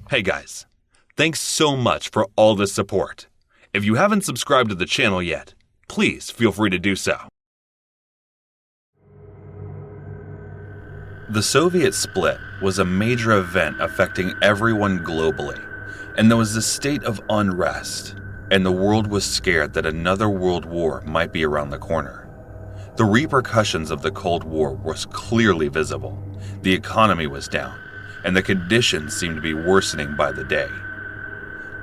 Hey guys, thanks so much for all the support. If you haven't subscribed to the channel yet, please feel free to do so. The Soviet split was a major event affecting everyone globally, and there was a state of unrest, and the world was scared that another world war might be around the corner. The repercussions of the Cold War was clearly visible. The economy was down, and the conditions seemed to be worsening by the day.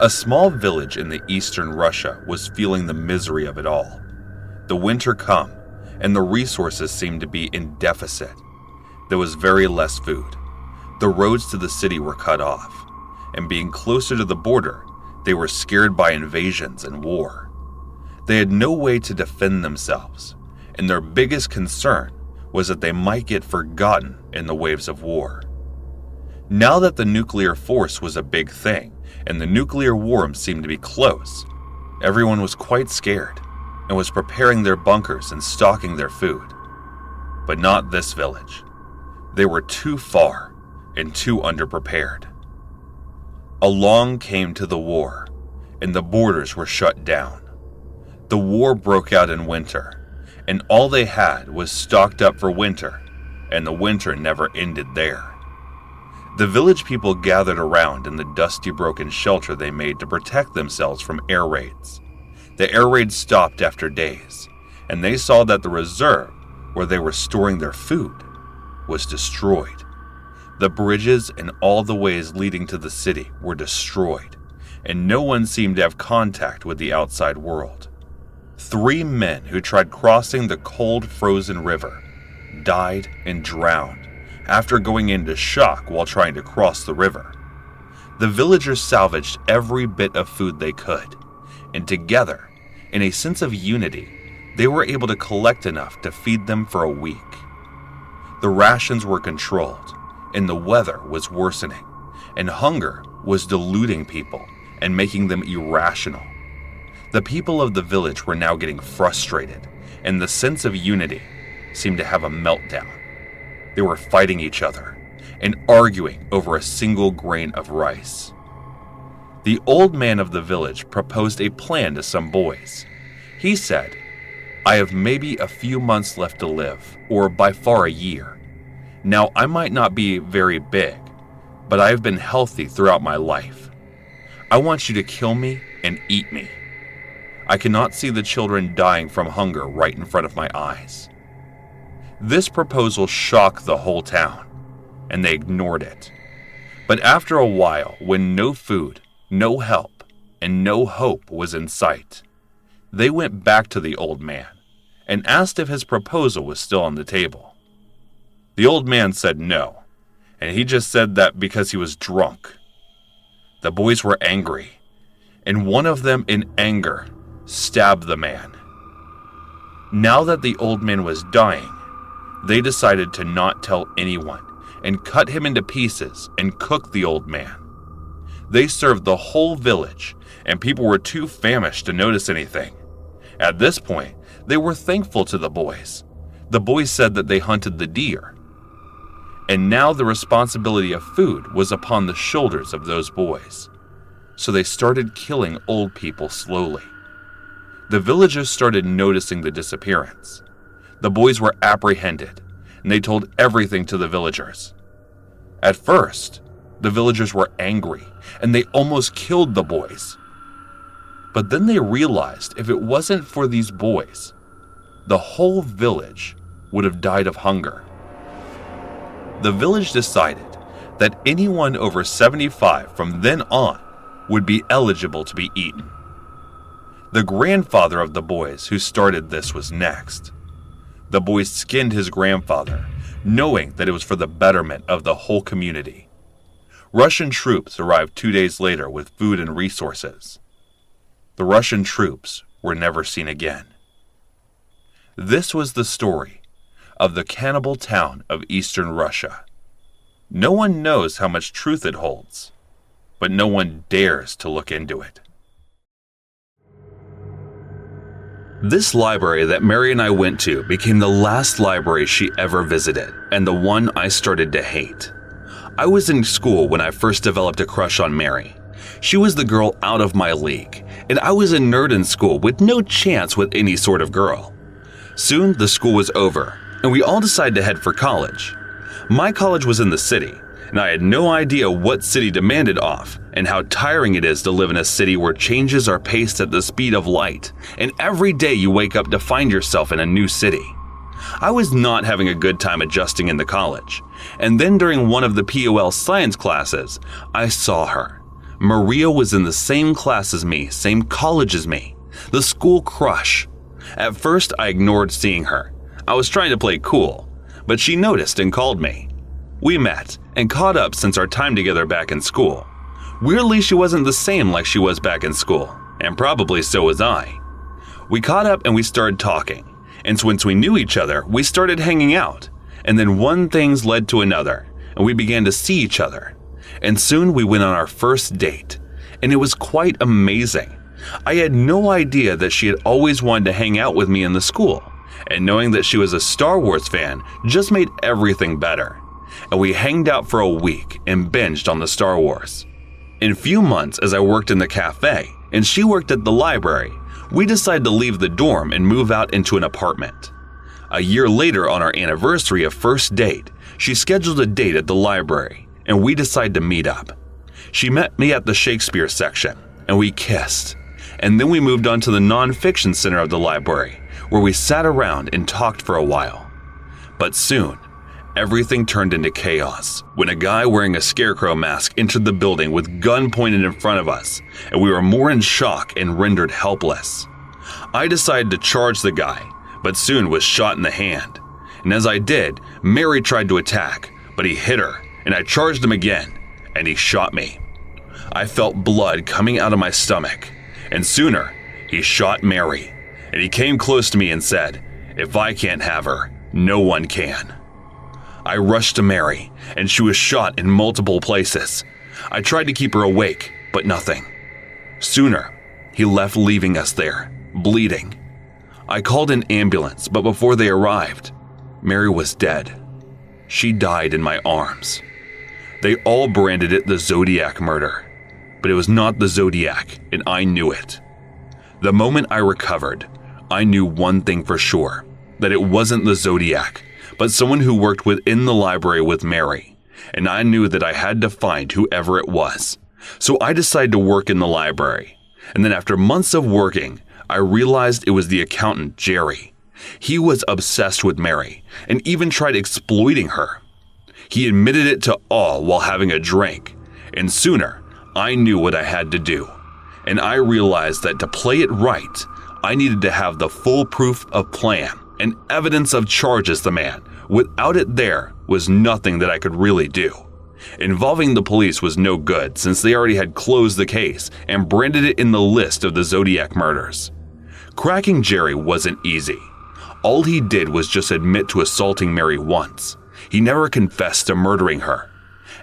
A small village in the eastern Russia was feeling the misery of it all. The winter come, and the resources seemed to be in deficit. There was very less food. The roads to the city were cut off, and being closer to the border, they were scared by invasions and war. They had no way to defend themselves, and their biggest concern was that they might get forgotten in the waves of war. Now that the nuclear force was a big thing, and the nuclear war seemed to be close, everyone was quite scared, and was preparing their bunkers and stocking their food. But not this village. They were too far and too underprepared. Along came to the war, and the borders were shut down. The war broke out in winter, and all they had was stocked up for winter, and the winter never ended there. The village people gathered around in the dusty broken shelter they made to protect themselves from air raids. The air raids stopped after days, and they saw that the reserve, where they were storing their food, was destroyed. The bridges and all the ways leading to the city were destroyed, and no one seemed to have contact with the outside world. 3 men who tried crossing the cold, frozen river died and drowned after going into shock while trying to cross the river. The villagers salvaged every bit of food they could, and together, in a sense of unity, they were able to collect enough to feed them for a week. The rations were controlled, and the weather was worsening, and hunger was deluding people and making them irrational. The people of the village were now getting frustrated, and the sense of unity seemed to have a meltdown. They were fighting each other and arguing over a single grain of rice. The old man of the village proposed a plan to some boys. He said, "I have maybe a few months left to live, or by far a year. Now, I might not be very big, but I have been healthy throughout my life. I want you to kill me and eat me. I cannot see the children dying from hunger right in front of my eyes." This proposal shocked the whole town, and they ignored it. But after a while, when no food, no help, and no hope was in sight, they went back to the old man and asked if his proposal was still on the table. The old man said no, and he just said that because he was drunk. The boys were angry, and one of them, in anger, stabbed the man. Now that the old man was dying, they decided to not tell anyone and cut him into pieces and cook the old man. They served the whole village, and people were too famished to notice anything. At this point, they were thankful to the boys. The boys said that they hunted the deer. And now the responsibility of food was upon the shoulders of those boys. So they started killing old people slowly. The villagers started noticing the disappearance. The boys were apprehended, and they told everything to the villagers. At first, the villagers were angry, and they almost killed the boys. But then they realized if it wasn't for these boys, the whole village would have died of hunger. The village decided that anyone over 75 from then on would be eligible to be eaten. The grandfather of the boys who started this was next. The boys skinned his grandfather, knowing that it was for the betterment of the whole community. Russian troops arrived 2 days later with food and resources. The Russian troops were never seen again. This was the story of the cannibal town of Eastern Russia. No one knows how much truth it holds, but no one dares to look into it. This library that Mary and I went to became the last library she ever visited, and the one I started to hate. I was in school when I first developed a crush on Mary. She was the girl out of my league, and I was a nerd in school with no chance with any sort of girl. Soon, the school was over, and we all decided to head for college. My college was in the city, and I had no idea what city demanded off and how tiring it is to live in a city where changes are paced at the speed of light, and every day you wake up to find yourself in a new city. I was not having a good time adjusting into college, and then during one of the POL science classes, I saw her. Maria was in the same class as me, same college as me, the school crush. At first, I ignored seeing her. I was trying to play cool, but she noticed and called me. We met and caught up since our time together back in school. Weirdly, she wasn't the same like she was back in school, and probably so was I. We caught up and we started talking, and once we knew each other, we started hanging out, and then one thing's led to another, and we began to see each other. And soon we went on our first date, and it was quite amazing. I had no idea that she had always wanted to hang out with me in the school, and knowing that she was a Star Wars fan just made everything better. And we hanged out for a week and binged on the Star Wars. In a few months, as I worked in the cafe and she worked at the library, we decided to leave the dorm and move out into an apartment. A year later, on our anniversary of first date, she scheduled a date at the library, and we decided to meet up. She met me at the Shakespeare section, and we kissed. And then we moved on to the nonfiction center of the library, where we sat around and talked for a while. But soon, everything turned into chaos when a guy wearing a scarecrow mask entered the building with gun pointed in front of us, and we were more in shock and rendered helpless. I decided to charge the guy, but soon was shot in the hand. And as I did, Mary tried to attack, but he hit her, and I charged him again, and he shot me. I felt blood coming out of my stomach, and sooner, he shot Mary, and he came close to me and said, "If I can't have her, no one can." I rushed to Mary, and she was shot in multiple places. I tried to keep her awake, but nothing. Sooner, he left, leaving us there, bleeding. I called an ambulance, but before they arrived, Mary was dead. She died in my arms. They all branded it the Zodiac murder, but it was not the Zodiac, and I knew it. The moment I recovered, I knew one thing for sure, that it wasn't the Zodiac, but someone who worked within the library with Mary, and I knew that I had to find whoever it was. So I decided to work in the library, and then after months of working, I realized it was the accountant, Jerry. He was obsessed with Mary, and even tried exploiting her. He admitted it to all while having a drink, and sooner, I knew what I had to do, and I realized that to play it right, I needed to have the full proof of plan and evidence of charges the man. Without it, there was nothing that I could really do. Involving the police was no good since they already had closed the case and branded it in the list of the Zodiac murders. Cracking Jerry wasn't easy. All he did was just admit to assaulting Mary once. He never confessed to murdering her,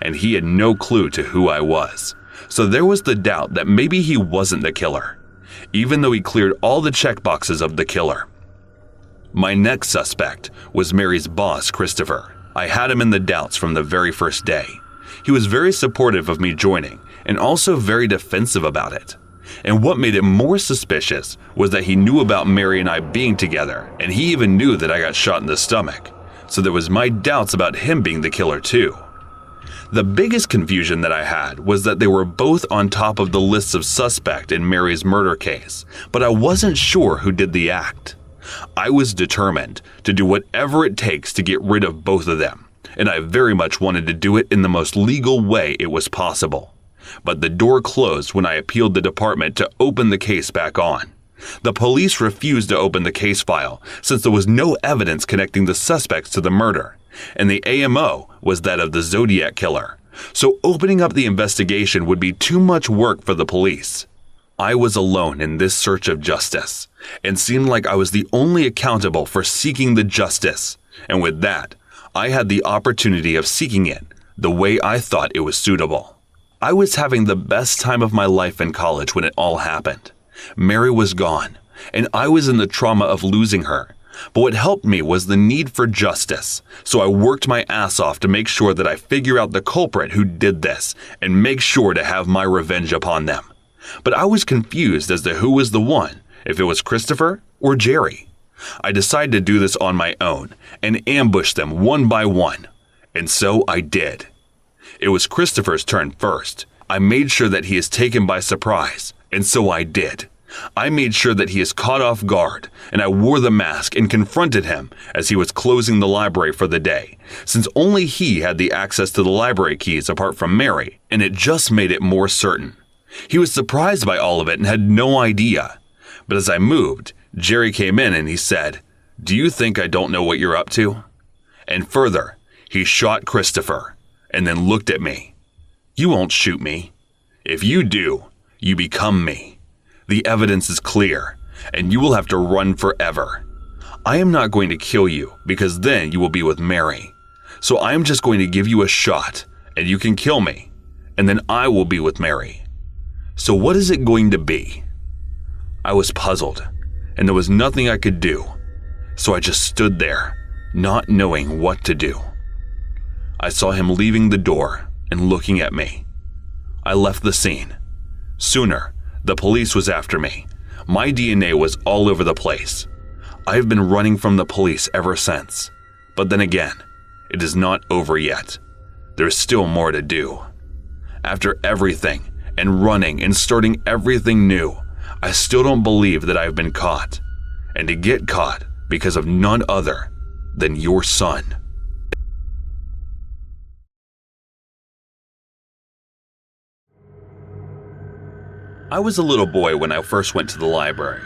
and he had no clue to who I was. So there was the doubt that maybe he wasn't the killer, even though he cleared all the checkboxes of the killer. My next suspect was Mary's boss, Christopher. I had him in the doubts from the very first day. He was very supportive of me joining, and also very defensive about it. And what made it more suspicious was that he knew about Mary and I being together, and he even knew that I got shot in the stomach. So there was my doubts about him being the killer too. The biggest confusion that I had was that they were both on top of the lists of suspect in Mary's murder case, but I wasn't sure who did the act. I was determined to do whatever it takes to get rid of both of them, and I very much wanted to do it in the most legal way it was possible. But the door closed when I appealed the department to open the case back on. The police refused to open the case file since there was no evidence connecting the suspects to the murder, and the AMO was that of the Zodiac killer. So opening up the investigation would be too much work for the police. I was alone in this search of justice, and seemed like I was the only accountable for seeking the justice, and with that, I had the opportunity of seeking it the way I thought it was suitable. I was having the best time of my life in college when it all happened. Mary was gone, and I was in the trauma of losing her. But what helped me was the need for justice, so I worked my ass off to make sure that I figure out the culprit who did this and make sure to have my revenge upon them. But I was confused as to who was the one, if it was Christopher or Jerry. I decided to do this on my own and ambush them one by one, and so I did. It was Christopher's turn first. I made sure that he is taken by surprise, and so I did. I made sure that he is caught off guard, and I wore the mask and confronted him as he was closing the library for the day, since only he had the access to the library keys apart from Mary, and it just made it more certain. He was surprised by all of it and had no idea. But as I moved, Jerry came in and he said, "Do you think I don't know what you're up to?" And further, he shot Christopher, and then looked at me. "You won't shoot me. If you do, you become me. The evidence is clear, and you will have to run forever. I am not going to kill you because then you will be with Mary. So I am just going to give you a shot, and you can kill me, and then I will be with Mary. So what is it going to be?" I was puzzled, and there was nothing I could do, so I just stood there, not knowing what to do. I saw him leaving the door and looking at me. I left the scene. Sooner, the police was after me. My DNA was all over the place. I have been running from the police ever since. But then again, it is not over yet. There's still more to do. After everything, and running and starting everything new, I still don't believe that I've been caught. And to get caught because of none other than your son. I was a little boy when I first went to the library.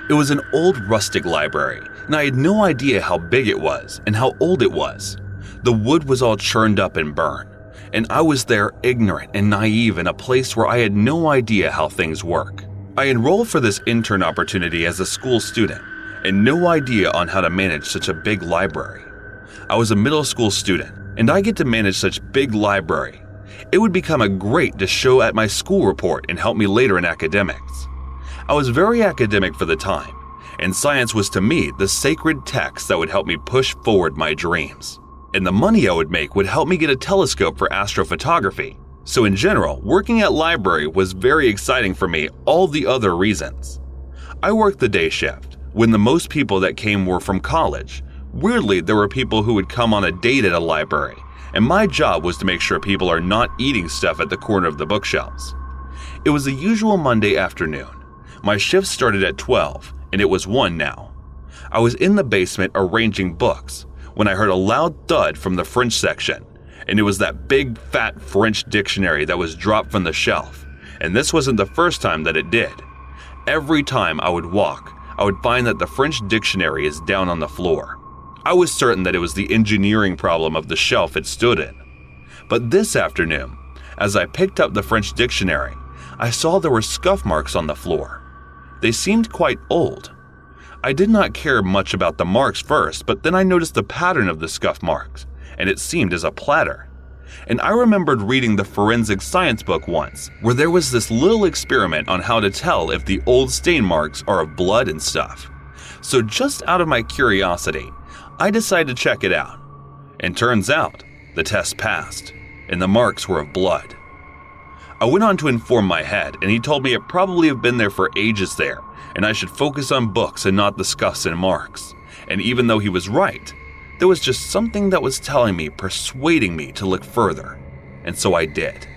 It was an old rustic library, and I had no idea how big it was and how old it was. The wood was all churned up and burned, and I was there ignorant and naive in a place where I had no idea how things work. I enrolled for this intern opportunity as a school student, and no idea on how to manage such a big library. I was a middle school student, and I get to manage such big library. It would become a great to show at my school report and help me later in academics. I was very academic for the time, and science was to me the sacred text that would help me push forward my dreams. And the money I would make would help me get a telescope for astrophotography. So in general, working at library was very exciting for me, all the other reasons. I worked the day shift, when the most people that came were from college. Weirdly, there were people who would come on a date at a library, and my job was to make sure people are not eating stuff at the corner of the bookshelves. It was the usual Monday afternoon. My shift started at 12, and it was 1 now. I was in the basement arranging books when I heard a loud thud from the French section, and it was that big fat French dictionary that was dropped from the shelf, and this wasn't the first time that it did. Every time I would walk, I would find that the French dictionary is down on the floor. I was certain that it was the engineering problem of the shelf it stood in. But this afternoon, as I picked up the French dictionary, I saw there were scuff marks on the floor. They seemed quite old. I did not care much about the marks first, but then I noticed the pattern of the scuff marks, and it seemed as a platter. And I remembered reading the forensic science book once, where there was this little experiment on how to tell if the old stain marks are of blood and stuff. So just out of my curiosity, I decided to check it out. And turns out, the test passed, and the marks were of blood. I went on to inform my head, and he told me it probably have been there for ages there, and I should focus on books and not the scuffs and marks. And even though he was right, there was just something that was telling me, persuading me to look further, and so I did.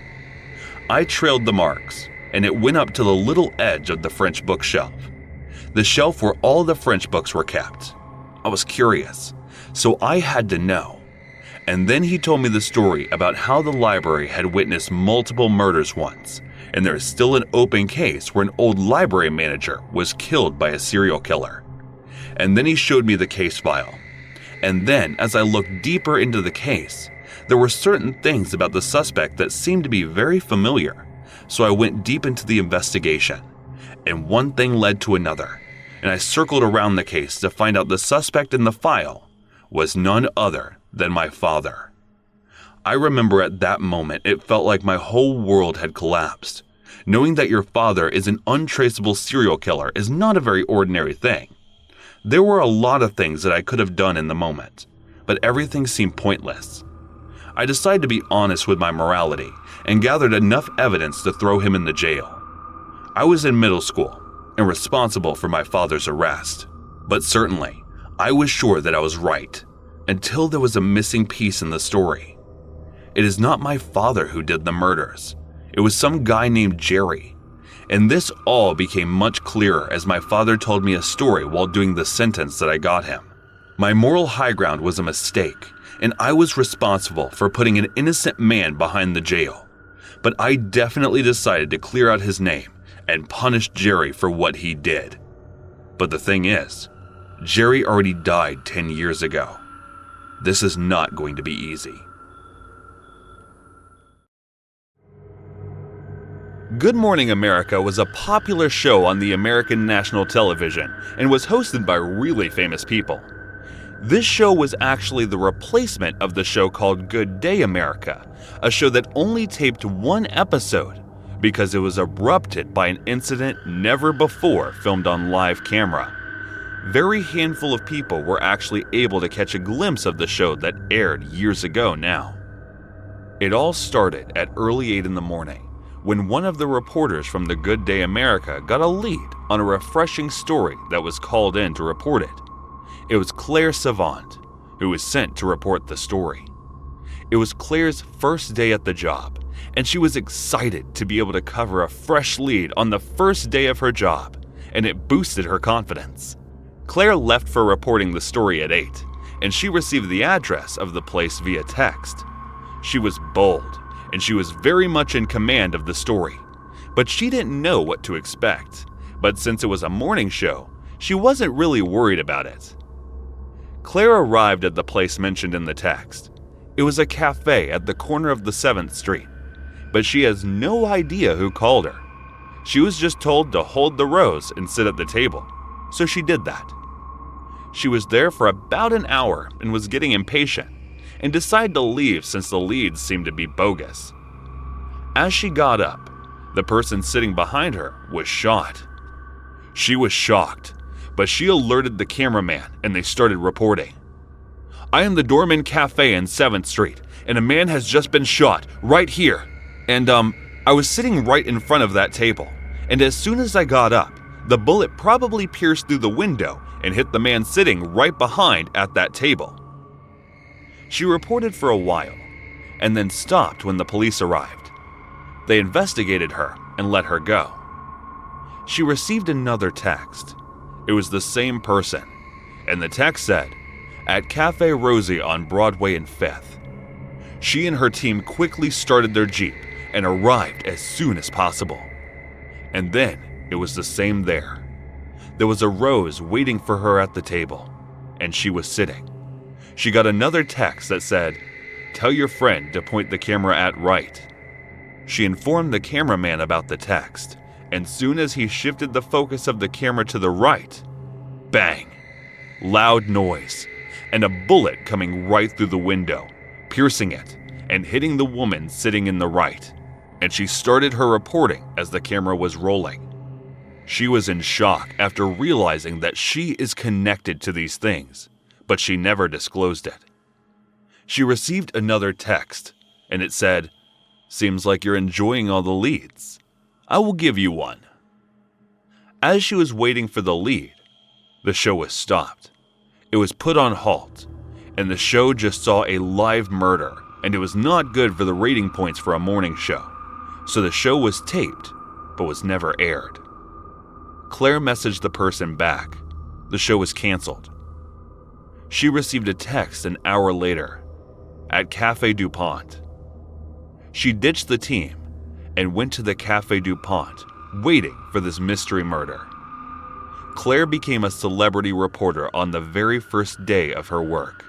I trailed the marks, and it went up to the little edge of the French bookshelf, the shelf where all the French books were kept. I was curious, so I had to know. And then he told me the story about how the library had witnessed multiple murders once, and there is still an open case where an old library manager was killed by a serial killer. And then he showed me the case file. And then, as I looked deeper into the case, there were certain things about the suspect that seemed to be very familiar, so I went deep into the investigation. And one thing led to another, and I circled around the case to find out the suspect in the file was none other than my father. I remember at that moment it felt like my whole world had collapsed. Knowing that your father is an untraceable serial killer is not a very ordinary thing. There were a lot of things that I could have done in the moment, but everything seemed pointless. I decided to be honest with my morality and gathered enough evidence to throw him in the jail. I was in middle school and responsible for my father's arrest, but certainly I was sure that I was right until there was a missing piece in the story. It is not my father who did the murders. It was some guy named Jerry. And this all became much clearer as my father told me a story while doing the sentence that I got him. My moral high ground was a mistake, and I was responsible for putting an innocent man behind the jail. But I definitely decided to clear out his name and punish Jerry for what he did. But the thing is, Jerry already died 10 years ago. This is not going to be easy. Good Morning America was a popular show on the American national television and was hosted by really famous people. This show was actually the replacement of the show called Good Day America, a show that only taped one episode because it was abrupted by an incident never before filmed on live camera. Very handful of people were actually able to catch a glimpse of the show that aired years ago now. It all started at early 8 in the morning when one of the reporters from the Good Day America got a lead on a refreshing story that was called in to report it. It was Claire Savant, who was sent to report the story. It was Claire's first day at the job, and she was excited to be able to cover a fresh lead on the first day of her job, and it boosted her confidence. Claire left for reporting the story at 8, and she received the address of the place via text. She was bold, and she was very much in command of the story, but she didn't know what to expect. But since it was a morning show, she wasn't really worried about it. Claire arrived at the place mentioned in the text. It was a cafe at the corner of the 7th Street, but she has no idea who called her. She was just told to hold the rose and sit at the table, so she did that. She was there for about an hour and was getting impatient, and decided to leave since the leads seemed to be bogus. As she got up, the person sitting behind her was shot. She was shocked, but she alerted the cameraman and they started reporting. "I am the Doorman Cafe in 7th Street, and a man has just been shot right here. And I was sitting right in front of that table, and as soon as I got up, the bullet probably pierced through the window and hit the man sitting right behind at that table." She reported for a while, and then stopped when the police arrived. They investigated her and let her go. She received another text. It was the same person, and the text said, "At Cafe Rosie on Broadway and 5th." She and her team quickly started their Jeep and arrived as soon as possible. And then it was the same there. There was a rose waiting for her at the table, and she was sitting. She got another text that said, "Tell your friend to point the camera at right." She informed the cameraman about the text, and soon as he shifted the focus of the camera to the right, bang, loud noise, and a bullet coming right through the window, piercing it and hitting the woman sitting in the right. And she started her reporting as the camera was rolling. She was in shock after realizing that she is connected to these things, but she never disclosed it. She received another text, and it said, "Seems like you're enjoying all the leads. I will give you one." As she was waiting for the lead, the show was stopped. It was put on halt, and the show just saw a live murder, and it was not good for the rating points for a morning show. So the show was taped, but was never aired. Claire messaged the person back. The show was canceled. She received a text an hour later, at Café DuPont. She ditched the team and went to the Café DuPont, waiting for this mystery murder. Claire became a celebrity reporter on the very first day of her work.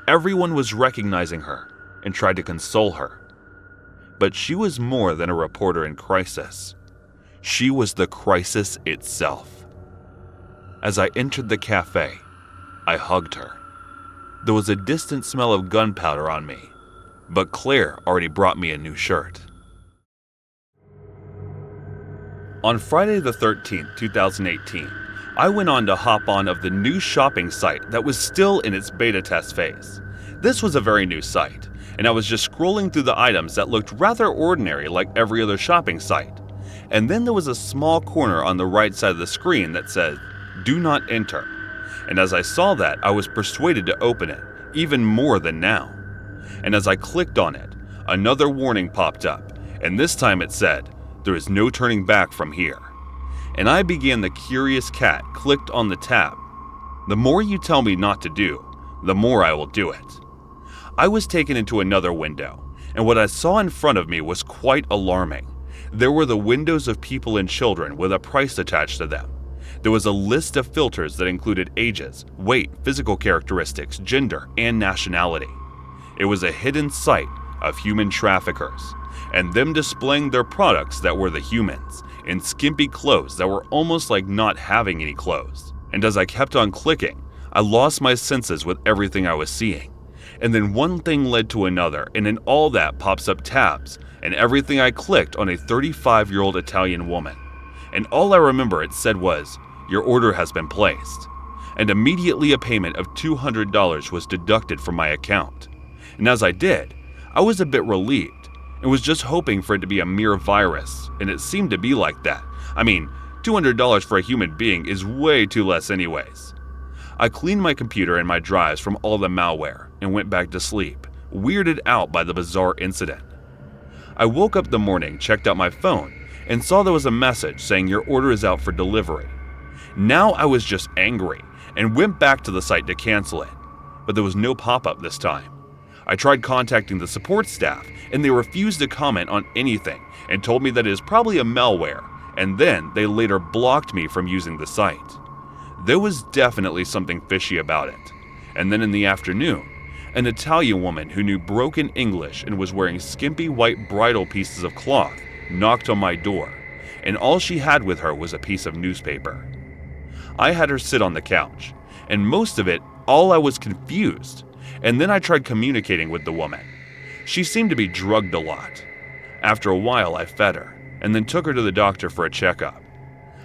Everyone was recognizing her and tried to console her. But she was more than a reporter in crisis. She was the crisis itself. As I entered the cafe, I hugged her. There was a distant smell of gunpowder on me, but Claire already brought me a new shirt. On Friday the 13th, 2018, I went on to hop on of the new shopping site that was still in its beta test phase. This was a very new site, and I was just scrolling through the items that looked rather ordinary like every other shopping site. And then there was a small corner on the right side of the screen that said, "Do not enter." And as I saw that, I was persuaded to open it, even more than now. And as I clicked on it, another warning popped up, and this time it said, "There is no turning back from here." And I began the curious cat clicked on the tab. The more you tell me not to do, the more I will do it. I was taken into another window, and what I saw in front of me was quite alarming. There were the windows of people and children with a price attached to them. There was a list of filters that included ages, weight, physical characteristics, gender, and nationality. It was a hidden site of human traffickers, and them displaying their products that were the humans, in skimpy clothes that were almost like not having any clothes. And as I kept on clicking, I lost my senses with everything I was seeing. And then one thing led to another, and in all that pops up tabs, and everything I clicked on a 35-year-old Italian woman. And all I remember it said was, "Your order has been placed." And immediately a payment of $200 was deducted from my account. And as I did, I was a bit relieved, and was just hoping for it to be a mere virus, and it seemed to be like that. I mean, $200 for a human being is way too less anyways. I cleaned my computer and my drives from all the malware and went back to sleep, weirded out by the bizarre incident. I woke up the morning, checked out my phone, and saw there was a message saying your order is out for delivery. Now I was just angry and went back to the site to cancel it, but there was no pop-up this time. I tried contacting the support staff and they refused to comment on anything and told me that it is probably a malware, and then they later blocked me from using the site. There was definitely something fishy about it. And then in the afternoon, an Italian woman who knew broken English and was wearing skimpy white bridal pieces of cloth knocked on my door, and all she had with her was a piece of newspaper. I had her sit on the couch, and most of it, all I was confused, and then I tried communicating with the woman. She seemed to be drugged a lot. After a while, I fed her, and then took her to the doctor for a checkup.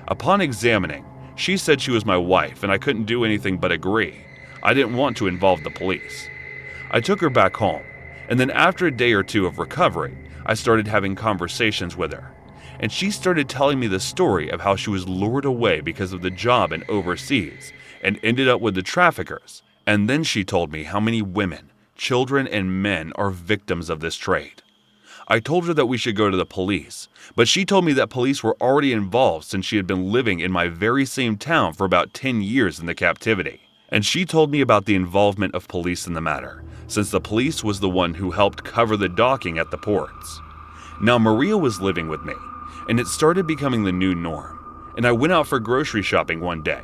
Upon examining, she said she was my wife and I couldn't do anything but agree. I didn't want to involve the police. I took her back home, and then after a day or two of recovery, I started having conversations with her. And she started telling me the story of how she was lured away because of the job in overseas and ended up with the traffickers. And then she told me how many women, children, and men are victims of this trade. I told her that we should go to the police, but she told me that police were already involved since she had been living in my very same town for about 10 years in the captivity. And she told me about the involvement of police in the matter, since the police was the one who helped cover the docking at the ports. Now Maria was living with me, and it started becoming the new norm. And I went out for grocery shopping one day,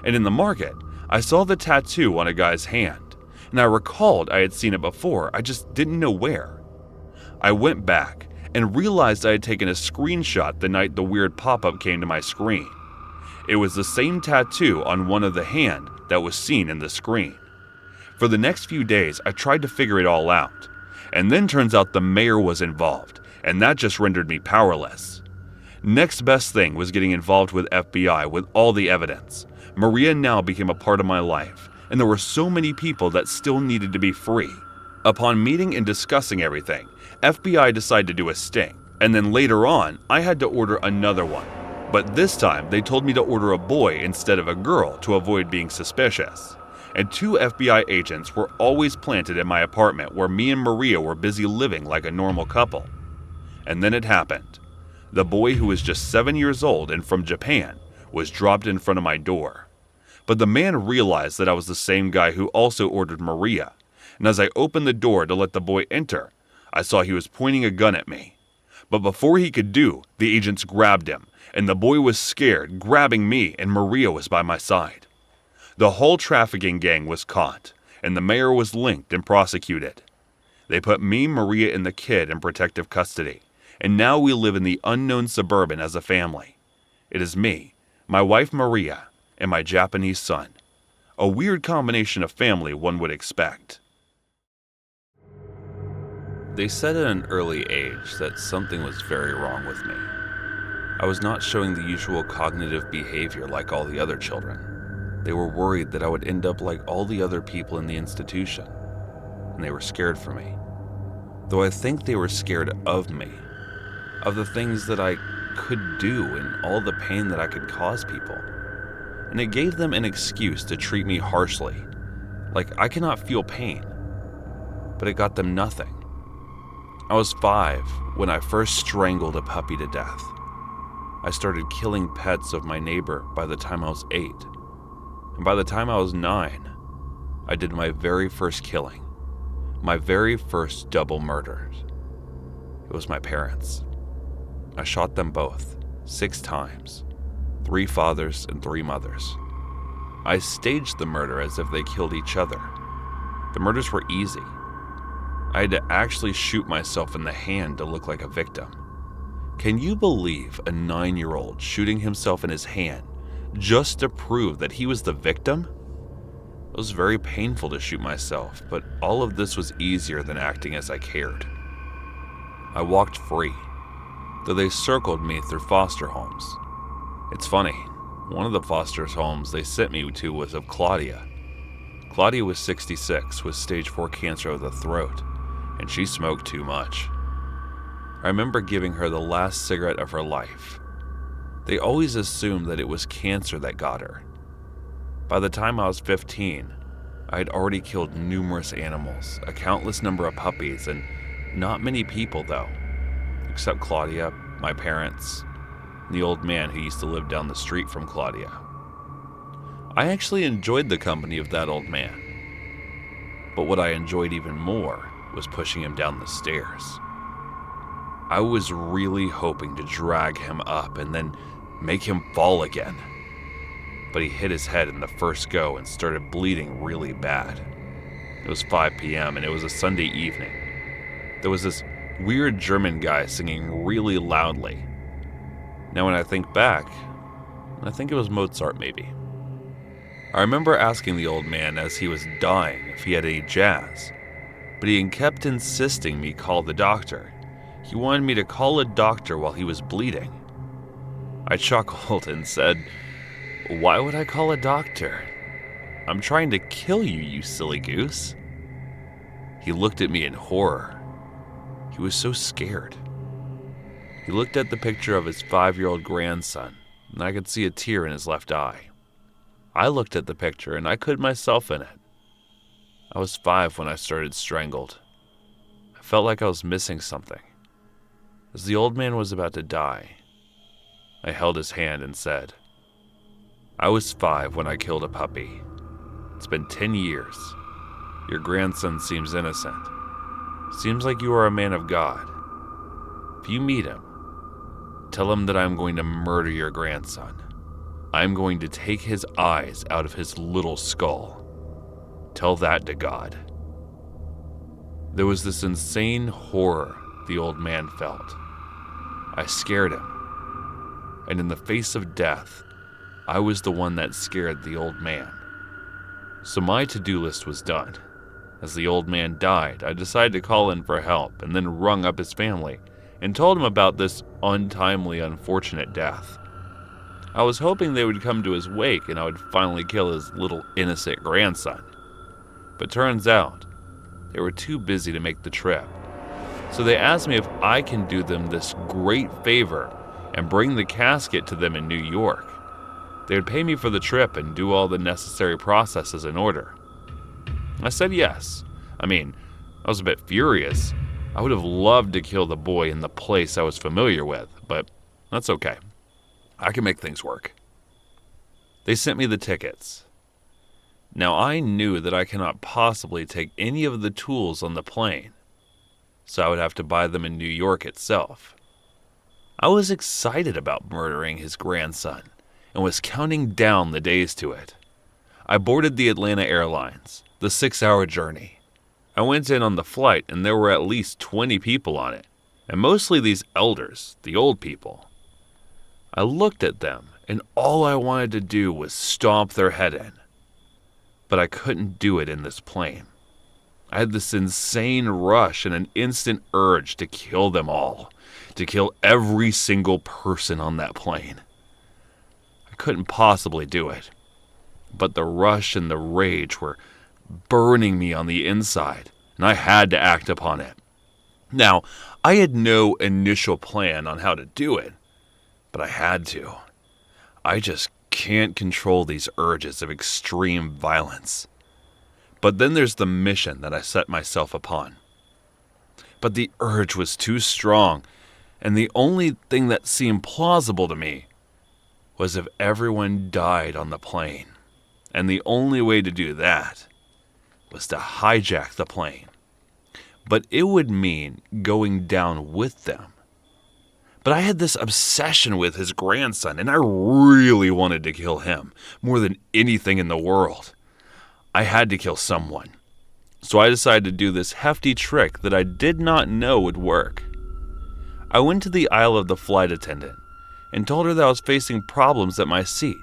and in the market, I saw the tattoo on a guy's hand, and I recalled I had seen it before, I just didn't know where. I went back and realized I had taken a screenshot the night the weird pop-up came to my screen. It was the same tattoo on one of the hand that was seen in the screen. For the next few days, I tried to figure it all out, and then turns out the mayor was involved, and that just rendered me powerless. Next best thing was getting involved with FBI with all the evidence. Maria now became a part of my life, and there were so many people that still needed to be free. Upon meeting and discussing everything, FBI decided to do a sting, and then later on, I had to order another one. But this time, they told me to order a boy instead of a girl to avoid being suspicious. And 2 FBI agents were always planted in my apartment where me and Maria were busy living like a normal couple. And then it happened. The boy, who was just 7 years old and from Japan, was dropped in front of my door. But the man realized that I was the same guy who also ordered Maria, and as I opened the door to let the boy enter, I saw he was pointing a gun at me. But before he could do, the agents grabbed him, and the boy was scared, grabbing me, and Maria was by my side. The whole trafficking gang was caught, and the mayor was linked and prosecuted. They put me, Maria, and the kid in protective custody, and now we live in the unknown suburban as a family. It is me, my wife Maria, and my Japanese son. A weird combination of family one would expect. They said at an early age that something was very wrong with me. I was not showing the usual cognitive behavior like all the other children. They were worried that I would end up like all the other people in the institution, and they were scared for me. Though I think they were scared of me, of the things that I could do and all the pain that I could cause people. And it gave them an excuse to treat me harshly, like I cannot feel pain. But it got them nothing. I was 5 when I first strangled a puppy to death. I started killing pets of my neighbor by the time I was 8. And by the time I was 9, I did my very first killing. My very first double murder. It was my parents. I shot them both, 6 times. 3 fathers and 3 mothers. I staged the murder as if they killed each other. The murders were easy. I had to actually shoot myself in the hand to look like a victim. Can you believe a 9-year-old shooting himself in his hand just to prove that he was the victim? It was very painful to shoot myself, but all of this was easier than acting as I cared. I walked free, though they circled me through foster homes. It's funny, one of the foster homes they sent me to was of Claudia. Claudia was 66 with stage 4 cancer of the throat, and she smoked too much. I remember giving her the last cigarette of her life. They always assumed that it was cancer that got her. By the time I was 15, I had already killed numerous animals, a countless number of puppies, and not many people though, except Claudia, my parents, and the old man who used to live down the street from Claudia. I actually enjoyed the company of that old man, but what I enjoyed even more was pushing him down the stairs. I was really hoping to drag him up and then make him fall again. But he hit his head in the first go and started bleeding really bad. It was 5 p.m. and it was a Sunday evening. There was this weird German guy singing really loudly. Now when I think back, I think it was Mozart maybe. I remember asking the old man as he was dying if he had any jazz, but he kept insisting me call the doctor. He wanted me to call a doctor while he was bleeding. I chuckled and said, "Why would I call a doctor? I'm trying to kill you, you silly goose." He looked at me in horror. He was so scared. He looked at the picture of his 5-year-old grandson, and I could see a tear in his left eye. I looked at the picture, and I could myself in it. I was 5 when I started strangled. I felt like I was missing something. As the old man was about to die, I held his hand and said, "I was 5 when I killed a puppy. It's been 10 years. Your grandson seems innocent. Seems like you are a man of God. If you meet him, tell him that I'm going to murder your grandson. I'm going to take his eyes out of his little skull. Tell that to God." There was this insane horror the old man felt. I scared him. And in the face of death, I was the one that scared the old man. So my to-do list was done. As the old man died, I decided to call in for help and then rung up his family and told him about this untimely, unfortunate death. I was hoping they would come to his wake and I would finally kill his little innocent grandson. But turns out, they were too busy to make the trip. So they asked me if I can do them this great favor and bring the casket to them in New York. They would pay me for the trip and do all the necessary processes in order. I said yes. I was a bit furious. I would have loved to kill the boy in the place I was familiar with, but that's okay. I can make things work. They sent me the tickets. Now I knew that I cannot possibly take any of the tools on the plane, so I would have to buy them in New York itself. I was excited about murdering his grandson and was counting down the days to it. I boarded the Atlanta Airlines, the 6-hour journey. I went in on the flight and there were at least 20 people on it, and mostly these elders, the old people. I looked at them and all I wanted to do was stomp their head in. But I couldn't do it in this plane. I had this insane rush and an instant urge to kill them all, to kill every single person on that plane. I couldn't possibly do it, but the rush and the rage were burning me on the inside, and I had to act upon it. Now, I had no initial plan on how to do it, but I had to. I just can't control these urges of extreme violence. But then there's the mission that I set myself upon. But the urge was too strong, and the only thing that seemed plausible to me was if everyone died on the plane. And the only way to do that was to hijack the plane. But it would mean going down with them. But I had this obsession with his grandson, and I really wanted to kill him more than anything in the world. I had to kill someone. So I decided to do this hefty trick that I did not know would work. I went to the aisle of the flight attendant and told her that I was facing problems at my seat,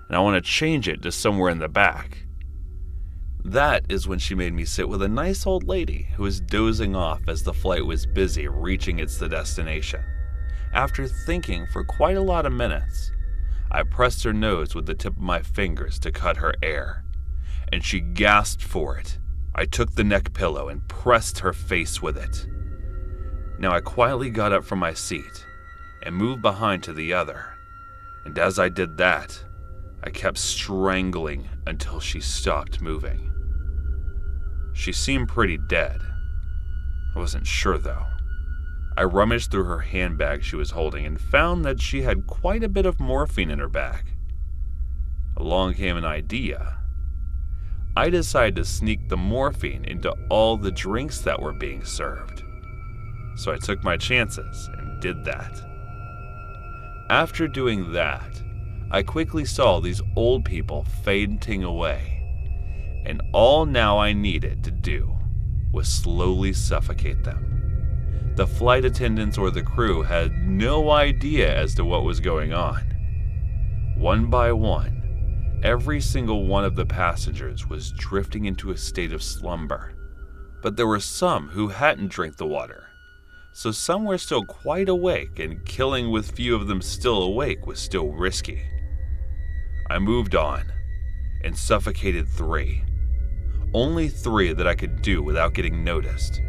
and I want to change it to somewhere in the back. That is when she made me sit with a nice old lady who was dozing off as the flight was busy reaching its destination. After thinking for quite a lot of minutes, I pressed her nose with the tip of my fingers to cut her air, and she gasped for it. I took the neck pillow and pressed her face with it. Now I quietly got up from my seat and moved behind to the other, and as I did that, I kept strangling until she stopped moving. She seemed pretty dead. I wasn't sure though. I rummaged through her handbag she was holding and found that she had quite a bit of morphine in her bag. Along came an idea. I decided to sneak the morphine into all the drinks that were being served. So I took my chances and did that. After doing that, I quickly saw these old people fainting away, and all now I needed to do was slowly suffocate them. The flight attendants or the crew had no idea as to what was going on. One by one, every single one of the passengers was drifting into a state of slumber, but there were some who hadn't drank the water, so some were still quite awake, and killing with few of them still awake was still risky. I moved on and suffocated 3. Only 3 that I could do without getting noticed,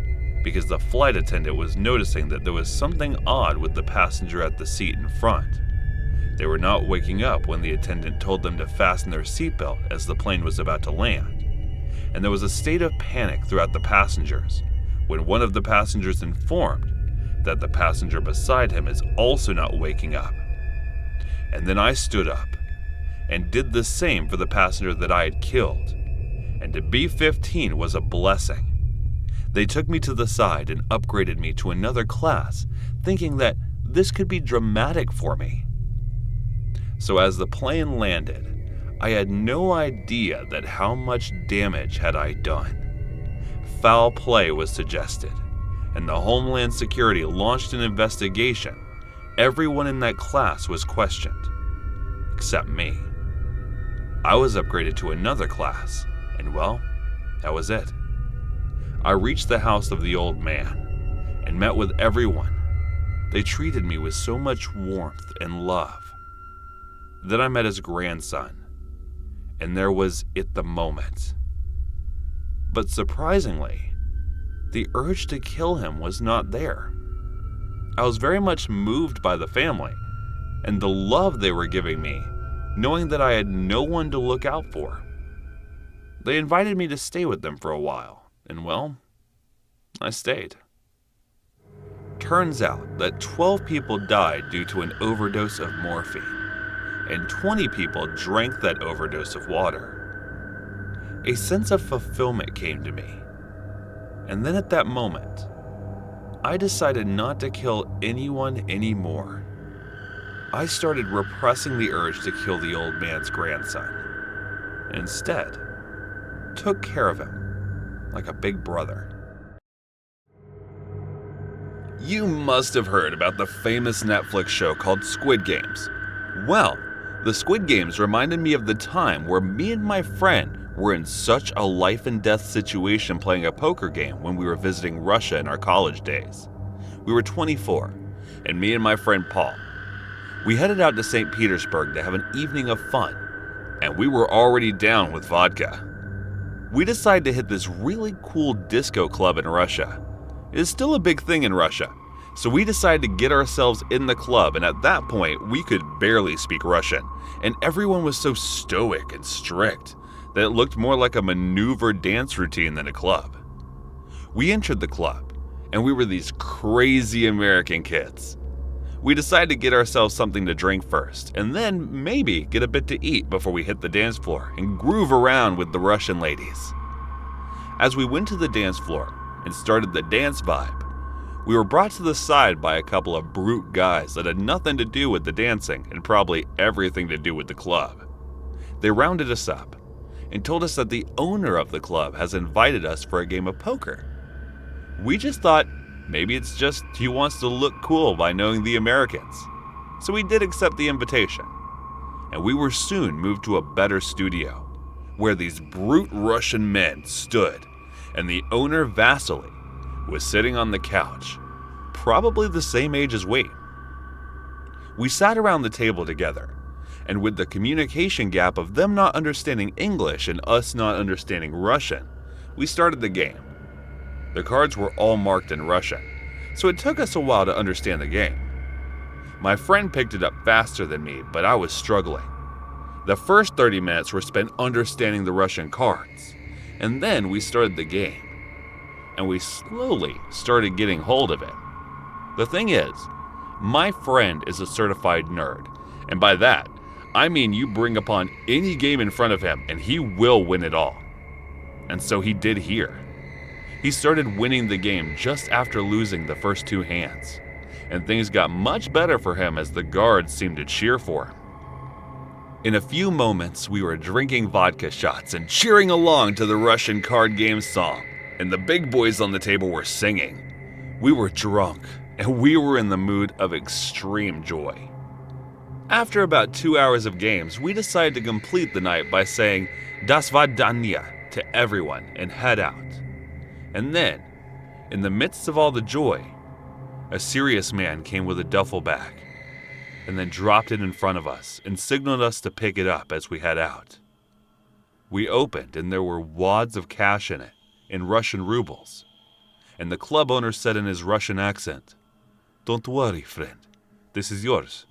because the flight attendant was noticing that there was something odd with the passenger at the seat in front. They were not waking up when the attendant told them to fasten their seatbelt as the plane was about to land, and there was a state of panic throughout the passengers when one of the passengers informed that the passenger beside him is also not waking up. And then I stood up and did the same for the passenger that I had killed, and to be 15 was a blessing. They took me to the side and upgraded me to another class, thinking that this could be dramatic for me. So as the plane landed, I had no idea that how much damage had I done. Foul play was suggested, and the Homeland Security launched an investigation. Everyone in that class was questioned, except me. I was upgraded to another class, and well, that was it. I reached the house of the old man and met with everyone. They treated me with so much warmth and love. Then I met his grandson, and there was it the moment. But surprisingly, the urge to kill him was not there. I was very much moved by the family and the love they were giving me, knowing that I had no one to look out for. They invited me to stay with them for a while, and well, I stayed. Turns out that 12 people died due to an overdose of morphine, and 20 people drank that overdose of water. A sense of fulfillment came to me, and then at that moment, I decided not to kill anyone anymore. I started repressing the urge to kill the old man's grandson, and instead took care of him like a big brother. You must have heard about the famous Netflix show called Squid Games. Well, the Squid Games reminded me of the time where me and my friend were in such a life and death situation playing a poker game when we were visiting Russia in our college days. We were 24, and me and my friend Paul. We headed out to St. Petersburg to have an evening of fun, and we were already down with vodka. We decided to hit this really cool disco club in Russia. It is still a big thing in Russia, so we decided to get ourselves in the club, and at that point we could barely speak Russian, and everyone was so stoic and strict that it looked more like a maneuver dance routine than a club. We entered the club, and we were these crazy American kids. We decided to get ourselves something to drink first, and then maybe get a bit to eat before we hit the dance floor and groove around with the Russian ladies. As we went to the dance floor and started the dance vibe, we were brought to the side by a couple of brute guys that had nothing to do with the dancing and probably everything to do with the club. They rounded us up and told us that the owner of the club has invited us for a game of poker. We just thought maybe it's just he wants to look cool by knowing the Americans. So we did accept the invitation, and we were soon moved to a better studio, where these brute Russian men stood, and the owner Vasily was sitting on the couch, probably the same age as we. We sat around the table together, and with the communication gap of them not understanding English and us not understanding Russian, we started the game. The cards were all marked in Russian, so it took us a while to understand the game. My friend picked it up faster than me, but I was struggling. The first 30 minutes were spent understanding the Russian cards, and then we started the game, and we slowly started getting hold of it. The thing is, my friend is a certified nerd, and by that, I mean you bring upon any game in front of him and he will win it all. And so he did here. He started winning the game just after losing the first two hands, and things got much better for him as the guards seemed to cheer for him. In a few moments, we were drinking vodka shots and cheering along to the Russian card game song, and the big boys on the table were singing. We were drunk, and we were in the mood of extreme joy. After about 2 hours of games, we decided to complete the night by saying "Do svidaniya" to everyone and head out. And then, in the midst of all the joy, a serious man came with a duffel bag and then dropped it in front of us and signaled us to pick it up as we head out. We opened and there were wads of cash in it, in Russian rubles, and the club owner said in his Russian accent, "Don't worry, friend, this is yours.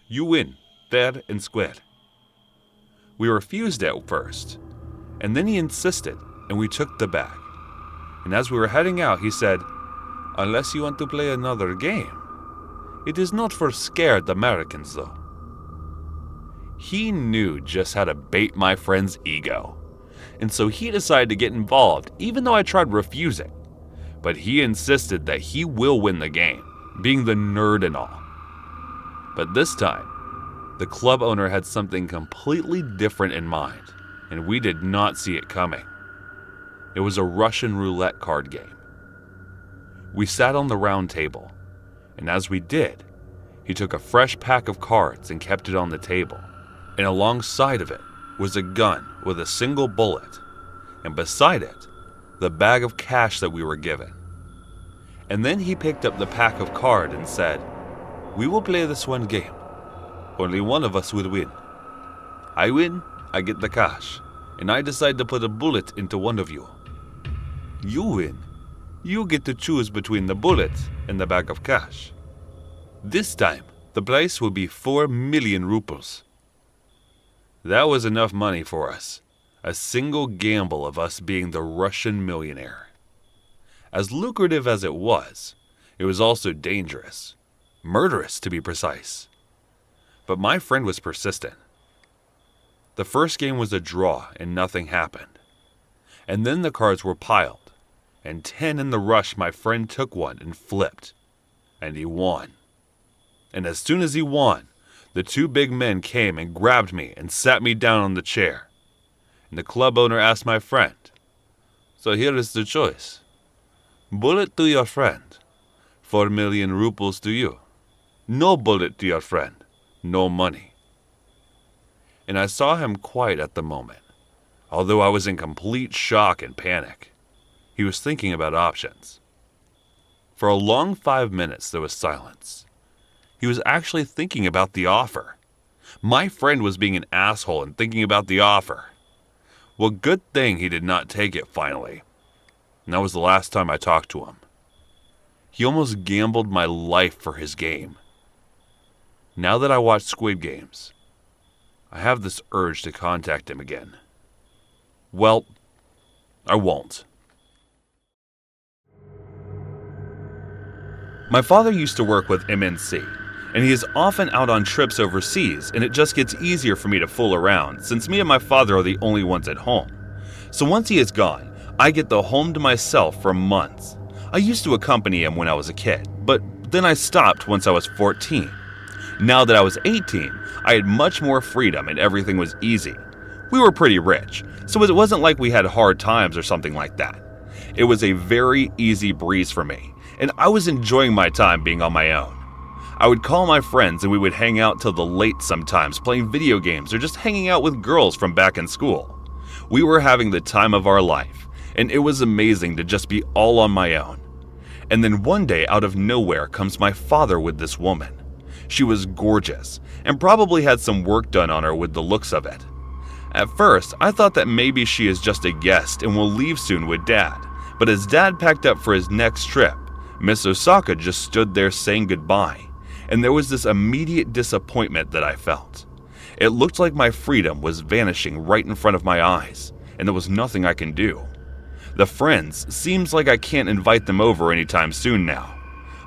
You win, fair and square." We refused at first, and then he insisted and we took the bag. And as we were heading out, he said, "Unless you want to play another game. It is not for scared Americans, though." He knew just how to bait my friend's ego, and so he decided to get involved, even though I tried refusing. But he insisted that he will win the game, being the nerd and all. But this time, the club owner had something completely different in mind, and we did not see it coming. It was a Russian roulette card game. We sat on the round table, and as we did, he took a fresh pack of cards and kept it on the table, and alongside of it was a gun with a single bullet, and beside it, the bag of cash that we were given. And then he picked up the pack of cards and said, "We will play this one game. Only one of us will win. I win, I get the cash, and I decide to put a bullet into one of you. You win. You get to choose between the bullet and the bag of cash. This time, the price will be 4 million rubles." That was enough money for us. A single gamble of us being the Russian millionaire. As lucrative as it was also dangerous. Murderous, to be precise. But my friend was persistent. The first game was a draw and nothing happened. And then the cards were piled. And 10 in the rush, my friend took one and flipped. And he won. And as soon as he won, the two big men came and grabbed me and sat me down on the chair. And the club owner asked my friend, "So here is the choice. Bullet to your friend, 4 million rubles to you. No bullet to your friend, no money." And I saw him quiet at the moment, although I was in complete shock and panic. He was thinking about options. For a long 5 minutes there was silence, he was actually thinking about the offer. My friend was being an asshole and thinking about the offer. Well, good thing he did not take it finally. And that was the last time I talked to him. He almost gambled my life for his game. Now that I watch Squid Games, I have this urge to contact him again. Well, I won't. My father used to work with MNC, and he is often out on trips overseas, and it just gets easier for me to fool around since me and my father are the only ones at home. So once he is gone, I get the home to myself for months. I used to accompany him when I was a kid, but then I stopped once I was 14. Now that I was 18, I had much more freedom and everything was easy. We were pretty rich, so it wasn't like we had hard times or something like that. It was a very easy breeze for me, and I was enjoying my time being on my own. I would call my friends and we would hang out till the late sometimes, playing video games or just hanging out with girls from back in school. We were having the time of our life, and it was amazing to just be all on my own. And then one day, out of nowhere, comes my father with this woman. She was gorgeous, and probably had some work done on her with the looks of it. At first, I thought that maybe she is just a guest and will leave soon with Dad, but as Dad packed up for his next trip, Miss Osaka just stood there saying goodbye, and there was this immediate disappointment that I felt. It looked like my freedom was vanishing right in front of my eyes, and there was nothing I can do. The friends, seems like I can't invite them over anytime soon now.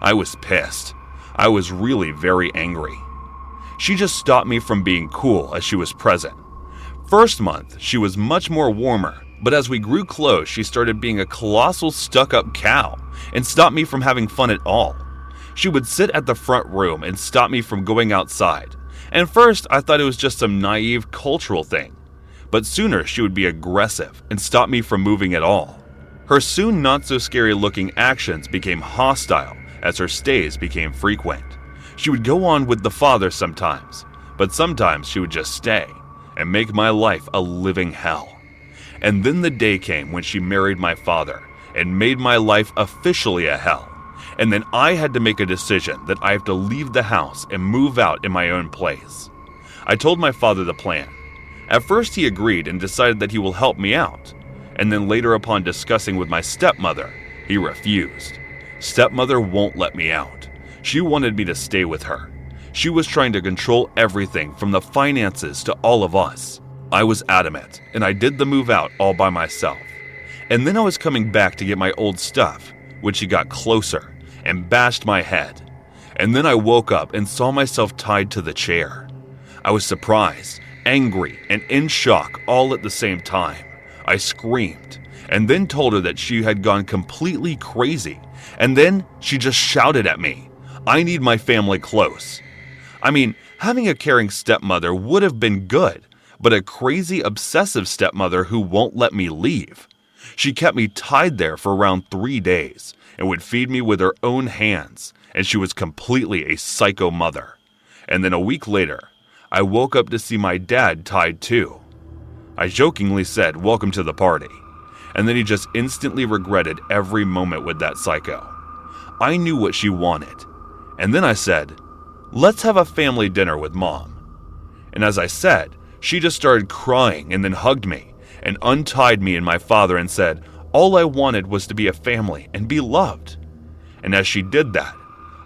I was pissed. I was really very angry. She just stopped me from being cool as she was present. First month, she was much more warmer, but as we grew close, she started being a colossal stuck-up cow and stopped me from having fun at all. She would sit at the front room and stop me from going outside. And first, I thought it was just some naive cultural thing. But sooner, she would be aggressive and stop me from moving at all. Her soon not-so-scary-looking actions became hostile as her stays became frequent. She would go on with the father sometimes, but sometimes she would just stay and make my life a living hell. And then the day came when she married my father and made my life officially a hell. And then I had to make a decision that I have to leave the house and move out in my own place. I told my father the plan. At first he agreed and decided that he will help me out. And then later, upon discussing with my stepmother, he refused. Stepmother won't let me out. She wanted me to stay with her. She was trying to control everything from the finances to all of us. I was adamant, and I did the move out all by myself. And then I was coming back to get my old stuff, when she got closer and bashed my head. And then I woke up and saw myself tied to the chair. I was surprised, angry, and in shock all at the same time. I screamed, and then told her that she had gone completely crazy. And then she just shouted at me, "I need my family close." I mean, having a caring stepmother would have been good, but a crazy, obsessive stepmother who won't let me leave. She kept me tied there for around 3 days and would feed me with her own hands, and she was completely a psycho mother. And then a week later, I woke up to see my dad tied too. I jokingly said, "Welcome to the party," and then he just instantly regretted every moment with that psycho. I knew what she wanted, and then I said, "Let's have a family dinner with Mom." And as I said, she just started crying and then hugged me and untied me and my father and said, all I wanted was to be a family and be loved. And as she did that,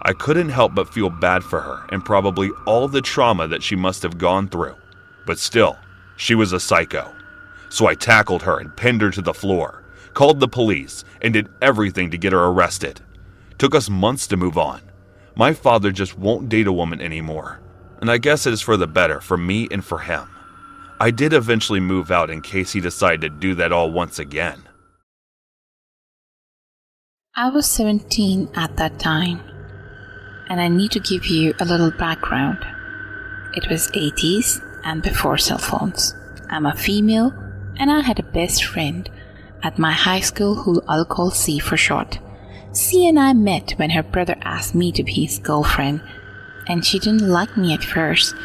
I couldn't help but feel bad for her and probably all the trauma that she must have gone through. But still, she was a psycho. So I tackled her and pinned her to the floor, called the police, and did everything to get her arrested. Took us months to move on. My father just won't date a woman anymore, and I guess it is for the better for me and for him. I did eventually move out in case he decided to do that all once again. I was 17 at that time, and I need to give you a little background. It was 80s and before cell phones. I'm a female, and I had a best friend at my high school who I'll call C for short. C and I met when her brother asked me to be his girlfriend, and she didn't like me at first.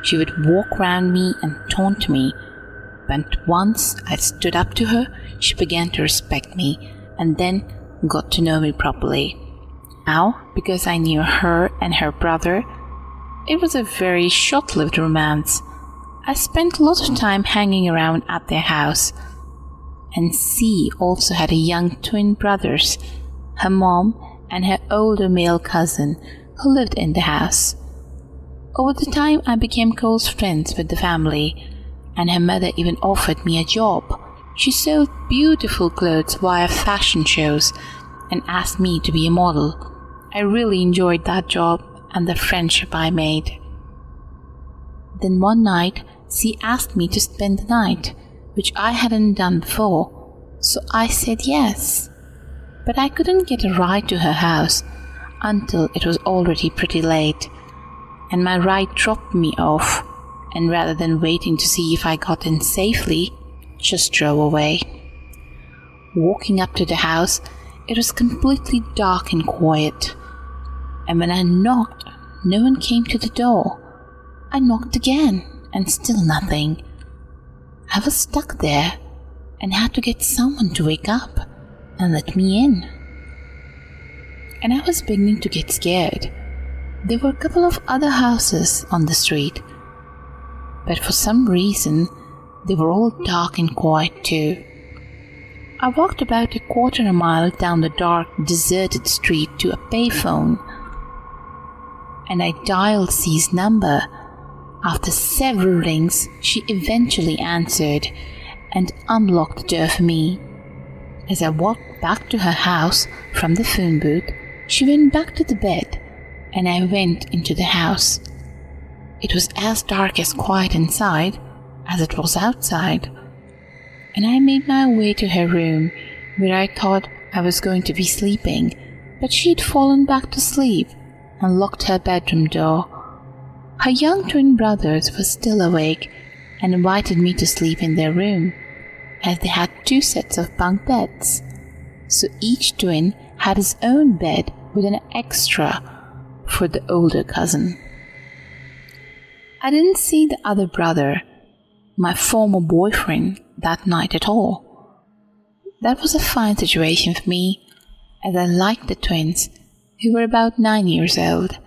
She would walk around me and taunt me, but once I stood up to her, she began to respect me and then got to know me properly. How? Because I knew her and her brother it was a very short-lived romance. I spent a lot of time hanging around at their house. And C also had a young twin brothers, her mom and her older male cousin who lived in the house. Over the time, I became close friends with the family, and her mother even offered me a job. She sold beautiful clothes via fashion shows and asked me to be a model. I really enjoyed that job and the friendship I made. Then one night, she asked me to spend the night, which I hadn't done before, so I said yes. But I couldn't get a ride to her house until it was already pretty late, and my ride dropped me off, and rather than waiting to see if I got in safely, just drove away. Walking up to the house, it was completely dark and quiet, and when I knocked, no one came to the door. I knocked again, and still nothing. I was stuck there and had to get someone to wake up and let me in. And I was beginning to get scared. There were a couple of other houses on the street, but for some reason, they were all dark and quiet too. I walked about a quarter of a mile down the dark, deserted street to a payphone, and I dialed C's number. After several rings, she eventually answered and unlocked the door for me. As I walked back to her house from the phone booth, she went back to the bed, and I went into the house. It was as dark and quiet inside as it was outside, and I made my way to her room, where I thought I was going to be sleeping, but she had fallen back to sleep and locked her bedroom door. Her young twin brothers were still awake and invited me to sleep in their room, as they had 2 sets of bunk beds, so each twin had his own bed with an extra for the older cousin. I didn't see the other brother, my former boyfriend, that night at all. That was a fine situation for me, as I liked the twins, who were about 9 years old.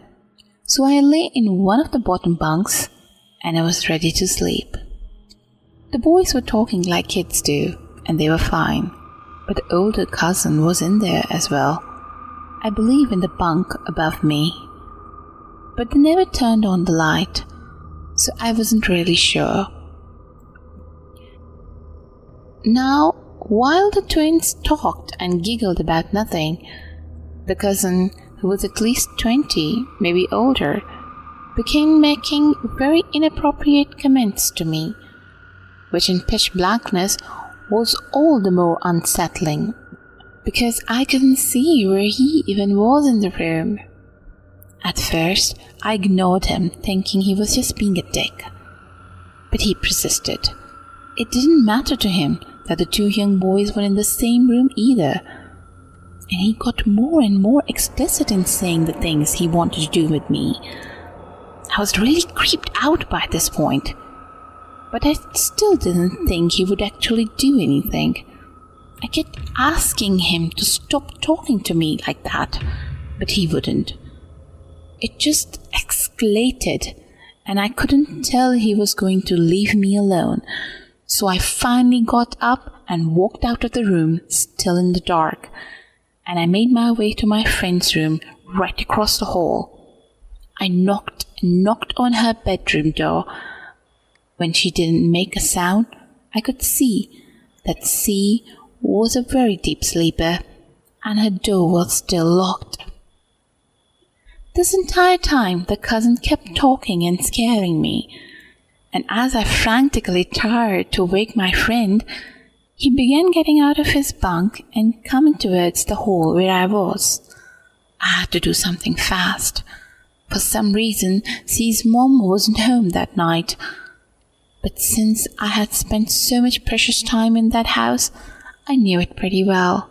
So I lay in one of the bottom bunks, and I was ready to sleep. The boys were talking like kids do, and they were fine, but the older cousin was in there as well, I believe in the bunk above me. But they never turned on the light, so I wasn't really sure. Now, while the twins talked and giggled about nothing, the cousin, who was at least 20, maybe older, began making very inappropriate comments to me, which in pitch blackness was all the more unsettling, because I couldn't see where he even was in the room. At first, I ignored him, thinking he was just being a dick. But he persisted. It didn't matter to him that the 2 young boys were in the same room either, and he got more and more explicit in saying the things he wanted to do with me. I was really creeped out by this point, but I still didn't think he would actually do anything. I kept asking him to stop talking to me like that, but he wouldn't. It just escalated, and I couldn't tell he was going to leave me alone, so I finally got up and walked out of the room, still in the dark, and I made my way to my friend's room right across the hall. I knocked on her bedroom door. When she didn't make a sound, I could see that C was a very deep sleeper, and her door was still locked. This entire time, the cousin kept talking and scaring me, and as I frantically tried to wake my friend, he began getting out of his bunk and coming towards the hall where I was. I had to do something fast. For some reason, C's mom wasn't home that night, but since I had spent so much precious time in that house, I knew it pretty well.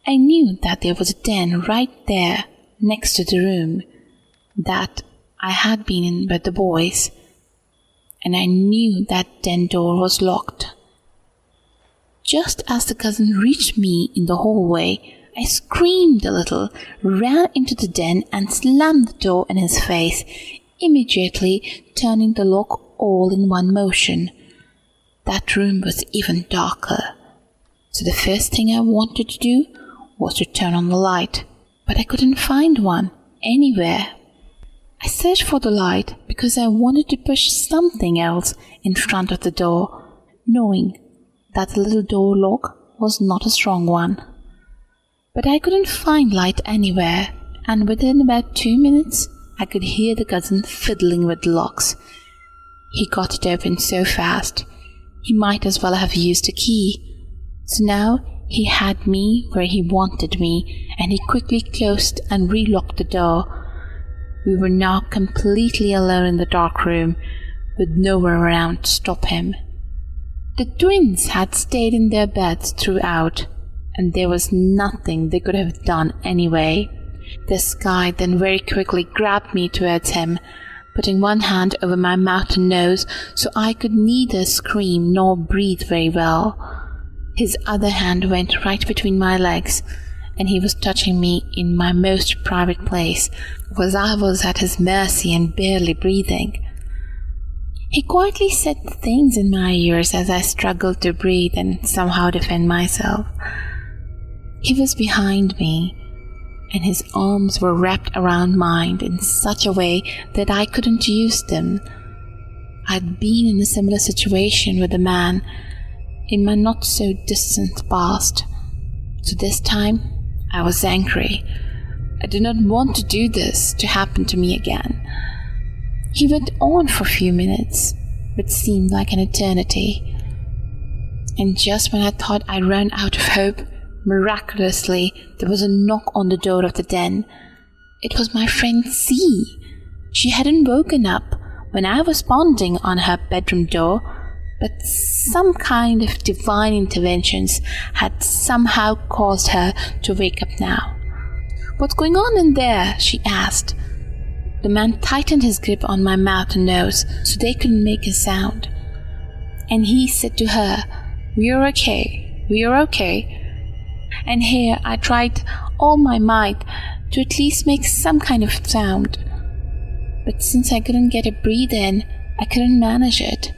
I knew that there was a den right there next to the room that I had been in with the boys, and I knew that den door was locked. Just as the cousin reached me in the hallway, I screamed a little, ran into the den and slammed the door in his face, immediately turning the lock all in one motion. That room was even darker. So the first thing I wanted to do was to turn on the light, but I couldn't find one anywhere. I searched for the light because I wanted to push something else in front of the door, knowing that the little door lock was not a strong one. But I couldn't find light anywhere, and within about 2 minutes, I could hear the cousin fiddling with the locks. He got it open so fast, he might as well have used a key. So now he had me where he wanted me, and he quickly closed and relocked the door. We were now completely alone in the dark room, with nowhere around to stop him. The twins had stayed in their beds throughout, and there was nothing they could have done anyway. This guy then very quickly grabbed me towards him, putting one hand over my mouth and nose so I could neither scream nor breathe very well. His other hand went right between my legs, and he was touching me in my most private place, as I was at his mercy and barely breathing. He quietly said things in my ears as I struggled to breathe and somehow defend myself. He was behind me, and his arms were wrapped around mine in such a way that I couldn't use them. I'd been in a similar situation with a man in my not-so-distant past, so this time I was angry. I did not want to do this to happen to me again. He went on for a few minutes, which seemed like an eternity. And just when I thought I'd run out of hope, miraculously there was a knock on the door of the den. It was my friend C. She hadn't woken up when I was pounding on her bedroom door, but some kind of divine interventions had somehow caused her to wake up now. "What's going on in there?" she asked. The man tightened his grip on my mouth and nose so they couldn't make a sound. And he said to her, "We're okay, we're okay." And here I tried all my might to at least make some kind of sound. But since I couldn't get a breath in, I couldn't manage it.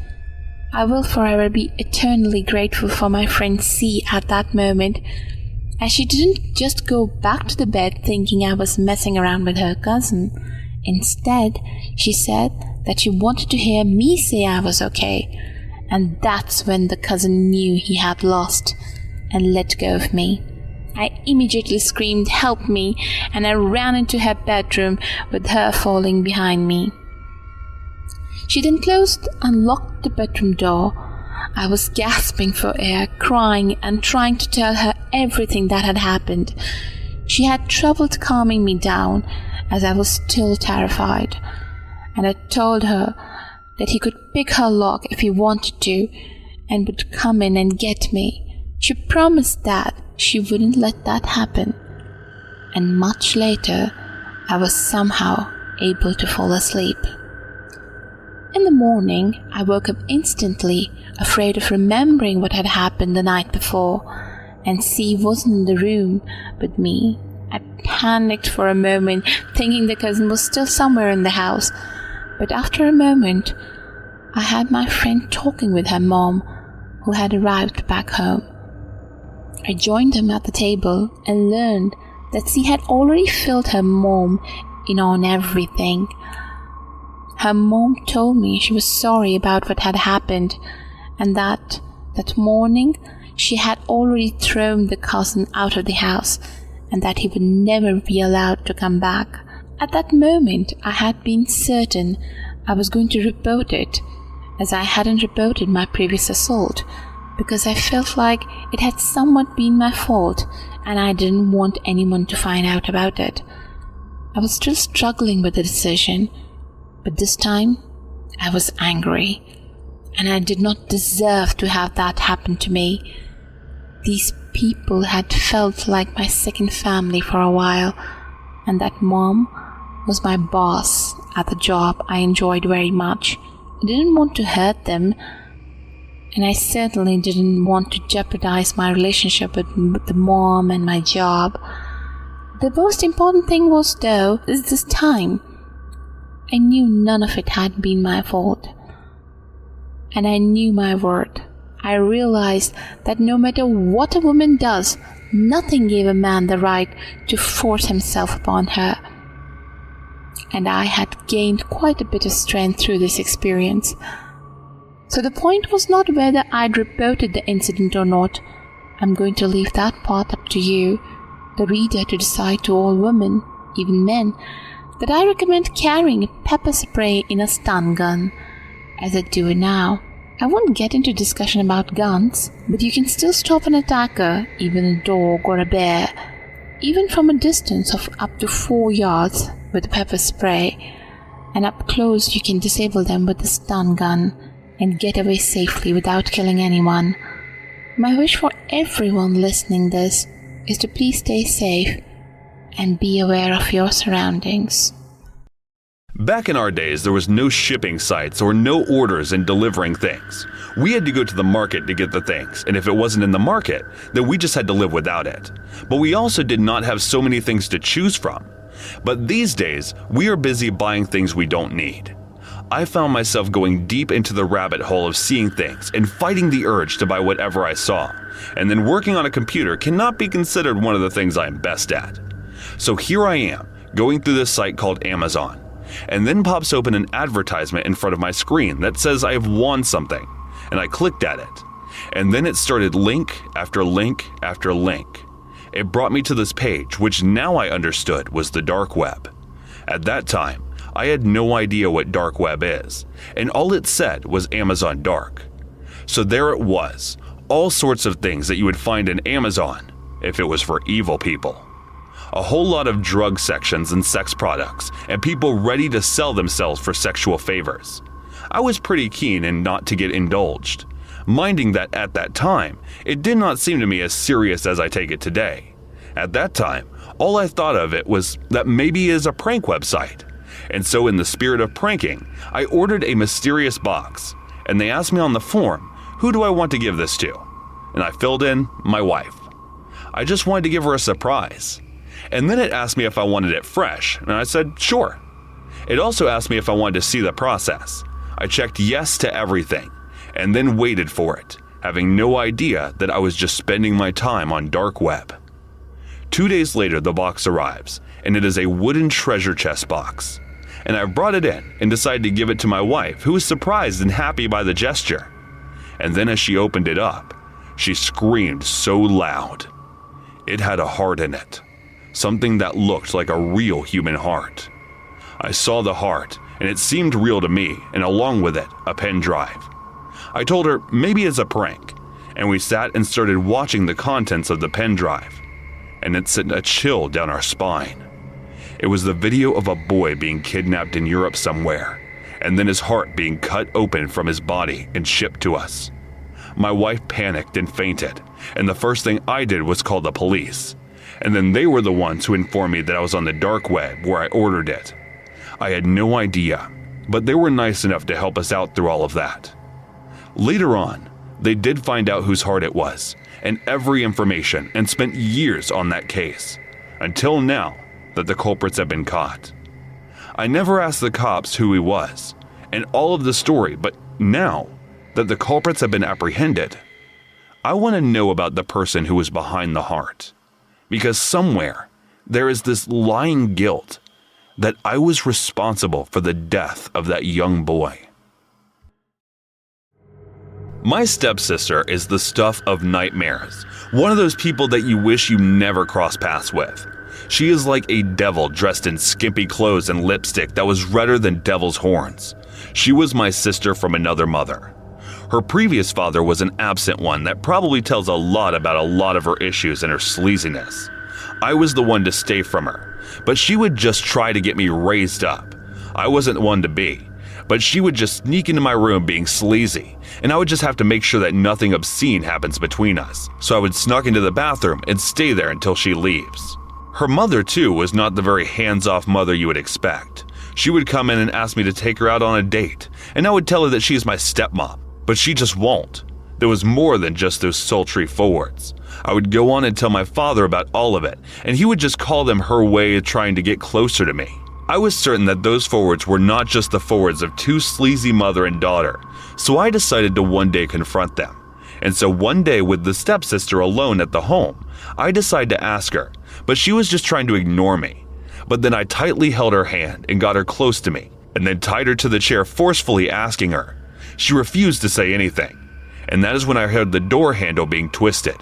I will forever be eternally grateful for my friend C at that moment, as she didn't just go back to the bed thinking I was messing around with her cousin. Instead, she said that she wanted to hear me say I was okay, and that's when the cousin knew he had lost and let go of me. I immediately screamed, "Help me!" and I ran into her bedroom with her falling behind me. She then closed and locked the bedroom door. I was gasping for air, crying and trying to tell her everything that had happened. She had trouble calming me down, as I was still terrified, and I told her that he could pick her lock if he wanted to and would come in and get me. She promised that she wouldn't let that happen, and much later I was somehow able to fall asleep. In the morning, I woke up instantly, afraid of remembering what had happened the night before, and C wasn't in the room with me. I panicked for a moment, thinking the cousin was still somewhere in the house, but after a moment, I had my friend talking with her mom, who had arrived back home. I joined them at the table and learned that C had already filled her mom in on everything. Her mom told me she was sorry about what had happened, and that morning she had already thrown the cousin out of the house, and that he would never be allowed to come back. At that moment, I had been certain I was going to report it, as I hadn't reported my previous assault, because I felt like it had somewhat been my fault, and I didn't want anyone to find out about it. I was still struggling with the decision, but this time I was angry, and I did not deserve to have that happen to me. These people had felt like my second family for a while, and that mom was my boss at the job I enjoyed very much. I didn't want to hurt them, and I certainly didn't want to jeopardize my relationship with the mom and my job. The most important thing was, though, is this time. I knew none of it had been my fault. And I knew my worth. I realized that no matter what a woman does, nothing gave a man the right to force himself upon her. And I had gained quite a bit of strength through this experience. So the point was not whether I'd reported the incident or not. I'm going to leave that part up to you, the reader, to decide. To all women, even men, that I recommend carrying a pepper spray in a stun gun, as I do it now. I won't get into discussion about guns, but you can still stop an attacker, even a dog or a bear, even from a distance of up to 4 yards with pepper spray, and up close you can disable them with the stun gun and get away safely without killing anyone. My wish for everyone listening this is to please stay safe and be aware of your surroundings. Back in our days, there was no shipping sites or no orders in delivering things. We had to go to the market to get the things, and if it wasn't in the market, then we just had to live without it. But we also did not have so many things to choose from. But these days, we are busy buying things we don't need. I found myself going deep into the rabbit hole of seeing things and fighting the urge to buy whatever I saw. And then working on a computer cannot be considered one of the things I am best at. So here I am, going through this site called Amazon. And then pops open an advertisement in front of my screen that says I have won something, and I clicked at it. And then it started link after link after link. It brought me to this page, which now I understood was the dark web. At that time, I had no idea what dark web is, and all it said was Amazon Dark. So there it was, all sorts of things that you would find in Amazon if it was for evil people. A whole lot of drug sections and sex products, and people ready to sell themselves for sexual favors. I was pretty keen and not to get indulged, minding that at that time, it did not seem to me as serious as I take it today. At that time, all I thought of it was that maybe it is a prank website. And so in the spirit of pranking, I ordered a mysterious box, and they asked me on the form, who do I want to give this to? And I filled in my wife. I just wanted to give her a surprise. And then it asked me if I wanted it fresh, and I said, sure. It also asked me if I wanted to see the process. I checked yes to everything, and then waited for it, having no idea that I was just spending my time on dark web. 2 days later, the box arrives, and it is a wooden treasure chest box. And I brought it in and decided to give it to my wife, who was surprised and happy by the gesture. And then as she opened it up, she screamed so loud. It had a heart in it. Something that looked like a real human heart. I saw the heart, and it seemed real to me, and along with it, a pen drive. I told her maybe it's a prank, and we sat and started watching the contents of the pen drive, and it sent a chill down our spine. It was the video of a boy being kidnapped in Europe somewhere, and then his heart being cut open from his body and shipped to us. My wife panicked and fainted, and the first thing I did was call the police. And then they were the ones who informed me that I was on the dark web where I ordered it. I had no idea, but they were nice enough to help us out through all of that. Later on, they did find out whose heart it was, and every information, and spent years on that case, until now that the culprits have been caught. I never asked the cops who he was, and all of the story, but now that the culprits have been apprehended, I want to know about the person who was behind the heart. Because somewhere, there is this lying guilt that I was responsible for the death of that young boy. My stepsister is the stuff of nightmares, one of those people that you wish you never crossed paths with. She is like a devil dressed in skimpy clothes and lipstick that was redder than devil's horns. She was my sister from another mother. Her previous father was an absent one that probably tells a lot about a lot of her issues and her sleaziness. I was the one to stay from her, but she would just try to get me raised up. I wasn't one to be, but she would just sneak into my room being sleazy, and I would just have to make sure that nothing obscene happens between us. So I would snuck into the bathroom and stay there until she leaves. Her mother, too, was not the very hands-off mother you would expect. She would come in and ask me to take her out on a date, and I would tell her that she is my stepmom. But she just won't. There was more than just those sultry forwards. I would go on and tell my father about all of it, and he would just call them her way of trying to get closer to me. I was certain that those forwards were not just the forwards of two sleazy mother and daughter, so I decided to one day confront them. And so one day, with the stepsister alone at the home, I decided to ask her, but she was just trying to ignore me. But then I tightly held her hand and got her close to me, and then tied her to the chair, forcefully asking her. She refused to say anything, and that is when I heard the door handle being twisted.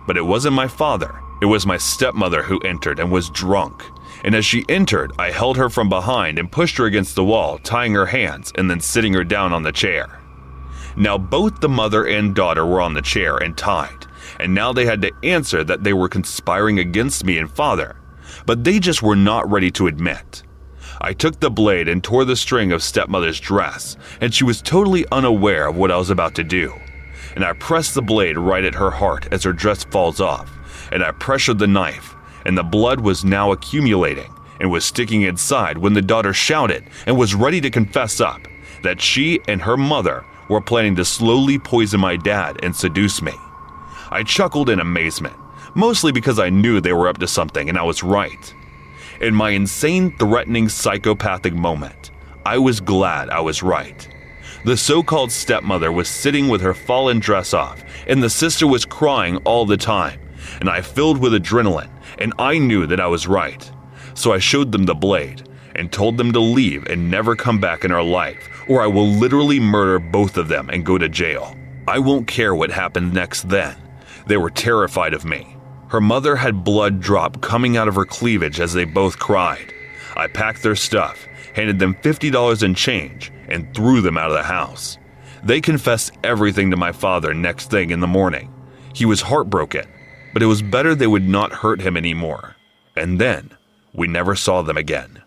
But it wasn't my father, it was my stepmother who entered and was drunk. And as she entered, I held her from behind and pushed her against the wall, tying her hands and then sitting her down on the chair. Now both the mother and daughter were on the chair and tied, and now they had to answer that they were conspiring against me and father, but they just were not ready to admit. I took the blade and tore the string of stepmother's dress, and she was totally unaware of what I was about to do. And I pressed the blade right at her heart as her dress falls off, and I pressured the knife, and the blood was now accumulating and was sticking inside when the daughter shouted and was ready to confess up that she and her mother were planning to slowly poison my dad and seduce me. I chuckled in amazement, mostly because I knew they were up to something and I was right. In my insane, threatening, psychopathic moment, I was glad I was right. The so-called stepmother was sitting with her fallen dress off, and the sister was crying all the time, and I filled with adrenaline, and I knew that I was right. So I showed them the blade and told them to leave and never come back in our life, or I will literally murder both of them and go to jail. I won't care what happened next then. They were terrified of me. Her mother had blood drop coming out of her cleavage as they both cried. I packed their stuff, handed them $50 in change, and threw them out of the house. They confessed everything to my father next thing in the morning. He was heartbroken, but it was better they would not hurt him anymore. And then, we never saw them again.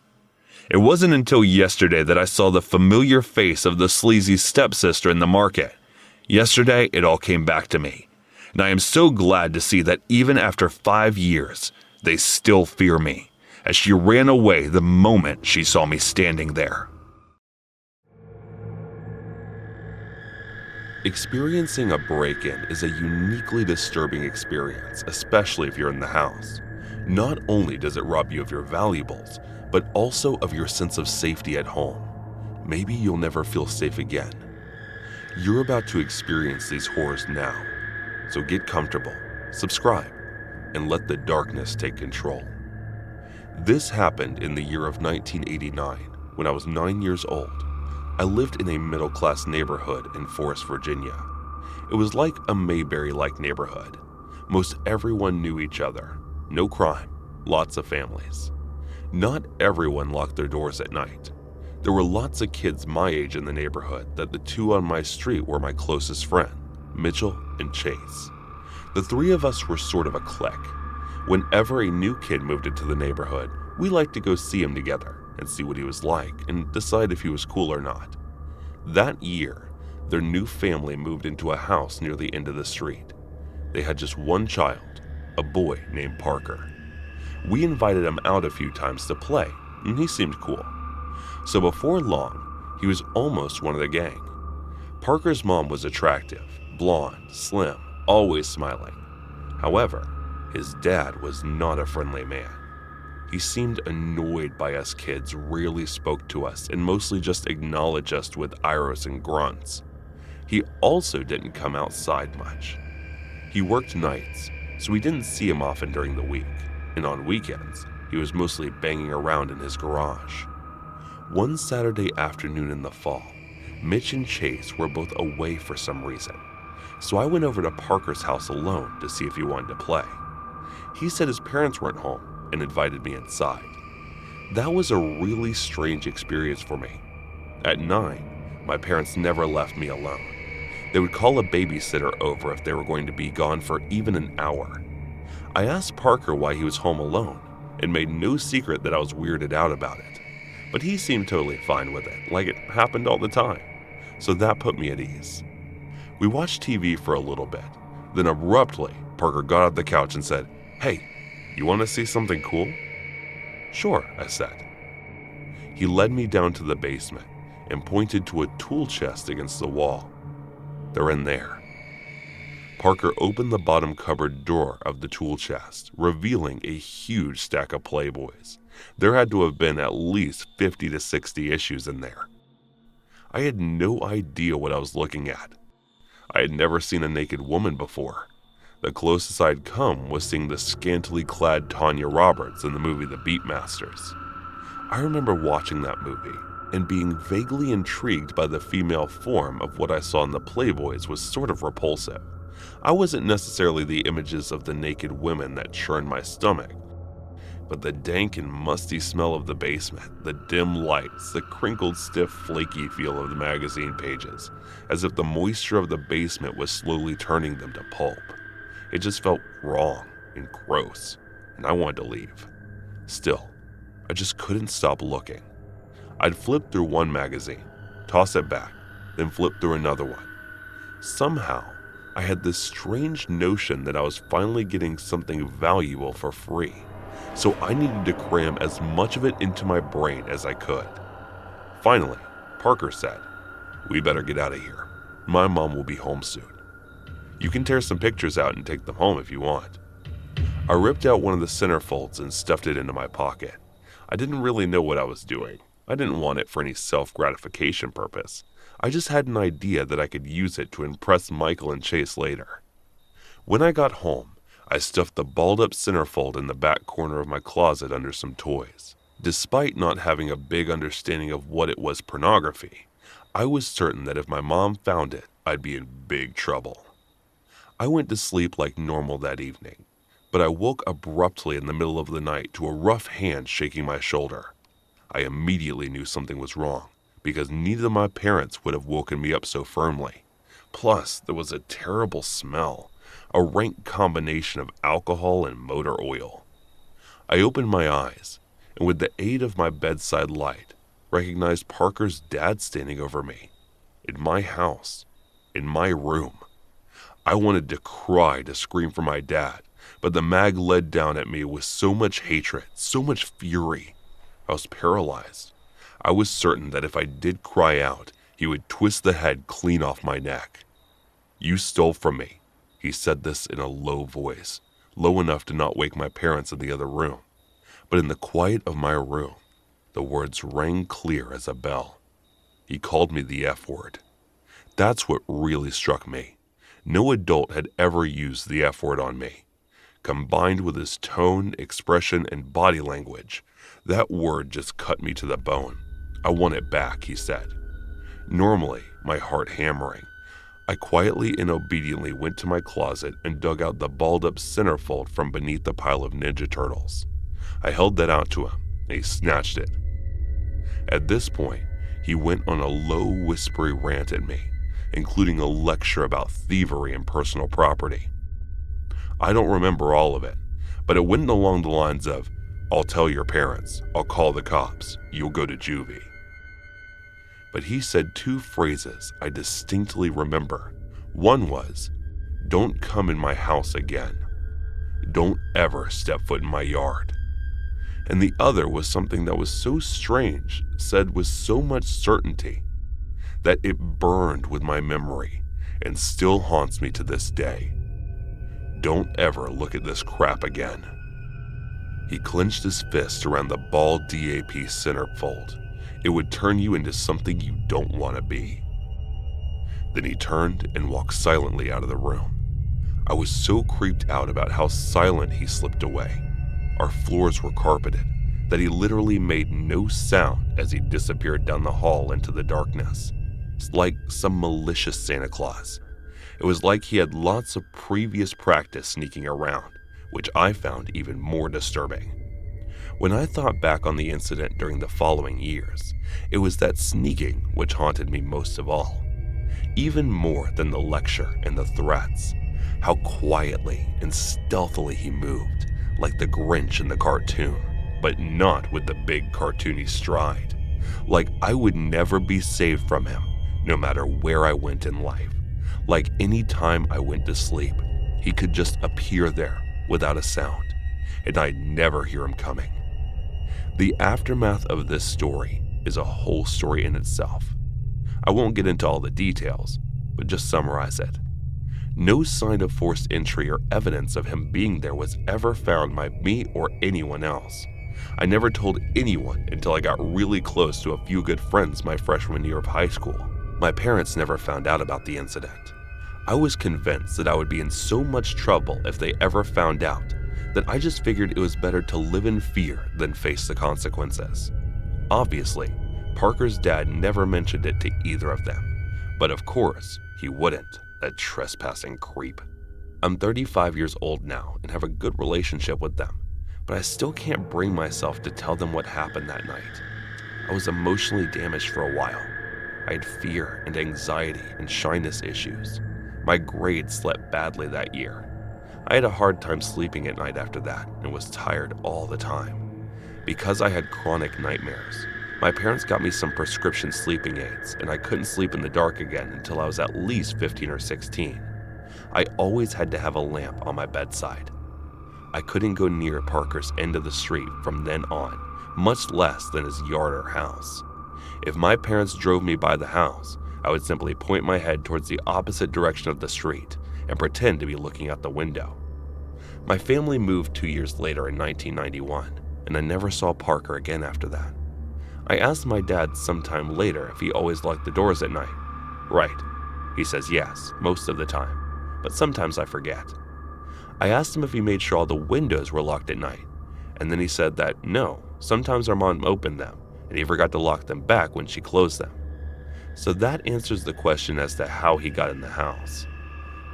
It wasn't until yesterday that I saw the familiar face of the sleazy stepsister in the market. Yesterday, it all came back to me. And I am so glad to see that even after 5 years, they still fear me, as she ran away the moment she saw me standing there. Experiencing a break-in is a uniquely disturbing experience, especially if you're in the house. Not only does it rob you of your valuables, but also of your sense of safety at home. Maybe you'll never feel safe again. You're about to experience these horrors now, so get comfortable, subscribe, and let the darkness take control. This happened in the year of 1989, when I was 9 years old. I lived in a middle-class neighborhood in Forest, Virginia. It was like a Mayberry-like neighborhood. Most everyone knew each other. No crime, lots of families. Not everyone locked their doors at night. There were lots of kids my age in the neighborhood that the two on my street were my closest friend, Mitchell and Chase. The three of us were sort of a clique. Whenever a new kid moved into the neighborhood, we liked to go see him together and see what he was like and decide if he was cool or not. That year, their new family moved into a house near the end of the street. They had just one child, a boy named Parker. We invited him out a few times to play, and he seemed cool. So before long, he was almost one of the gang. Parker's mom was attractive, blonde, slim, always smiling. However, his dad was not a friendly man. He seemed annoyed by us kids, rarely spoke to us, and mostly just acknowledged us with iros and grunts. He also didn't come outside much. He worked nights, so we didn't see him often during the week, and on weekends, he was mostly banging around in his garage. One Saturday afternoon in the fall, Mitch and Chase were both away for some reason, so I went over to Parker's house alone to see if he wanted to play. He said his parents weren't home and invited me inside. That was a really strange experience for me. At 9, my parents never left me alone. They would call a babysitter over if they were going to be gone for even an hour. I asked Parker why he was home alone and made no secret that I was weirded out about it. But he seemed totally fine with it, like it happened all the time. So that put me at ease. We watched TV for a little bit. Then abruptly, Parker got off the couch and said, "Hey, you want to see something cool?" "Sure," I said. He led me down to the basement and pointed to a tool chest against the wall. "They're in there." Parker opened the bottom cupboard door of the tool chest, revealing a huge stack of Playboys. There had to have been at least 50 to 60 issues in there. I had no idea what I was looking at. I had never seen a naked woman before. The closest I'd come was seeing the scantily clad Tanya Roberts in the movie The Beatmasters. I remember watching that movie and being vaguely intrigued by the female form of what I saw in the Playboys was sort of repulsive. I wasn't necessarily the images of the naked women that churned my stomach, but the dank and musty smell of the basement, the dim lights, the crinkled, stiff, flaky feel of the magazine pages, as if the moisture of the basement was slowly turning them to pulp. It just felt wrong and gross, and I wanted to leave. Still, I just couldn't stop looking. I'd flip through one magazine, toss it back, then flip through another one. Somehow, I had this strange notion that I was finally getting something valuable for free, so I needed to cram as much of it into my brain as I could. Finally, Parker said, "We better get out of here. My mom will be home soon. You can tear some pictures out and take them home if you want." I ripped out one of the centerfolds and stuffed it into my pocket. I didn't really know what I was doing. I didn't want it for any self-gratification purpose. I just had an idea that I could use it to impress Michael and Chase later. When I got home, I stuffed the balled-up centerfold in the back corner of my closet under some toys. Despite not having a big understanding of what it was pornography, I was certain that if my mom found it, I'd be in big trouble. I went to sleep like normal that evening, but I woke abruptly in the middle of the night to a rough hand shaking my shoulder. I immediately knew something was wrong, because neither of my parents would have woken me up so firmly. Plus, there was a terrible smell, a rank combination of alcohol and motor oil. I opened my eyes, and with the aid of my bedside light, recognized Parker's dad standing over me, in my house, in my room. I wanted to cry, to scream for my dad, but the mag led down at me with so much hatred, so much fury. I was paralyzed. I was certain that if I did cry out, he would twist the head clean off my neck. "You stole from me." He said this in a low voice, low enough to not wake my parents in the other room. But in the quiet of my room, the words rang clear as a bell. He called me the F word. That's what really struck me. No adult had ever used the F word on me. Combined with his tone, expression, and body language, that word just cut me to the bone. "I want it back," he said. Normally, my heart hammering, I quietly and obediently went to my closet and dug out the balled-up centerfold from beneath the pile of Ninja Turtles. I held that out to him, and he snatched it. At this point, he went on a low, whispery rant at me, including a lecture about thievery and personal property. I don't remember all of it, but it went along the lines of, "I'll tell your parents, I'll call the cops, you'll go to juvie." But he said two phrases I distinctly remember. One was, "Don't come in my house again. Don't ever step foot in my yard." And the other was something that was so strange, said with so much certainty, that it burned with my memory and still haunts me to this day. "Don't ever look at this crap again." He clenched his fist around the bald DAP centerfold. It would turn you into something you don't want to be. Then he turned and walked silently out of the room. I was so creeped out about how silent he slipped away. Our floors were carpeted, that he literally made no sound as he disappeared down the hall into the darkness. It's like some malicious Santa Claus. It was like he had lots of previous practice sneaking around, which I found even more disturbing. When I thought back on the incident during the following years, it was that sneaking which haunted me most of all. Even more than the lecture and the threats, how quietly and stealthily he moved, like the Grinch in the cartoon, but not with the big cartoony stride. Like I would never be saved from him, no matter where I went in life. Like any time I went to sleep, he could just appear there without a sound, and I'd never hear him coming. The aftermath of this story is a whole story in itself. I won't get into all the details, but just summarize it. No sign of forced entry or evidence of him being there was ever found by me or anyone else, I never told anyone until I got really close to a few good friends my freshman year of high school. My parents never found out about the incident. I was convinced that I would be in so much trouble if they ever found out that I just figured it was better to live in fear than face the consequences. Obviously, Parker's dad never mentioned it to either of them, but of course, he wouldn't, that trespassing creep. I'm 35 years old now and have a good relationship with them, but I still can't bring myself to tell them what happened that night. I was emotionally damaged for a while. I had fear and anxiety and shyness issues. My grades slipped badly that year. I had a hard time sleeping at night after that and was tired all the time. Because I had chronic nightmares, my parents got me some prescription sleeping aids, and I couldn't sleep in the dark again until I was at least 15 or 16. I always had to have a lamp on my bedside. I couldn't go near Parker's end of the street from then on, much less than his yard or house. If my parents drove me by the house, I would simply point my head towards the opposite direction of the street and pretend to be looking out the window. My family moved 2 years later in 1991, and I never saw Parker again after that. I asked my dad sometime later if he always locked the doors at night. Right. He says yes, most of the time, but sometimes I forget. I asked him if he made sure all the windows were locked at night, and then he said that no, sometimes our mom opened them, and he forgot to lock them back when she closed them. So that answers the question as to how he got in the house.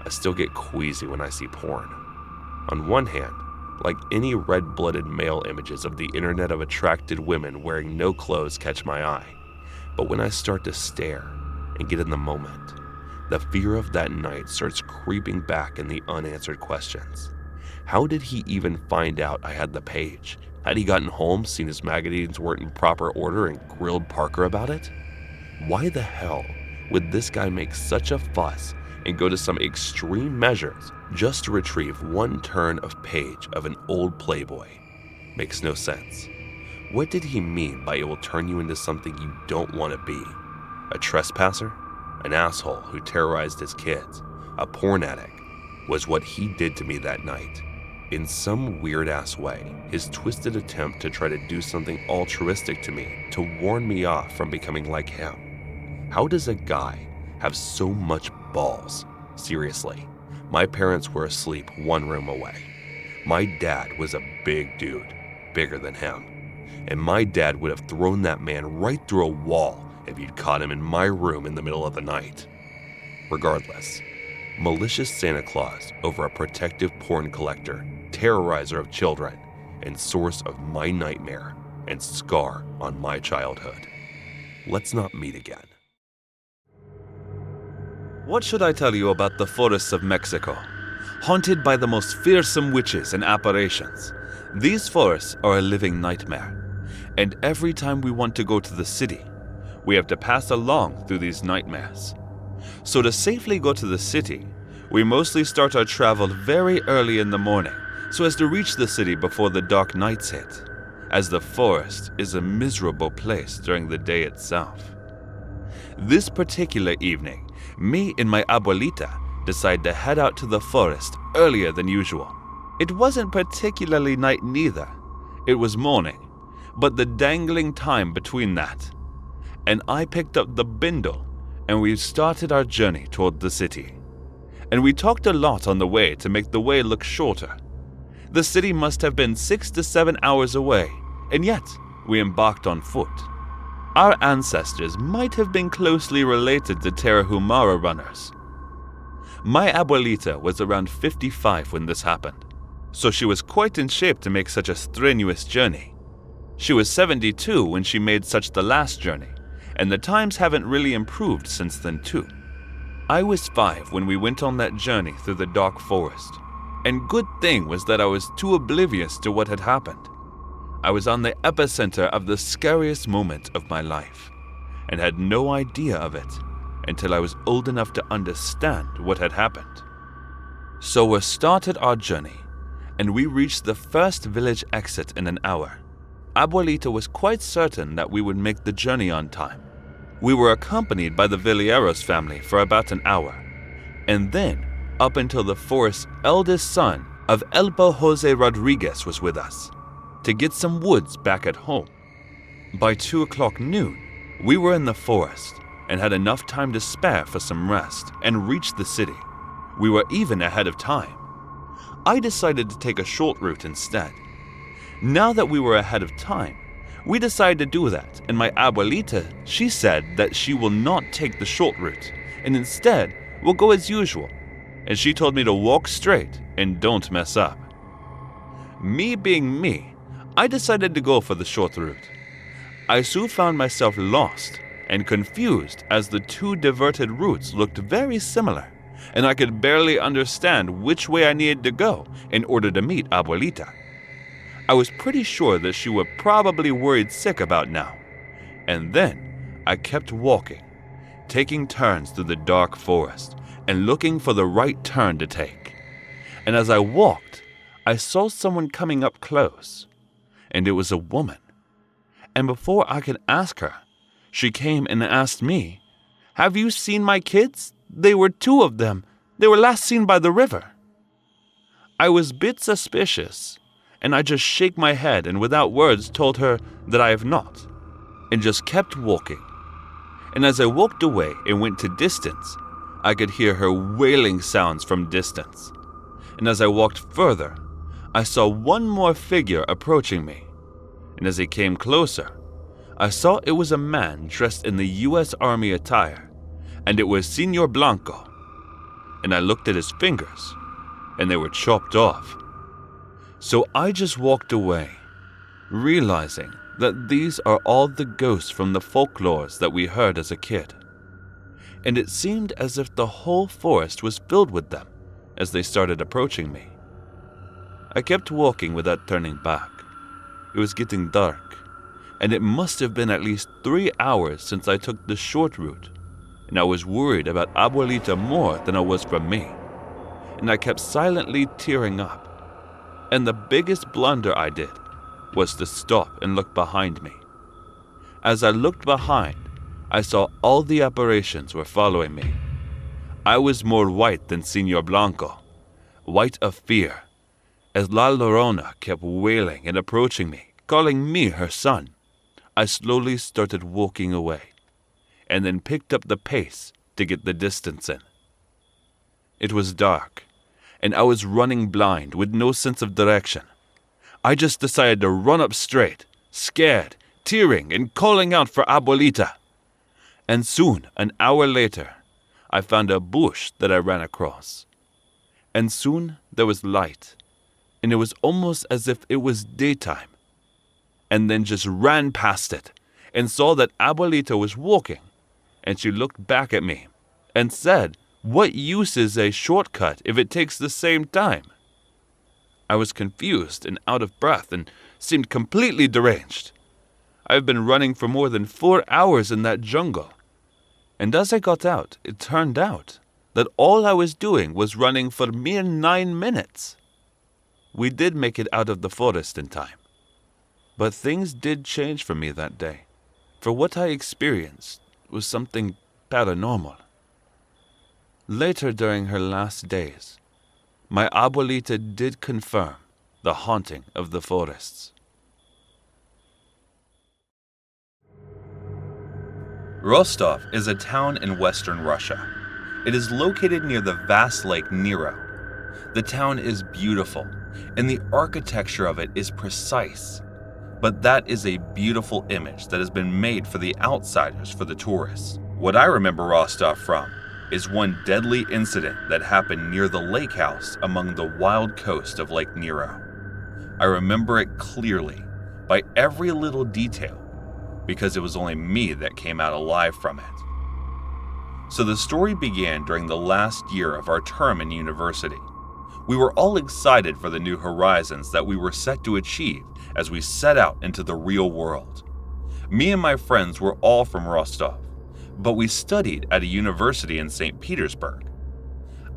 I still get queasy when I see porn. On one hand, like any red-blooded male images of the internet of attracted women wearing no clothes catch my eye. But when I start to stare and get in the moment, the fear of that night starts creeping back in the unanswered questions. How did he even find out I had the page? Had he gotten home, seen his magazines weren't in proper order, and grilled Parker about it? Why the hell would this guy make such a fuss and go to some extreme measures just to retrieve one turn of page of an old Playboy? Makes no sense. What did he mean by it will turn you into something you don't want to be? A trespasser? An asshole who terrorized his kids? A porn addict? Was what he did to me that night. In some weird-ass way, his twisted attempt to try to do something altruistic to me to warn me off from becoming like him. How does a guy have so much balls? Seriously, my parents were asleep one room away. My dad was a big dude, bigger than him. And my dad would have thrown that man right through a wall if you'd caught him in my room in the middle of the night. Regardless, malicious Santa Claus over a protective porn collector, terrorizer of children, and source of my nightmare and scar on my childhood. Let's not meet again. What should I tell you about the forests of Mexico? Haunted by the most fearsome witches and apparitions. These forests are a living nightmare. And every time we want to go to the city, we have to pass along through these nightmares. So to safely go to the city, we mostly start our travel very early in the morning so as to reach the city before the dark nights hit, as the forest is a miserable place during the day itself. This particular evening, me and my abuelita decide to head out to the forest earlier than usual. It wasn't particularly night neither. It was morning, but the dangling time between that. And I picked up the bindle and we started our journey toward the city. And we talked a lot on the way to make the way look shorter. The city must have been 6 to 7 hours away, and yet we embarked on foot. Our ancestors might have been closely related to Tarahumara runners. My abuelita was around 55 when this happened, so she was quite in shape to make such a strenuous journey. She was 72 when she made such the last journey, and the times haven't really improved since then too. I was 5 when we went on that journey through the dark forest, and good thing was that I was too oblivious to what had happened. I was on the epicenter of the scariest moment of my life, and had no idea of it until I was old enough to understand what had happened. So we started our journey, and we reached the first village exit in an hour. Abuelita was quite certain that we would make the journey on time. We were accompanied by the Villeros family for about an hour, and then up until the forest's eldest son of Elpo Jose Rodriguez was with us. to get some woods back at home. By 2 o'clock noon, we were in the forest and had enough time to spare for some rest and reached the city. We were even ahead of time. I decided to take a short route instead. Now that we were ahead of time, we decided to do that, and my abuelita, she said that she will not take the short route and instead will go as usual, and she told me to walk straight and don't mess up. Me being me, I decided to go for the short route. I soon found myself lost and confused as the two diverted routes looked very similar, and I could barely understand which way I needed to go in order to meet Abuelita. I was pretty sure that she was probably worried sick about now, and then I kept walking, taking turns through the dark forest and looking for the right turn to take. And as I walked, I saw someone coming up close, and it was a woman. And before I could ask her, she came and asked me, "Have you seen my kids? They were 2 of them. They were last seen by the river." I was a bit suspicious, and I just shook my head and without words told her that I have not, and just kept walking. And as I walked away and went to distance, I could hear her wailing sounds from distance. And as I walked further, I saw one more figure approaching me. And as he came closer, I saw it was a man dressed in the U.S. Army attire, and it was Senor Blanco. And I looked at his fingers, and they were chopped off. So I just walked away, realizing that these are all the ghosts from the folklores that we heard as a kid. And it seemed as if the whole forest was filled with them as they started approaching me. I kept walking without turning back. It was getting dark, and it must have been at least 3 hours since I took the short route, and I was worried about Abuelita more than I was for me. And I kept silently tearing up. And the biggest blunder I did was to stop and look behind me. As I looked behind, I saw all the apparitions were following me. I was more white than Senor Blanco, white of fear, as La Llorona kept wailing and approaching me, calling me her son. I slowly started walking away, and then picked up the pace to get the distance in. It was dark, and I was running blind with no sense of direction. I just decided to run up straight, scared, tearing, and calling out for Abuelita. And soon, an hour later, I found a bush that I ran across. And soon there was light, and it was almost as if it was daytime. And then just ran past it, and saw that Abuelita was walking, and she looked back at me, and said, "What use is a shortcut if it takes the same time?" I was confused and out of breath and seemed completely deranged. I've been running for more than 4 hours in that jungle. And as I got out, it turned out that all I was doing was running for mere 9 minutes. We did make it out of the forest in time. But things did change for me that day, for what I experienced was something paranormal. Later during her last days, my abuelita did confirm the haunting of the forests. Rostov is a town in western Russia. It is located near the vast lake Nero. The town is beautiful, and the architecture of it is precise. But that is a beautiful image that has been made for the outsiders, for the tourists. What I remember Rostov from is one deadly incident that happened near the lake house among the wild coast of Lake Nero. I remember it clearly, by every little detail, because it was only me that came out alive from it. So the story began during the last year of our term in university. We were all excited for the new horizons that we were set to achieve as we set out into the real world. Me and my friends were all from Rostov, but we studied at a university in St. Petersburg.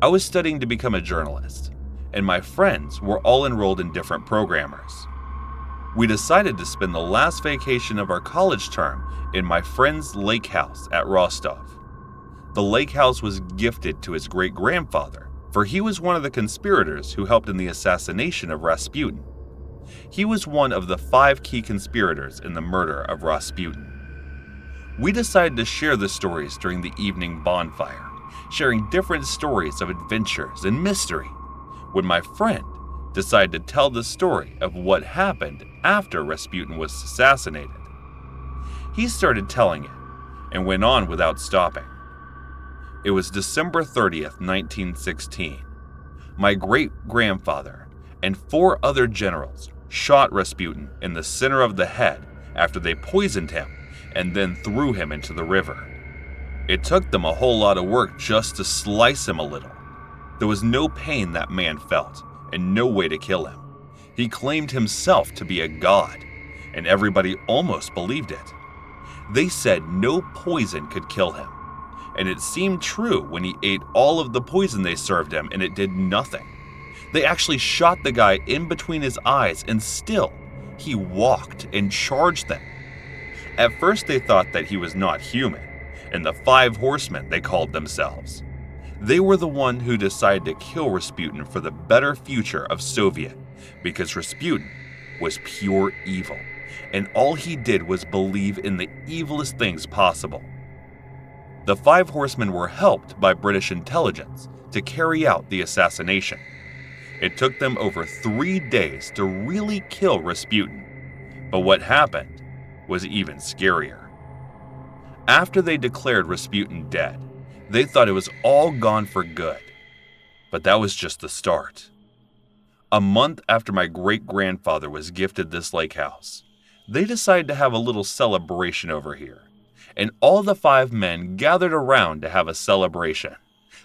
I was studying to become a journalist, and my friends were all enrolled in different programmers. We decided to spend the last vacation of our college term in my friend's lake house at Rostov. The lake house was gifted to his great-grandfather, for he was one of the conspirators who helped in the assassination of Rasputin. He was one of the 5 key conspirators in the murder of Rasputin. We decided to share the stories during the evening bonfire, sharing different stories of adventures and mystery, when my friend decided to tell the story of what happened after Rasputin was assassinated. He started telling it and went on without stopping. It was December 30th, 1916. My great-grandfather and 4 other generals shot Rasputin in the center of the head after they poisoned him and then threw him into the river. It took them a whole lot of work just to slice him a little. There was no pain that man felt and no way to kill him. He claimed himself to be a god, and everybody almost believed it. They said no poison could kill him, and it seemed true when he ate all of the poison they served him and it did nothing. They actually shot the guy in between his eyes and still, he walked and charged them. At first they thought that he was not human, and the 5 horsemen they called themselves. They were the one who decided to kill Rasputin for the better future of Soviet, because Rasputin was pure evil, and all he did was believe in the evilest things possible. The 5 horsemen were helped by British intelligence to carry out the assassination. It took them over 3 days to really kill Rasputin, but what happened was even scarier. After they declared Rasputin dead, they thought it was all gone for good, but that was just the start. A month after my great-grandfather was gifted this lake house, they decided to have a little celebration over here, and all the 5 men gathered around to have a celebration.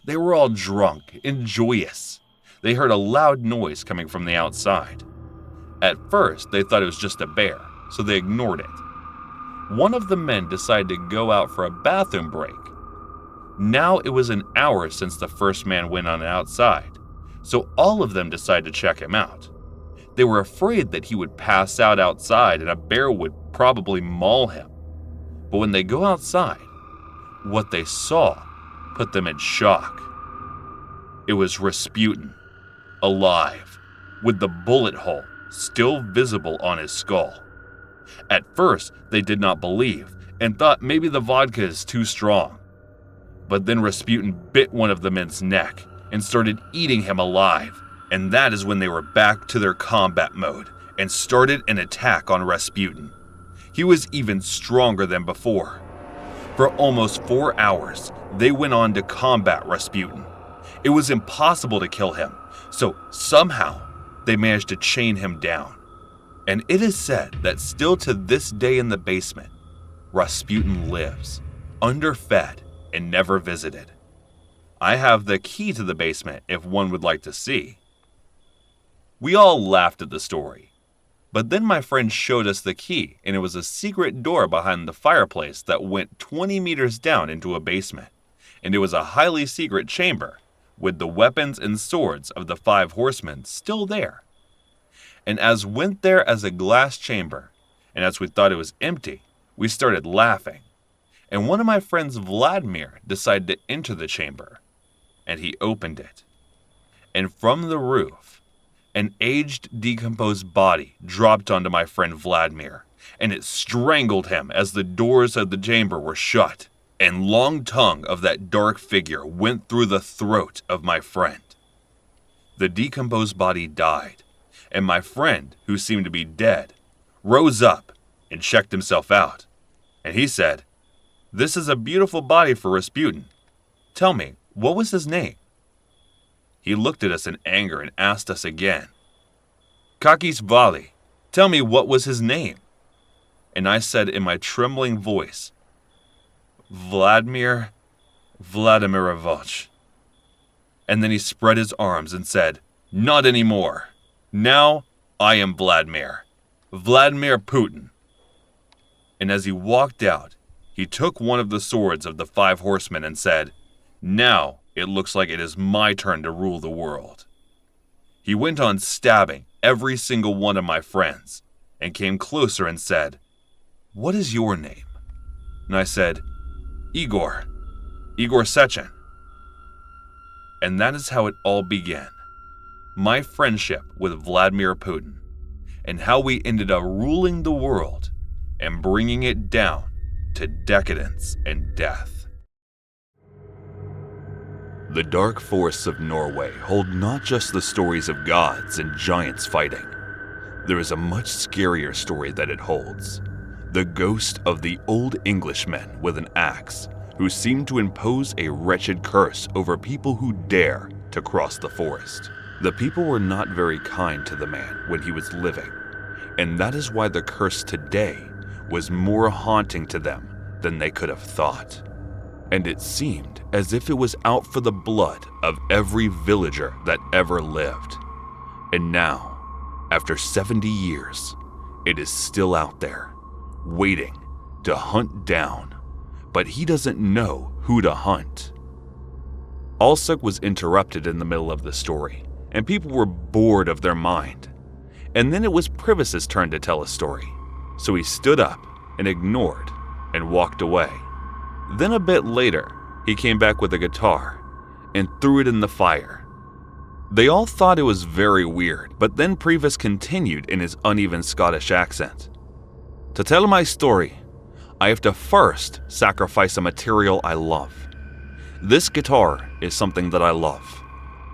They were all drunk and joyous. They heard a loud noise coming from the outside. At first, they thought it was just a bear, so they ignored it. One of the men decided to go out for a bathroom break. Now it was an hour since the first man went on outside, so all of them decided to check him out. They were afraid that he would pass out outside and a bear would probably maul him. But when they go outside, what they saw put them in shock. It was Rasputin, alive, with the bullet hole still visible on his skull. At first, they did not believe and thought maybe the vodka is too strong. But then Rasputin bit one of the men's neck and started eating him alive, and that is when they were back to their combat mode and started an attack on Rasputin. He was even stronger than before. For almost 4 hours, they went on to combat Rasputin. It was impossible to kill him, so somehow they managed to chain him down. And it is said that still to this day in the basement, Rasputin lives, underfed and never visited. I have the key to the basement if one would like to see. We all laughed at the story, but then my friend showed us the key, and it was a secret door behind the fireplace that went 20 meters down into a basement, and it was a highly secret chamber with the weapons and swords of the 5 horsemen still there. And as went there as a glass chamber, and as we thought it was empty, we started laughing. And one of my friends, Vladimir, decided to enter the chamber, and he opened it. And from the roof, an aged, decomposed body dropped onto my friend Vladimir, and it strangled him as the doors of the chamber were shut, and long tongue of that dark figure went through the throat of my friend. The decomposed body died, and my friend, who seemed to be dead, rose up and checked himself out, and he said, "This is a beautiful body for Rasputin. Tell me, what was his name?" He looked at us in anger and asked us again, "Kakis Vali, tell me what was his name?" And I said in my trembling voice, "Vladimir Vladimirovich." And then he spread his arms and said, "Not anymore. Now I am Vladimir Putin." And as he walked out, he took one of the swords of the 5 horsemen and said, "Now it looks like it is my turn to rule the world." He went on stabbing every single one of my friends and came closer and said, "What is your name?" And I said, Igor Sechin." And that is how it all began. My friendship with Vladimir Putin. and how we ended up ruling the world and bringing it down to decadence and death. The dark forests of Norway hold not just the stories of gods and giants fighting. There is a much scarier story that it holds. The ghost of the old Englishman with an axe who seemed to impose a wretched curse over people who dare to cross the forest. The people were not very kind to the man when he was living, and that is why the curse today was more haunting to them than they could have thought. And it seemed as if it was out for the blood of every villager that ever lived. And now, after 70 years, it is still out there, waiting to hunt down. But he doesn't know who to hunt. Alsuk was interrupted in the middle of the story, and people were bored of their mind. And then it was Privis's turn to tell a story, so he stood up and ignored and walked away. Then a bit later, he came back with a guitar and threw it in the fire. They all thought it was very weird, but then Privis continued in his uneven Scottish accent. To tell my story, I have to first sacrifice a material I love. This guitar is something that I love.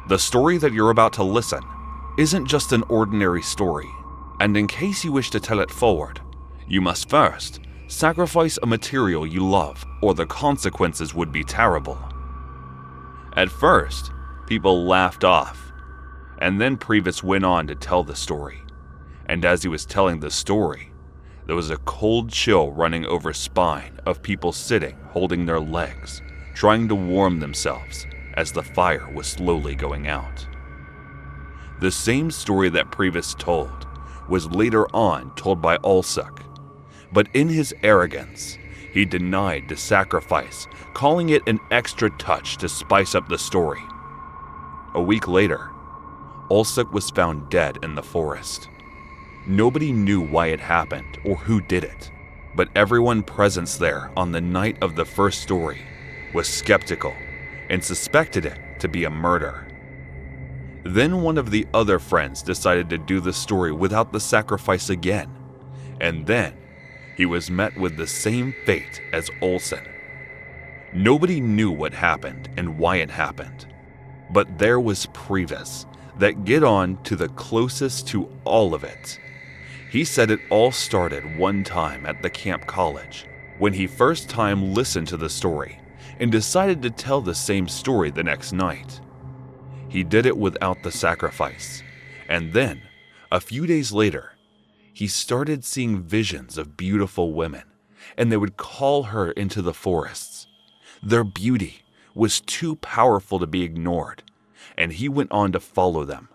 The story that you're about to listen isn't just an ordinary story, and in case you wish to tell it forward, you must first sacrifice a material you love, or the consequences would be terrible. At first, people laughed off, and then Privis went on to tell the story. And as he was telling the story, there was a cold chill running over spine of people sitting, holding their legs, trying to warm themselves as the fire was slowly going out. The same story that Privis told was later on told by Alsuk, but in his arrogance, he denied the sacrifice, calling it an extra touch to spice up the story. A week later, Alsuk was found dead in the forest. Nobody knew why it happened or who did it, but everyone present there on the night of the first story was skeptical and suspected it to be a murder. Then one of the other friends decided to do the story without the sacrifice again, and then he was met with the same fate as Olsen. Nobody knew what happened and why it happened, but there was Privis that get on to the closest to all of it. He said it all started one time at the camp college, when he first time listened to the story and decided to tell the same story the next night. He did it without the sacrifice, and then, a few days later, he started seeing visions of beautiful women, and they would call her into the forests. Their beauty was too powerful to be ignored, and he went on to follow them.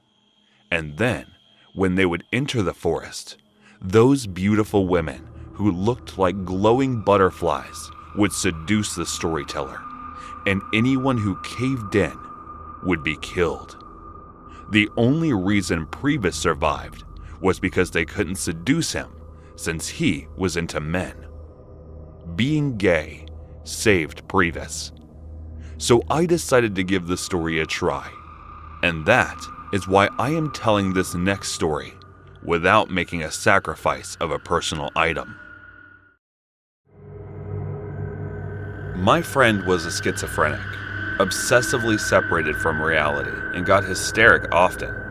And then, when they would enter the forest, those beautiful women who looked like glowing butterflies would seduce the storyteller, and anyone who caved in would be killed. The only reason Privis survived was because they couldn't seduce him, since he was into men. Being gay saved Privis. So I decided to give the story a try, and that is why I am telling this next story without making a sacrifice of a personal item. My friend was a schizophrenic, obsessively separated from reality, and got hysteric often.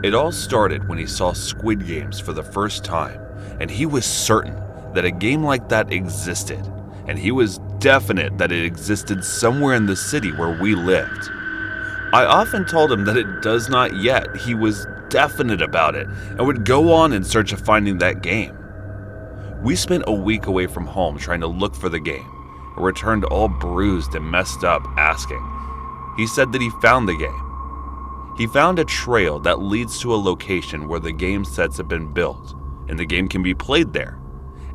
It all started when he saw Squid Games for the first time, and he was certain that a game like that existed, and he was definite that it existed somewhere in the city where we lived. I often told him that it does not yet. He was definite about it and would go on in search of finding that game. We spent a week away from home trying to look for the game and returned all bruised and messed up asking. He said that he found the game. He found a trail that leads to a location where the game sets have been built and the game can be played there,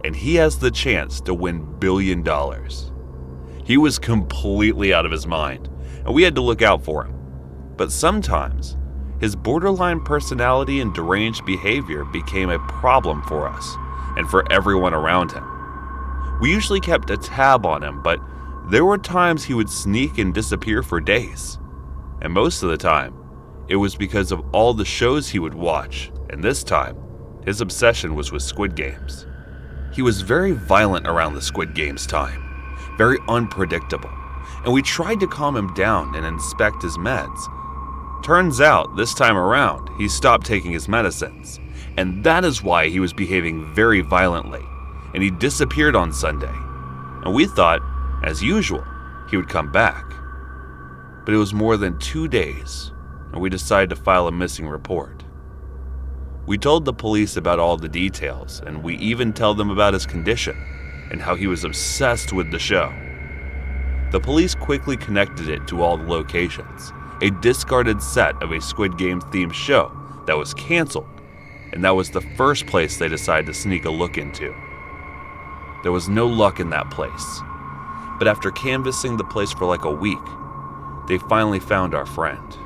and he has the chance to win $1 billion. He was completely out of his mind, and we had to look out for him. But sometimes, his borderline personality and deranged behavior became a problem for us and for everyone around him. We usually kept a tab on him, but there were times he would sneak and disappear for days. And most of the time, it was because of all the shows he would watch, and this time, His obsession was with Squid Games. He was very violent around the Squid Games time, very unpredictable, and we tried to calm him down and inspect his meds. Turns out, this time around, he stopped taking his medicines, and that is why he was behaving very violently, and he disappeared on Sunday. And we thought, as usual, he would come back. But it was more than 2 days, and we decided to file a missing report. We told the police about all the details, and we even told them about his condition and how he was obsessed with the show. The police quickly connected it to all the locations, a discarded set of a Squid Game themed show that was canceled, and that was the first place they decided to sneak a look into. There was no luck in that place, but after canvassing the place for like a week, they finally found our friend.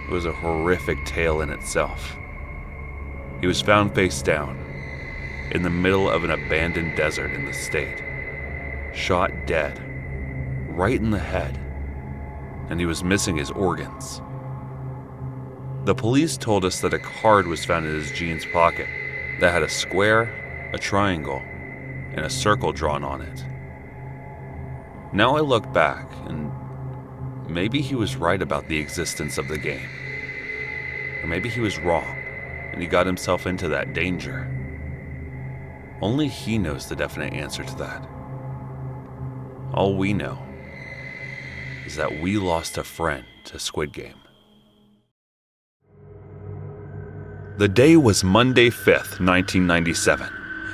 It was a horrific tale in itself. He was found face down in the middle of an abandoned desert in the state, shot dead, right in the head, and he was missing his organs. The police told us that a card was found in his jeans pocket that had a square, a triangle, and a circle drawn on it. Now I look back, and maybe he was right about the existence of the game. Or maybe he was wrong, and he got himself into that danger. Only he knows the definite answer to that. All we know is that we lost a friend to Squid Game. The day was Monday 5th, 1997,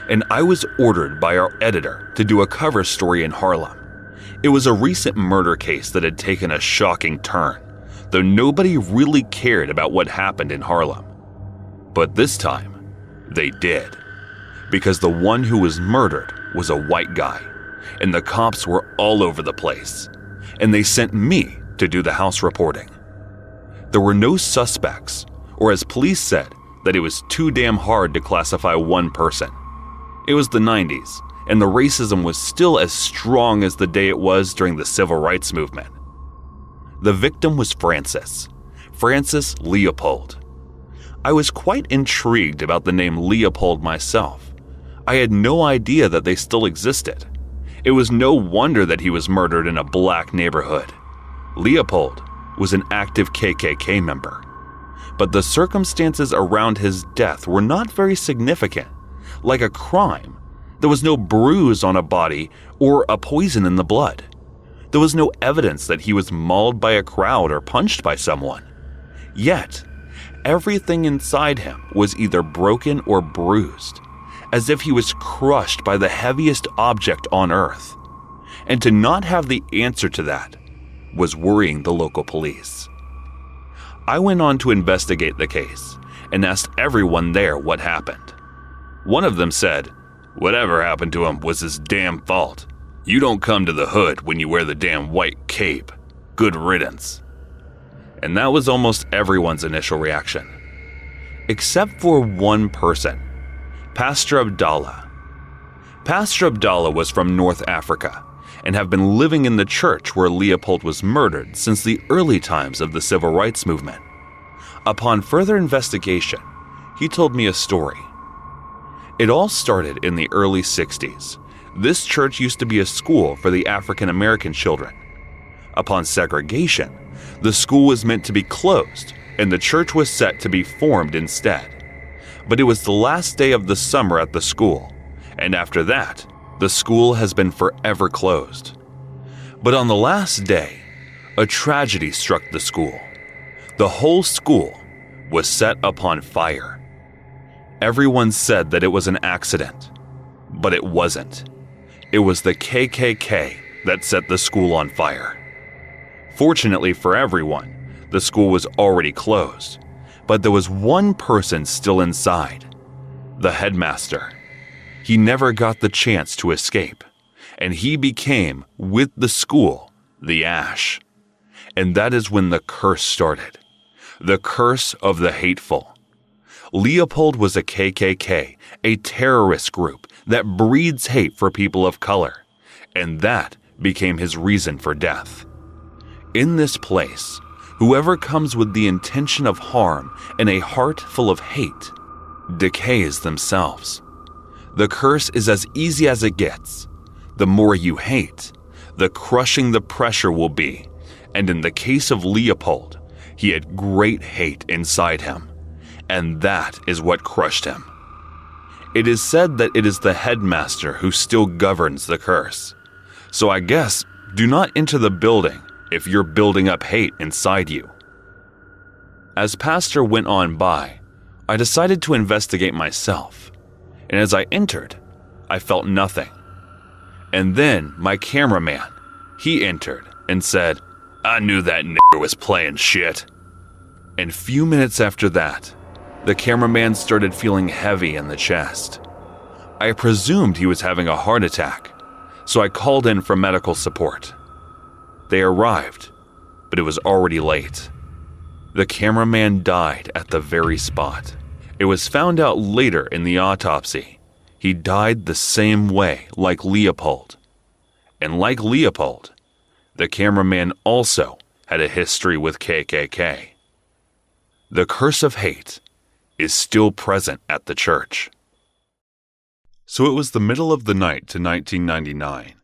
and I was ordered by our editor to do a cover story in Harlem. It was a recent murder case that had taken a shocking turn, though nobody really cared about what happened in Harlem. But this time, they did, because the one who was murdered was a white guy, and the cops were all over the place, and they sent me to do the house reporting. There were no suspects, or as police said, that it was too damn hard to classify one person. It was the 90s, and the racism was still as strong as the day it was during the civil rights movement. The victim was Francis Leopold. I was quite intrigued about the name Leopold myself. I had no idea that they still existed. It was no wonder that he was murdered in a black neighborhood. Leopold was an active KKK member, but the circumstances around his death were not very significant. Like a crime, there was no bruise on a body or a poison in the blood. There was no evidence that he was mauled by a crowd or punched by someone. Yet, everything inside him was either broken or bruised, as if he was crushed by the heaviest object on earth. And to not have the answer to that was worrying the local police. I went on to investigate the case and asked everyone there what happened. One of them said, "Whatever happened to him was his damn fault. You don't come to the hood when you wear the damn white cape. Good riddance." And that was almost everyone's initial reaction. Except for one person, Pastor Abdallah. Pastor Abdallah was from North Africa and have been living in the church where Leopold was murdered since the early times of the civil rights movement. Upon further investigation, he told me a story. It all started in the early 60s. This church used to be a school for the African American children. Upon segregation, the school was meant to be closed and the church was set to be formed instead. But it was the last day of the summer at the school, and after that, the school has been forever closed. But on the last day, a tragedy struck the school. The whole school was set upon fire. Everyone said that it was an accident, but it wasn't. It was the KKK that set the school on fire. Fortunately for everyone, the school was already closed, but there was one person still inside, the headmaster. He never got the chance to escape, and he became, with the school, the ash. And that is when the curse started. The curse of the hateful. Leopold was a KKK, a terrorist group that breeds hate for people of color, and that became his reason for death. In this place, whoever comes with the intention of harm and a heart full of hate decays themselves. The curse is as easy as it gets. The more you hate, the crushing the pressure will be, and in the case of Leopold, he had great hate inside him, and that is what crushed him. It is said that it is the headmaster who still governs the curse. So I guess, do not enter the building if you're building up hate inside you. As Pastor went on by, I decided to investigate myself, and as I entered, I felt nothing. And then my cameraman, he entered and said, "I knew that nigger was playing shit." And few minutes after that, the cameraman started feeling heavy in the chest. I presumed he was having a heart attack, so I called in for medical support. They arrived, but it was already late. The cameraman died at the very spot. It was found out later in the autopsy. He died the same way like Leopold. And like Leopold, the cameraman also had a history with KKK. The curse of hate is still present at the church. So it was the middle of the night to 1999.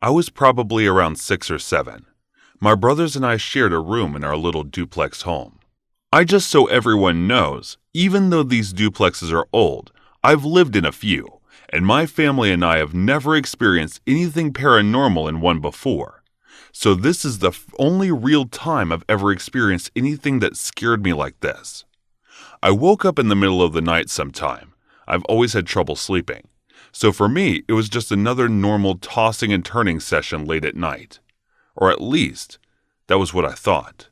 I was probably around 6 or 7. My brothers and I shared a room in our little duplex home. Just so everyone knows, even though these duplexes are old, I've lived in a few, and my family and I have never experienced anything paranormal in one before. So this is the only real time I've ever experienced anything that scared me like this. I woke up in the middle of the night sometime. I've always had trouble sleeping. So for me, it was just another normal tossing and turning session late at night. Or at least, that was what I thought.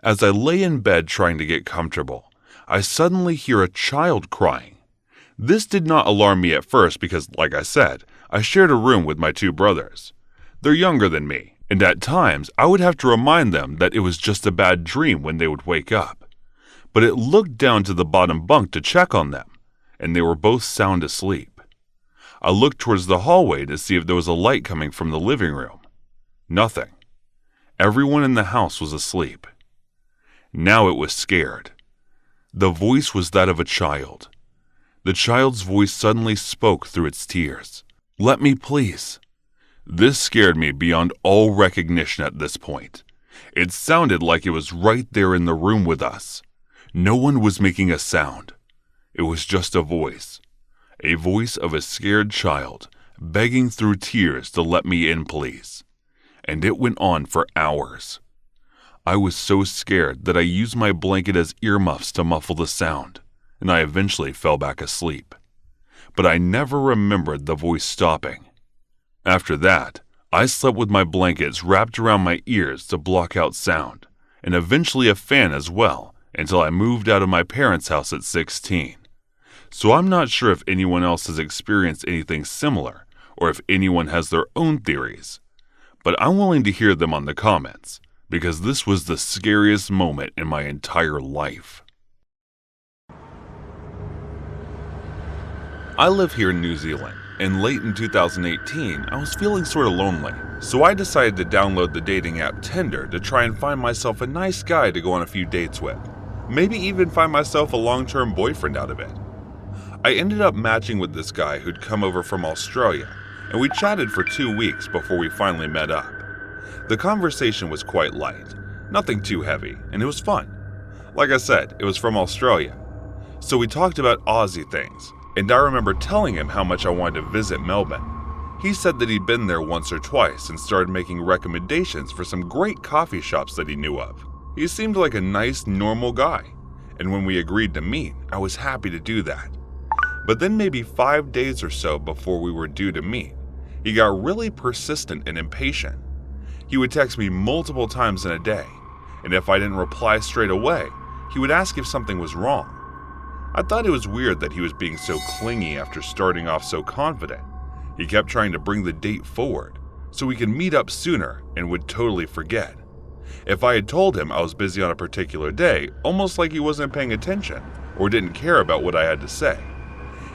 As I lay in bed trying to get comfortable, I suddenly hear a child crying. This did not alarm me at first because, like I said, I shared a room with my 2 brothers. They're younger than me, and at times I would have to remind them that it was just a bad dream when they would wake up. But it looked down to the bottom bunk to check on them, and they were both sound asleep. I looked towards the hallway to see if there was a light coming from the living room. Nothing. Everyone in the house was asleep. Now it was scared. The voice was that of a child. The child's voice suddenly spoke through its tears. "Let me, please." This scared me beyond all recognition at this point. It sounded like it was right there in the room with us. No one was making a sound. It was just a voice of a scared child, begging through tears to let me in, please. And it went on for hours. I was so scared that I used my blanket as earmuffs to muffle the sound, and I eventually fell back asleep. But I never remembered the voice stopping. After that, I slept with my blankets wrapped around my ears to block out sound, and eventually a fan as well, until I moved out of my parents' house at 16. So I'm not sure if anyone else has experienced anything similar, or if anyone has their own theories. But I'm willing to hear them on the comments, because this was the scariest moment in my entire life. I live here in New Zealand, and late in 2018, I was feeling sort of lonely. So I decided to download the dating app Tinder to try and find myself a nice guy to go on a few dates with. Maybe even find myself a long-term boyfriend out of it. I ended up matching with this guy who'd come over from Australia, and we chatted for 2 weeks before we finally met up. The conversation was quite light, nothing too heavy, and it was fun. Like I said, it was from Australia. So we talked about Aussie things, and I remember telling him how much I wanted to visit Melbourne. He said that he'd been there once or twice and started making recommendations for some great coffee shops that he knew of. He seemed like a nice, normal guy, and when we agreed to meet, I was happy to do that. But then maybe 5 days or so before we were due to meet, he got really persistent and impatient. He would text me multiple times in a day, and if I didn't reply straight away, he would ask if something was wrong. I thought it was weird that he was being so clingy after starting off so confident. He kept trying to bring the date forward, so we could meet up sooner and would totally forget. If I had told him I was busy on a particular day, almost like he wasn't paying attention or didn't care about what I had to say.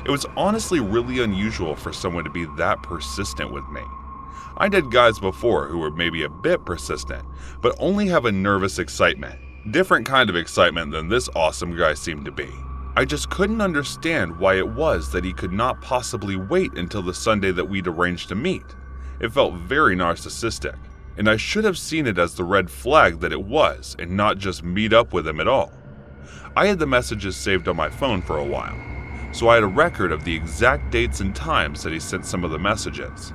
It was honestly really unusual for someone to be that persistent with me. I did guys before who were maybe a bit persistent, but only have a nervous excitement. Different kind of excitement than this awesome guy seemed to be. I just couldn't understand why it was that he could not possibly wait until the Sunday that we'd arranged to meet. It felt very narcissistic, and I should have seen it as the red flag that it was and not just meet up with him at all. I had the messages saved on my phone for a while, so I had a record of the exact dates and times that he sent some of the messages.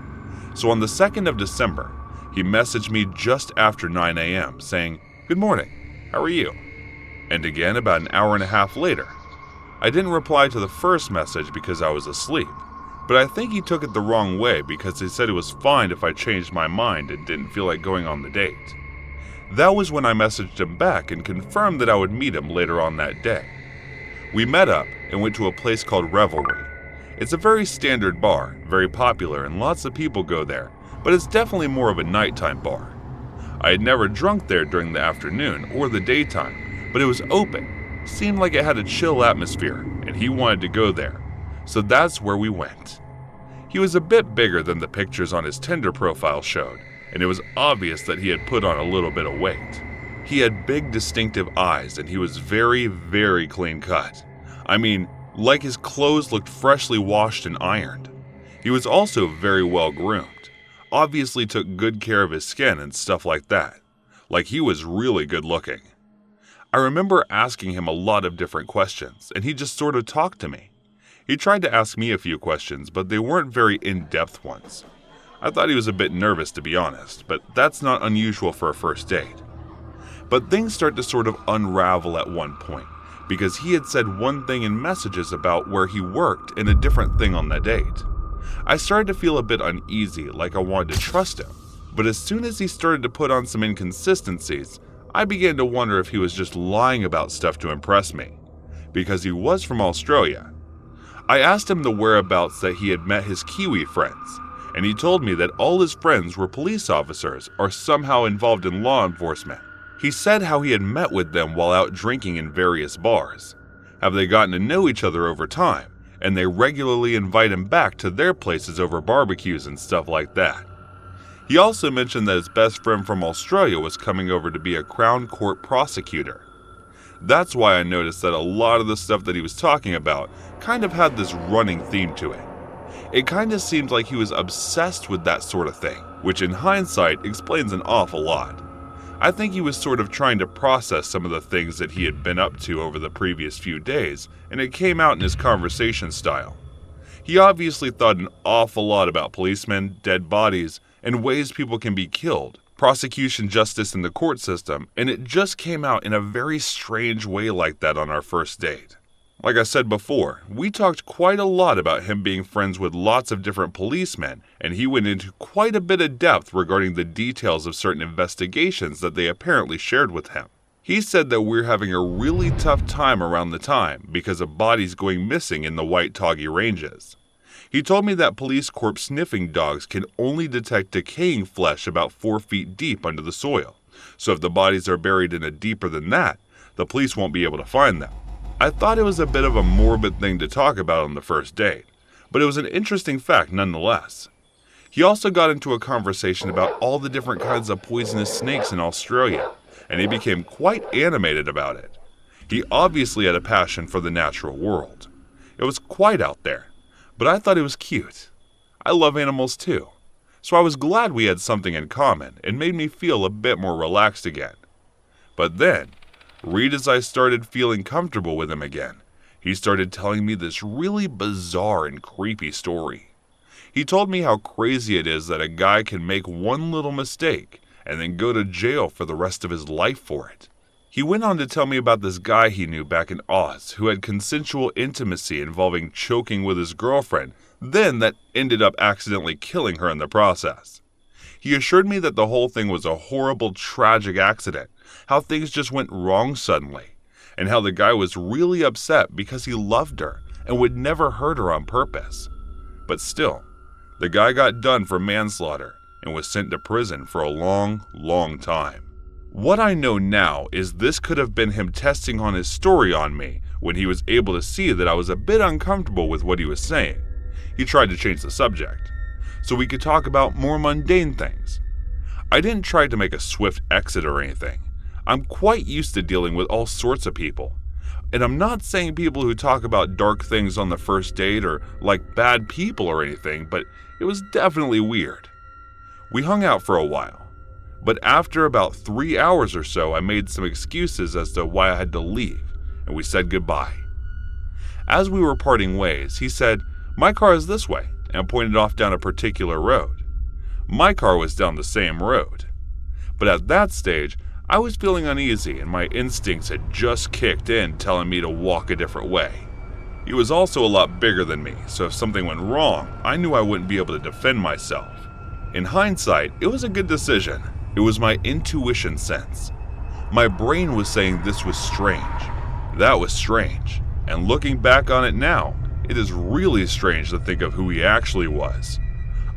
So on the 2nd of December, he messaged me just after 9 a.m. saying, "Good morning, how are you?" And again about an hour and a half later. I didn't reply to the first message because I was asleep, but I think he took it the wrong way because he said it was fine if I changed my mind and didn't feel like going on the date. That was when I messaged him back and confirmed that I would meet him later on that day. We met up and went to a place called Revelry. It's a very standard bar, very popular, and lots of people go there, but it's definitely more of a nighttime bar. I had never drunk there during the afternoon or the daytime, but it was open, seemed like it had a chill atmosphere, and he wanted to go there, so that's where we went. He was a bit bigger than the pictures on his Tinder profile showed, and it was obvious that he had put on a little bit of weight. He had big distinctive eyes, and he was very, very clean cut. I mean, like his clothes looked freshly washed and ironed. He was also very well groomed, obviously took good care of his skin and stuff like that. Like he was really good looking. I remember asking him a lot of different questions, and he just sort of talked to me. He tried to ask me a few questions, but they weren't very in-depth ones. I thought he was a bit nervous, to be honest, but that's not unusual for a first date. But things start to sort of unravel at one point, because he had said one thing in messages about where he worked and a different thing on that date. I started to feel a bit uneasy, like I wanted to trust him, but as soon as he started to put on some inconsistencies, I began to wonder if he was just lying about stuff to impress me, because he was from Australia. I asked him the whereabouts that he had met his Kiwi friends, and he told me that all his friends were police officers or somehow involved in law enforcement. He said how he had met with them while out drinking in various bars. Have they gotten to know each other over time, and they regularly invite him back to their places over barbecues and stuff like that. He also mentioned that his best friend from Australia was coming over to be a Crown Court prosecutor. That's why I noticed that a lot of the stuff that he was talking about kind of had this running theme to it. It kind of seemed like he was obsessed with that sort of thing, which in hindsight explains an awful lot. I think he was sort of trying to process some of the things that he had been up to over the previous few days, and it came out in his conversation style. He obviously thought an awful lot about policemen, dead bodies, and ways people can be killed, prosecution justice in the court system, and it just came out in a very strange way like that on our first date. Like I said before, we talked quite a lot about him being friends with lots of different policemen, and he went into quite a bit of depth regarding the details of certain investigations that they apparently shared with him. He said that we're having a really tough time around the time because of bodies going missing in the White Toggy Ranges. He told me that police corpse sniffing dogs can only detect decaying flesh about 4 feet deep under the soil, so if the bodies are buried in a deeper than that, the police won't be able to find them. I thought it was a bit of a morbid thing to talk about on the first date, but it was an interesting fact nonetheless. He also got into a conversation about all the different kinds of poisonous snakes in Australia, and he became quite animated about it. He obviously had a passion for the natural world. It was quite out there, but I thought it was cute. I love animals too, so I was glad we had something in common and made me feel a bit more relaxed again. But then, right as I started feeling comfortable with him again, he started telling me this really bizarre and creepy story. He told me how crazy it is that a guy can make one little mistake and then go to jail for the rest of his life for it. He went on to tell me about this guy he knew back in Oz who had consensual intimacy involving choking with his girlfriend, then that ended up accidentally killing her in the process. He assured me that the whole thing was a horrible, tragic accident, how things just went wrong suddenly, and how the guy was really upset because he loved her and would never hurt her on purpose. But still, the guy got done for manslaughter and was sent to prison for a long, long time. What I know now is this could have been him testing on his story on me when he was able to see that I was a bit uncomfortable with what he was saying. He tried to change the subject, so we could talk about more mundane things. I didn't try to make a swift exit or anything. I'm quite used to dealing with all sorts of people. And I'm not saying people who talk about dark things on the first date are like bad people or anything, but it was definitely weird. We hung out for a while, but after about 3 hours or so, I made some excuses as to why I had to leave, and we said goodbye. As we were parting ways, he said, "My car is this way," and pointed off down a particular road. My car was down the same road. But at that stage, I was feeling uneasy and my instincts had just kicked in telling me to walk a different way. He was also a lot bigger than me, so if something went wrong, I knew I wouldn't be able to defend myself. In hindsight, it was a good decision. It was my intuition sense. My brain was saying this was strange. That was strange. And looking back on it now, it is really strange to think of who he actually was.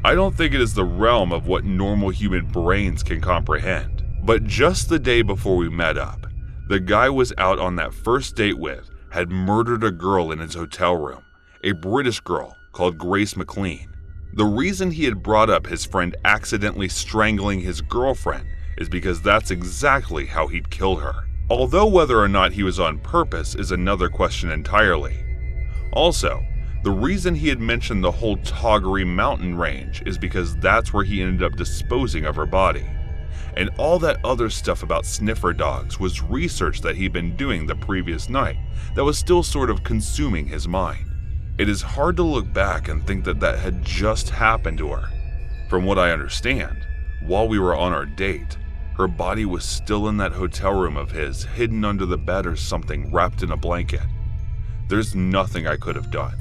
I don't think it is the realm of what normal human brains can comprehend. But just the day before we met up, the guy was out on that first date with had murdered a girl in his hotel room, a British girl called Grace MacLeod. The reason he had brought up his friend accidentally strangling his girlfriend is because that's exactly how he'd killed her. Although whether or not he was on purpose is another question entirely. Also, the reason he had mentioned the whole Toggery mountain range is because that's where he ended up disposing of her body. And all that other stuff about sniffer dogs was research that he'd been doing the previous night that was still sort of consuming his mind. It is hard to look back and think that that had just happened to her. From what I understand, while we were on our date, her body was still in that hotel room of his, hidden under the bed or something, wrapped in a blanket. There's nothing I could have done.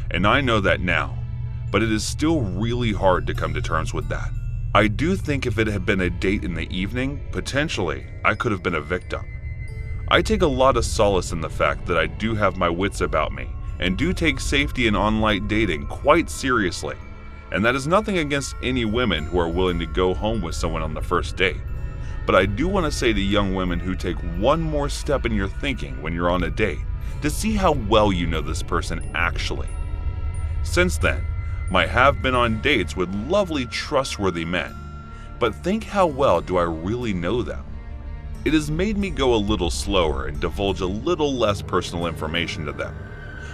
And I know that now, but it is still really hard to come to terms with that. I do think if it had been a date in the evening, potentially, I could have been a victim. I take a lot of solace in the fact that I do have my wits about me and do take safety in online dating quite seriously. And that is nothing against any women who are willing to go home with someone on the first date. But I do want to say to young women who take one more step in your thinking when you're on a date to see how well you know this person actually. Since then, I have been on dates with lovely, trustworthy men, but think how well do I really know them? It has made me go a little slower and divulge a little less personal information to them.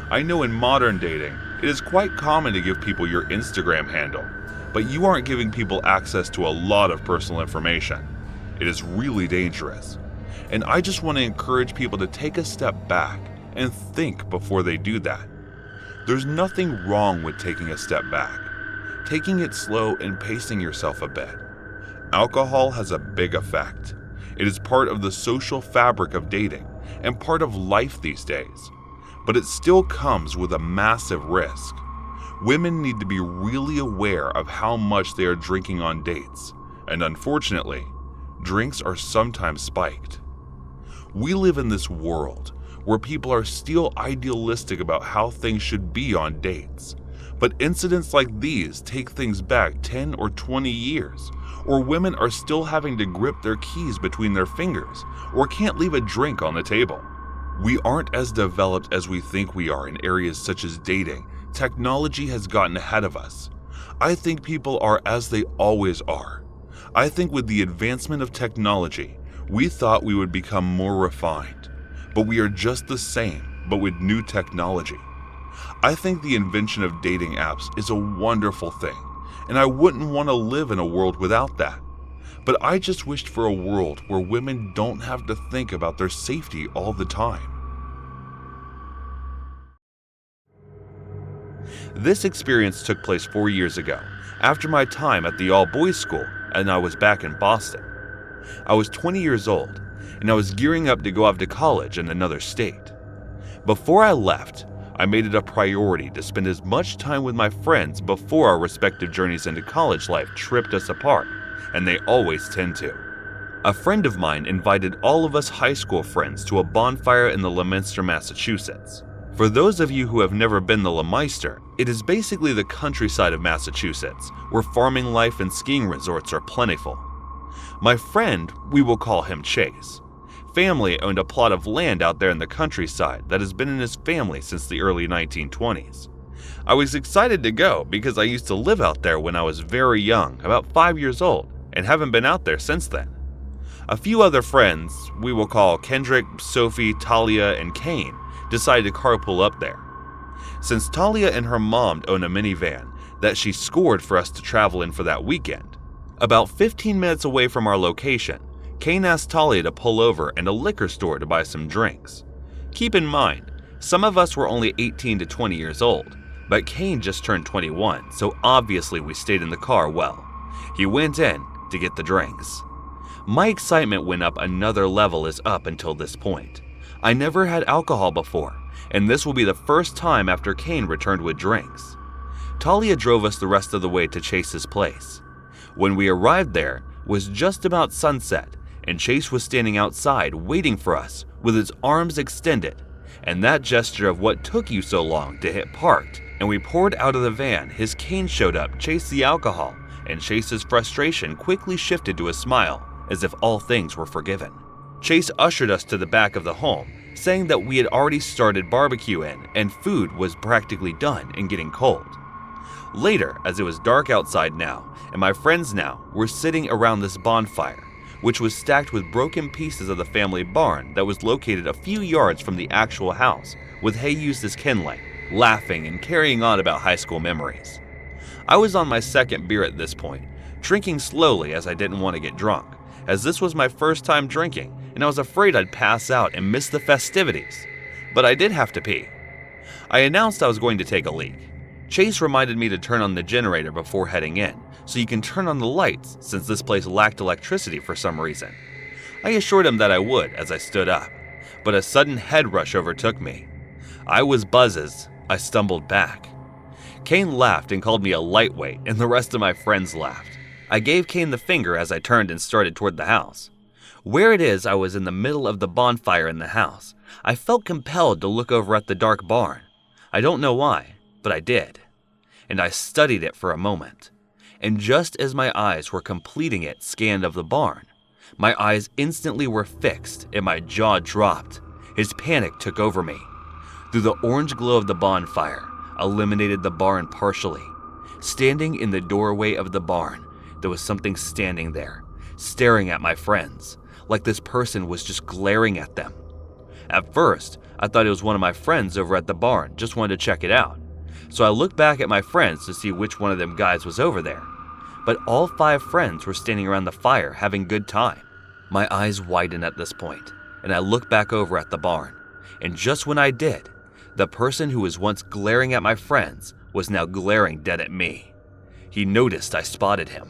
I know in modern dating, it is quite common to give people your Instagram handle, but you aren't giving people access to a lot of personal information. It is really dangerous. And I just want to encourage people to take a step back and think before they do that. There's nothing wrong with taking a step back, taking it slow and pacing yourself a bit. Alcohol has a big effect. It is part of the social fabric of dating and part of life these days, but it still comes with a massive risk. Women need to be really aware of how much they are drinking on dates, and unfortunately, drinks are sometimes spiked. We live in this world where people are still idealistic about how things should be on dates, but incidents like these take things back 10 or 20 years, or women are still having to grip their keys between their fingers, or can't leave a drink on the table. We aren't as developed as we think we are in areas such as dating. Technology has gotten ahead of us. I think people are as they always are. I think with the advancement of technology, we thought we would become more refined, but we are just the same, but with new technology. I think the invention of dating apps is a wonderful thing, and I wouldn't want to live in a world without that. But I just wished for a world where women don't have to think about their safety all the time. This experience took place 4 years ago, after my time at the all-boys school, and I was back in Boston. I was 20 years old, and I was gearing up to go off to college in another state. Before I left, I made it a priority to spend as much time with my friends before our respective journeys into college life tripped us apart, and they always tend to. A friend of mine invited all of us high school friends to a bonfire in the Leominster, Massachusetts. For those of you who have never been to Leominster, it is basically the countryside of Massachusetts, where farming life and skiing resorts are plentiful. My friend, we will call him Chase, family owned a plot of land out there in the countryside that has been in his family since the early 1920s. I was excited to go because I used to live out there when I was very young, about 5 years old, and haven't been out there since then. A few other friends, we will call Kendrick, Sophie, Talia, and Kane, decided to carpool up there. Since Talia and her mom own a minivan that she scored for us to travel in for that weekend, about 15 minutes away from our location, Kane asked Talia to pull over in a liquor store to buy some drinks. Keep in mind, some of us were only 18 to 20 years old, but Kane just turned 21, so obviously we stayed in the car well. He went in to get the drinks. My excitement went up another level as up until this point. I never had alcohol before, and this will be the first time after Kane returned with drinks. Talia drove us the rest of the way to Chase's place. When we arrived there, it was just about sunset, and Chase was standing outside waiting for us with his arms extended, and that gesture of what took you so long to hit parked, and we poured out of the van. His cane showed up, chased the alcohol, and Chase's frustration quickly shifted to a smile, as if all things were forgiven. Chase ushered us to the back of the home, saying that we had already started barbecue in and food was practically done and getting cold. Later, as it was dark outside now, and my friends now were sitting around this bonfire, which was stacked with broken pieces of the family barn that was located a few yards from the actual house, with hay used as kindling, laughing and carrying on about high school memories. I was on my second beer at this point, drinking slowly as I didn't want to get drunk, as this was my first time drinking and I was afraid I'd pass out and miss the festivities. But I did have to pee. I announced I was going to take a leak. Chase reminded me to turn on the generator before heading in, so you can turn on the lights since this place lacked electricity for some reason. I assured him that I would as I stood up, but a sudden head rush overtook me. I was buzzes. I stumbled back. Kane laughed and called me a lightweight, and the rest of my friends laughed. I gave Kane the finger as I turned and started toward the house. Where it is, I was in the middle of the bonfire in the house. I felt compelled to look over at the dark barn. I don't know why, but I did. And I studied it for a moment. And just as my eyes were completing its scan of the barn, my eyes instantly were fixed and my jaw dropped. His panic took over me. Through the orange glow of the bonfire, illuminated the barn partially. Standing in the doorway of the barn, there was something standing there, staring at my friends, like this person was just glaring at them. At first, I thought it was one of my friends over at the barn, just wanted to check it out. So I looked back at my friends to see which one of them guys was over there. But all 5 friends were standing around the fire having good time. My eyes widened at this point, and I looked back over at the barn. And just when I did, the person who was once glaring at my friends was now glaring dead at me. He noticed I spotted him.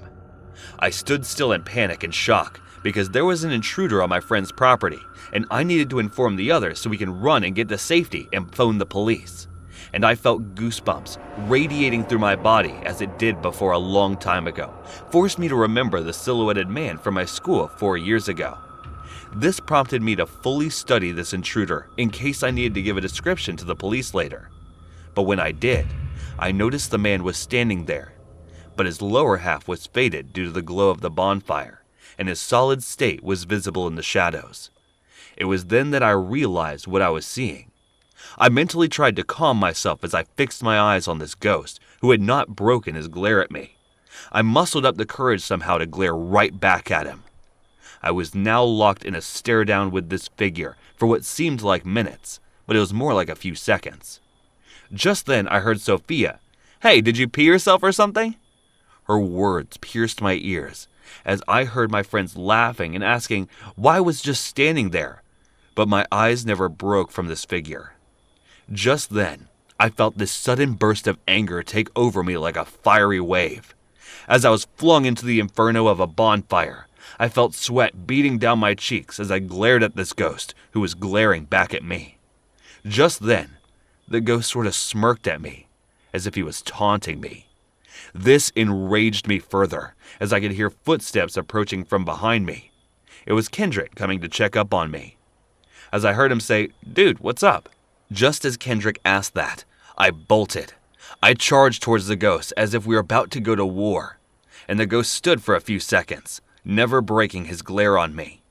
I stood still in panic and shock because there was an intruder on my friend's property, and I needed to inform the others so we can run and get to safety and phone the police. And I felt goosebumps radiating through my body as it did before a long time ago, forced me to remember the silhouetted man from my school 4 years ago. This prompted me to fully study this intruder in case I needed to give a description to the police later. But when I did, I noticed the man was standing there, but his lower half was faded due to the glow of the bonfire, and his solid state was visible in the shadows. It was then that I realized what I was seeing. I mentally tried to calm myself as I fixed my eyes on this ghost who had not broken his glare at me. I muscled up the courage somehow to glare right back at him. I was now locked in a stare down with this figure for what seemed like minutes, but it was more like a few seconds. Just then I heard Sophia, "Hey, did you pee yourself or something?" Her words pierced my ears as I heard my friends laughing and asking why I was just standing there, but my eyes never broke from this figure. Just then, I felt this sudden burst of anger take over me like a fiery wave. As I was flung into the inferno of a bonfire, I felt sweat beating down my cheeks as I glared at this ghost who was glaring back at me. Just then, the ghost sort of smirked at me, as if he was taunting me. This enraged me further, as I could hear footsteps approaching from behind me. It was Kendrick coming to check up on me. As I heard him say, "Dude, what's up?" Just as Kendrick asked that, I bolted. I charged towards the ghost as if we were about to go to war, and the ghost stood for a few seconds, never breaking his glare on me.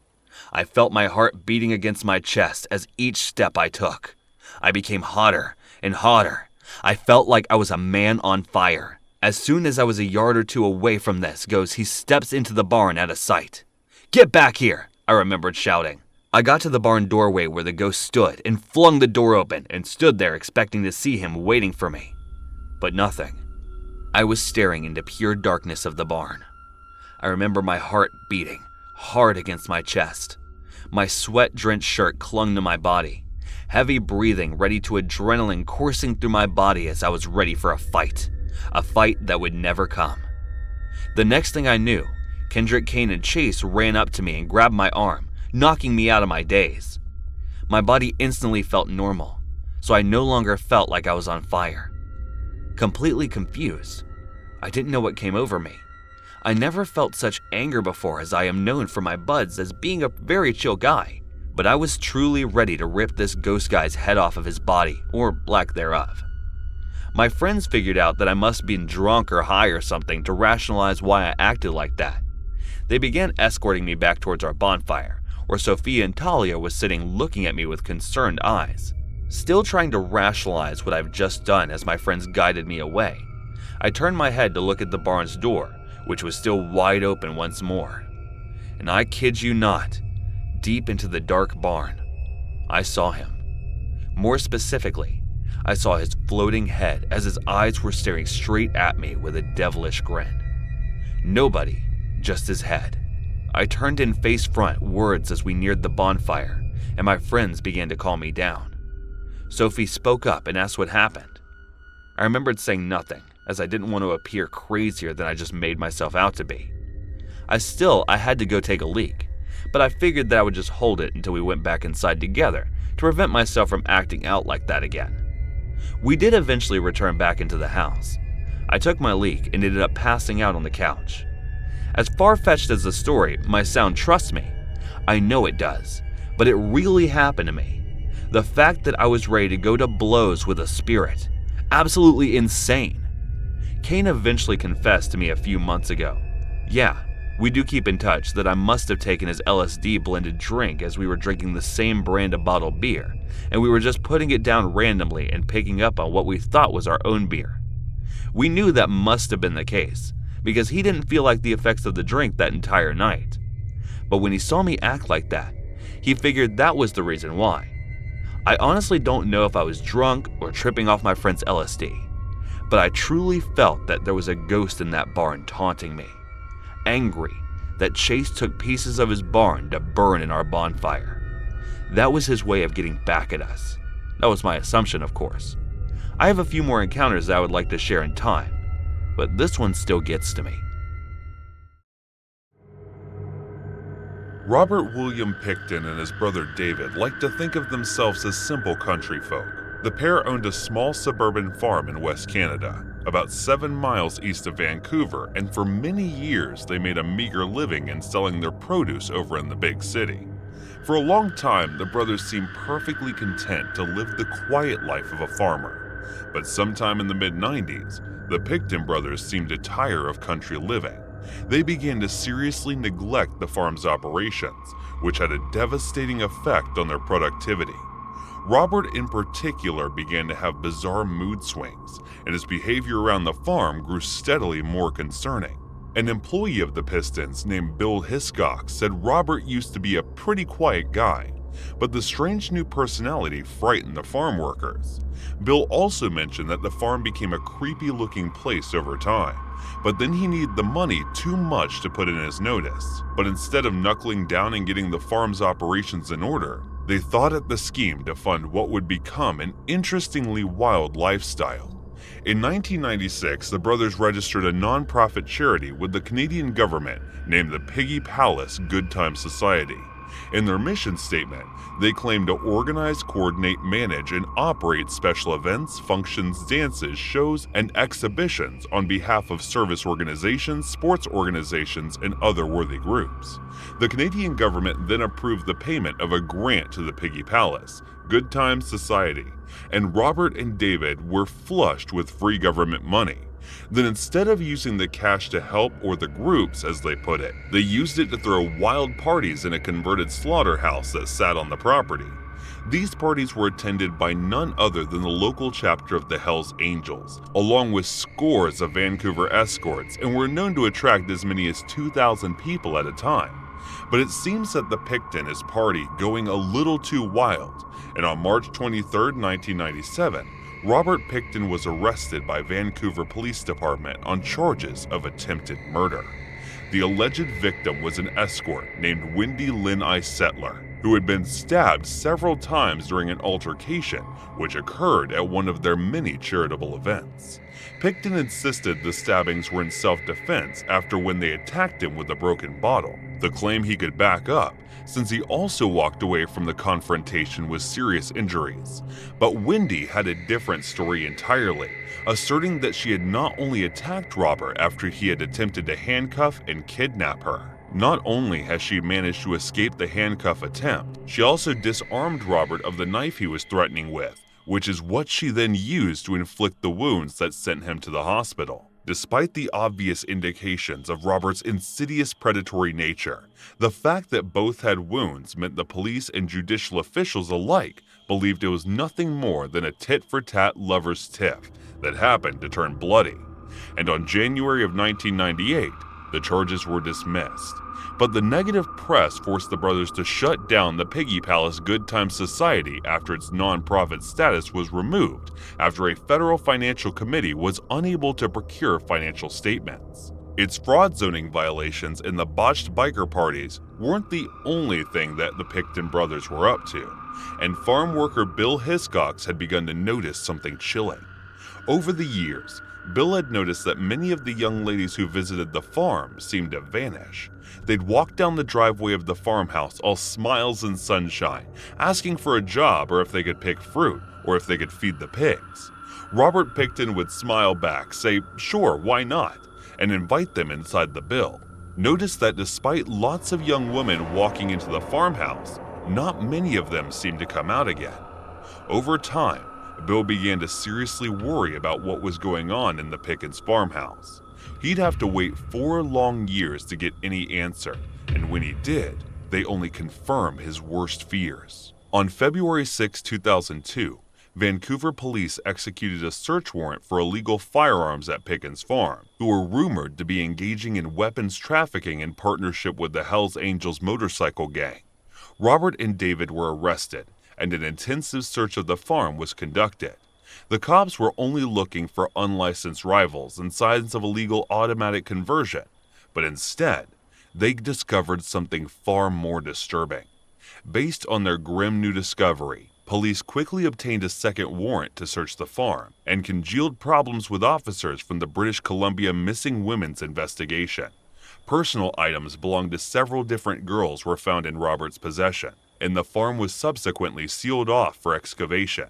I felt my heart beating against my chest as each step I took. I became hotter and hotter. I felt like I was a man on fire. As soon as I was a yard or two away from this ghost, he steps into the barn out of sight. "Get back here!" I remembered shouting. I got to the barn doorway where the ghost stood and flung the door open and stood there expecting to see him waiting for me. But nothing. I was staring into pure darkness of the barn. I remember my heart beating hard against my chest. My sweat-drenched shirt clung to my body. Heavy breathing, ready to adrenaline coursing through my body as I was ready for a fight that would never come. The next thing I knew, Kendrick, Kane, and Chase ran up to me and grabbed my arm, knocking me out of my daze. My body instantly felt normal, so I no longer felt like I was on fire. Completely confused, I didn't know what came over me. I never felt such anger before, as I am known for my buds as being a very chill guy, but I was truly ready to rip this ghost guy's head off of his body, or lack thereof. My friends figured out that I must have been drunk or high or something to rationalize why I acted like that. They began escorting me back towards our bonfire, where Sophia and Talia was sitting looking at me with concerned eyes. Still trying to rationalize what I've just done as my friends guided me away, I turned my head to look at the barn's door, which was still wide open once more. And I kid you not, deep into the dark barn, I saw him. More specifically, I saw his floating head as his eyes were staring straight at me with a devilish grin. Nobody, just his head. I turned in face front words as we neared the bonfire, and my friends began to calm me down. Sophie spoke up and asked what happened. I remembered saying nothing, as I didn't want to appear crazier than I just made myself out to be. I had to go take a leak, but I figured that I would just hold it until we went back inside together to prevent myself from acting out like that again. We did eventually return back into the house. I took my leak and ended up passing out on the couch. As far-fetched as the story might sound, trust me, I know it does, but it really happened to me. The fact that I was ready to go to blows with a spirit, absolutely insane. Kane eventually confessed to me a few months ago. Yeah, we do keep in touch that I must have taken his LSD blended drink as we were drinking the same brand of bottled beer, and we were just putting it down randomly and picking up on what we thought was our own beer. We knew that must have been the case, because he didn't feel like the effects of the drink that entire night. But when he saw me act like that, he figured that was the reason why. I honestly don't know if I was drunk or tripping off my friend's LSD, but I truly felt that there was a ghost in that barn taunting me. Angry that Chase took pieces of his barn to burn in our bonfire. That was his way of getting back at us. That was my assumption, of course. I have a few more encounters that I would like to share in time, but this one still gets to me. Robert William Picton and his brother David liked to think of themselves as simple country folk. The pair owned a small suburban farm in West Canada, about 7 miles east of Vancouver, and for many years they made a meager living in selling their produce over in the big city. For a long time, the brothers seemed perfectly content to live the quiet life of a farmer. But sometime in the mid-90s, the Picton brothers seemed to tire of country living. They began to seriously neglect the farm's operations, which had a devastating effect on their productivity. Robert in particular began to have bizarre mood swings, and his behavior around the farm grew steadily more concerning. An employee of the Pistons named Bill Hiscox said Robert used to be a pretty quiet guy, but the strange new personality frightened the farm workers. Bill also mentioned that the farm became a creepy-looking place over time, but then he needed the money too much to put in his notice. But instead of knuckling down and getting the farm's operations in order, they thought at the scheme to fund what would become an interestingly wild lifestyle. In 1996, the brothers registered a non-profit charity with the Canadian government named the Piggy Palace Good Time Society. In their mission statement, they claim to organize, coordinate, manage, and operate special events, functions, dances, shows, and exhibitions on behalf of service organizations, sports organizations, and other worthy groups. The Canadian government then approved the payment of a grant to the Piggy Palace, Good Time Society, and Robert and David were flushed with free government money. Then instead of using the cash to help or the groups, as they put it, they used it to throw wild parties in a converted slaughterhouse that sat on the property. These parties were attended by none other than the local chapter of the Hells Angels, along with scores of Vancouver escorts, and were known to attract as many as 2,000 people at a time. But it seems that the Pickton is party going a little too wild, and on March 23, 1997, Robert Pickton was arrested by Vancouver Police Department on charges of attempted murder. The alleged victim was an escort named Wendy Lynn I. Settler, who had been stabbed several times during an altercation which occurred at one of their many charitable events. Pickton insisted the stabbings were in self-defense after when they attacked him with a broken bottle, the claim he could back up since he also walked away from the confrontation with serious injuries. But Wendy had a different story entirely, asserting that she had not only attacked Robert after he had attempted to handcuff and kidnap her. Not only has she managed to escape the handcuff attempt, she also disarmed Robert of the knife he was threatening with, which is what she then used to inflict the wounds that sent him to the hospital. Despite the obvious indications of Robert's insidious predatory nature, the fact that both had wounds meant the police and judicial officials alike believed it was nothing more than a tit-for-tat lover's tiff that happened to turn bloody. And on January of 1998, the charges were dismissed. But the negative press forced the brothers to shut down the Piggy Palace Good Time Society after its non-profit status was removed after a federal financial committee was unable to procure financial statements. Its fraud zoning violations and the botched biker parties weren't the only thing that the Pickton brothers were up to, and farm worker Bill Hiscox had begun to notice something chilling. Over the years, Bill had noticed that many of the young ladies who visited the farm seemed to vanish. They'd walk down the driveway of the farmhouse all smiles and sunshine, asking for a job or if they could pick fruit or if they could feed the pigs. Robert Pickton would smile back, say, "Sure, why not?" and invite them inside the bill. Notice that despite lots of young women walking into the farmhouse, not many of them seemed to come out again. Over time, Bill began to seriously worry about what was going on in the Pickens farmhouse. He'd have to wait 4 long years to get any answer, and when he did, they only confirmed his worst fears. On February 6, 2002, Vancouver police executed a search warrant for illegal firearms at Pickens Farm, who were rumored to be engaging in weapons trafficking in partnership with the Hells Angels motorcycle gang. Robert and David were arrested, and an intensive search of the farm was conducted. The cops were only looking for unlicensed rivals and signs of illegal automatic conversion, but instead, they discovered something far more disturbing. Based on their grim new discovery, police quickly obtained a second warrant to search the farm and congealed problems with officers from the British Columbia Missing Women's investigation. Personal items belonging to several different girls were found in Robert's possession, and the farm was subsequently sealed off for excavation.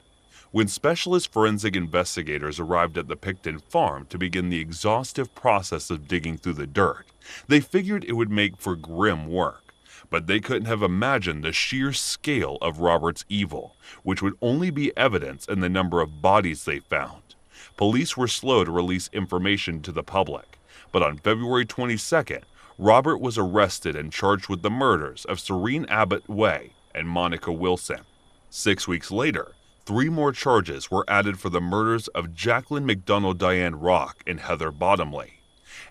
When specialist forensic investigators arrived at the Pickton farm to begin the exhaustive process of digging through the dirt, they figured it would make for grim work. But they couldn't have imagined the sheer scale of Robert's evil, which would only be evidence in the number of bodies they found. Police were slow to release information to the public, but on February 22nd, Robert was arrested and charged with the murders of Serene Abbott Way and Monica Wilson. 6 weeks later, 3 more charges were added for the murders of Jacqueline McDonald Diane Rock and Heather Bottomley.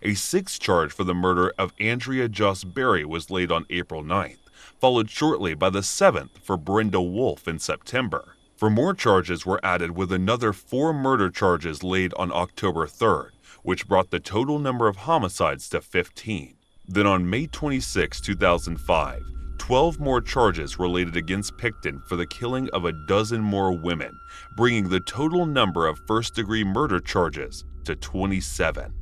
A 6th charge for the murder of Andrea Joss Berry was laid on April 9th, followed shortly by the 7th for Brenda Wolfe in September. 4 more charges were added with another 4 murder charges laid on October 3rd, which brought the total number of homicides to 15. Then on May 26, 2005, 12 more charges were laid against Pickton for the killing of a dozen more women, bringing the total number of first-degree murder charges to 27.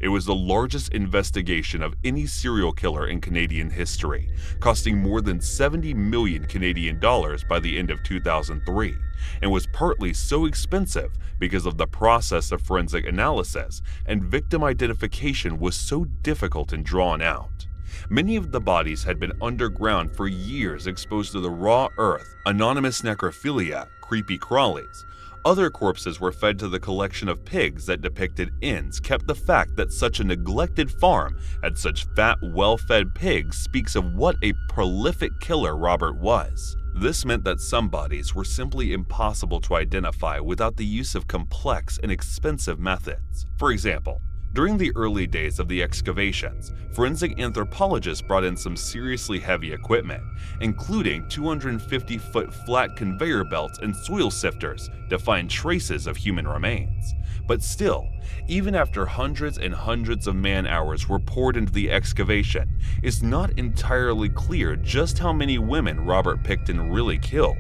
It was the largest investigation of any serial killer in Canadian history, costing more than 70 million Canadian dollars by the end of 2003, and was partly so expensive because of the process of forensic analysis, and victim identification was so difficult and drawn out. Many of the bodies had been underground for years, exposed to the raw earth, anonymous necrophilia, creepy crawlies. Other corpses were fed to the collection of pigs that depicted inns. Kept the fact that such a neglected farm had such fat, well-fed pigs speaks of what a prolific killer Robert was. This meant that some bodies were simply impossible to identify without the use of complex and expensive methods. For example, During the early days of the excavations, forensic anthropologists brought in some seriously heavy equipment, including 250-foot flat conveyor belts and soil sifters to find traces of human remains. But still, even after hundreds and hundreds of man-hours were poured into the excavation, it's not entirely clear just how many women Robert Pickton really killed.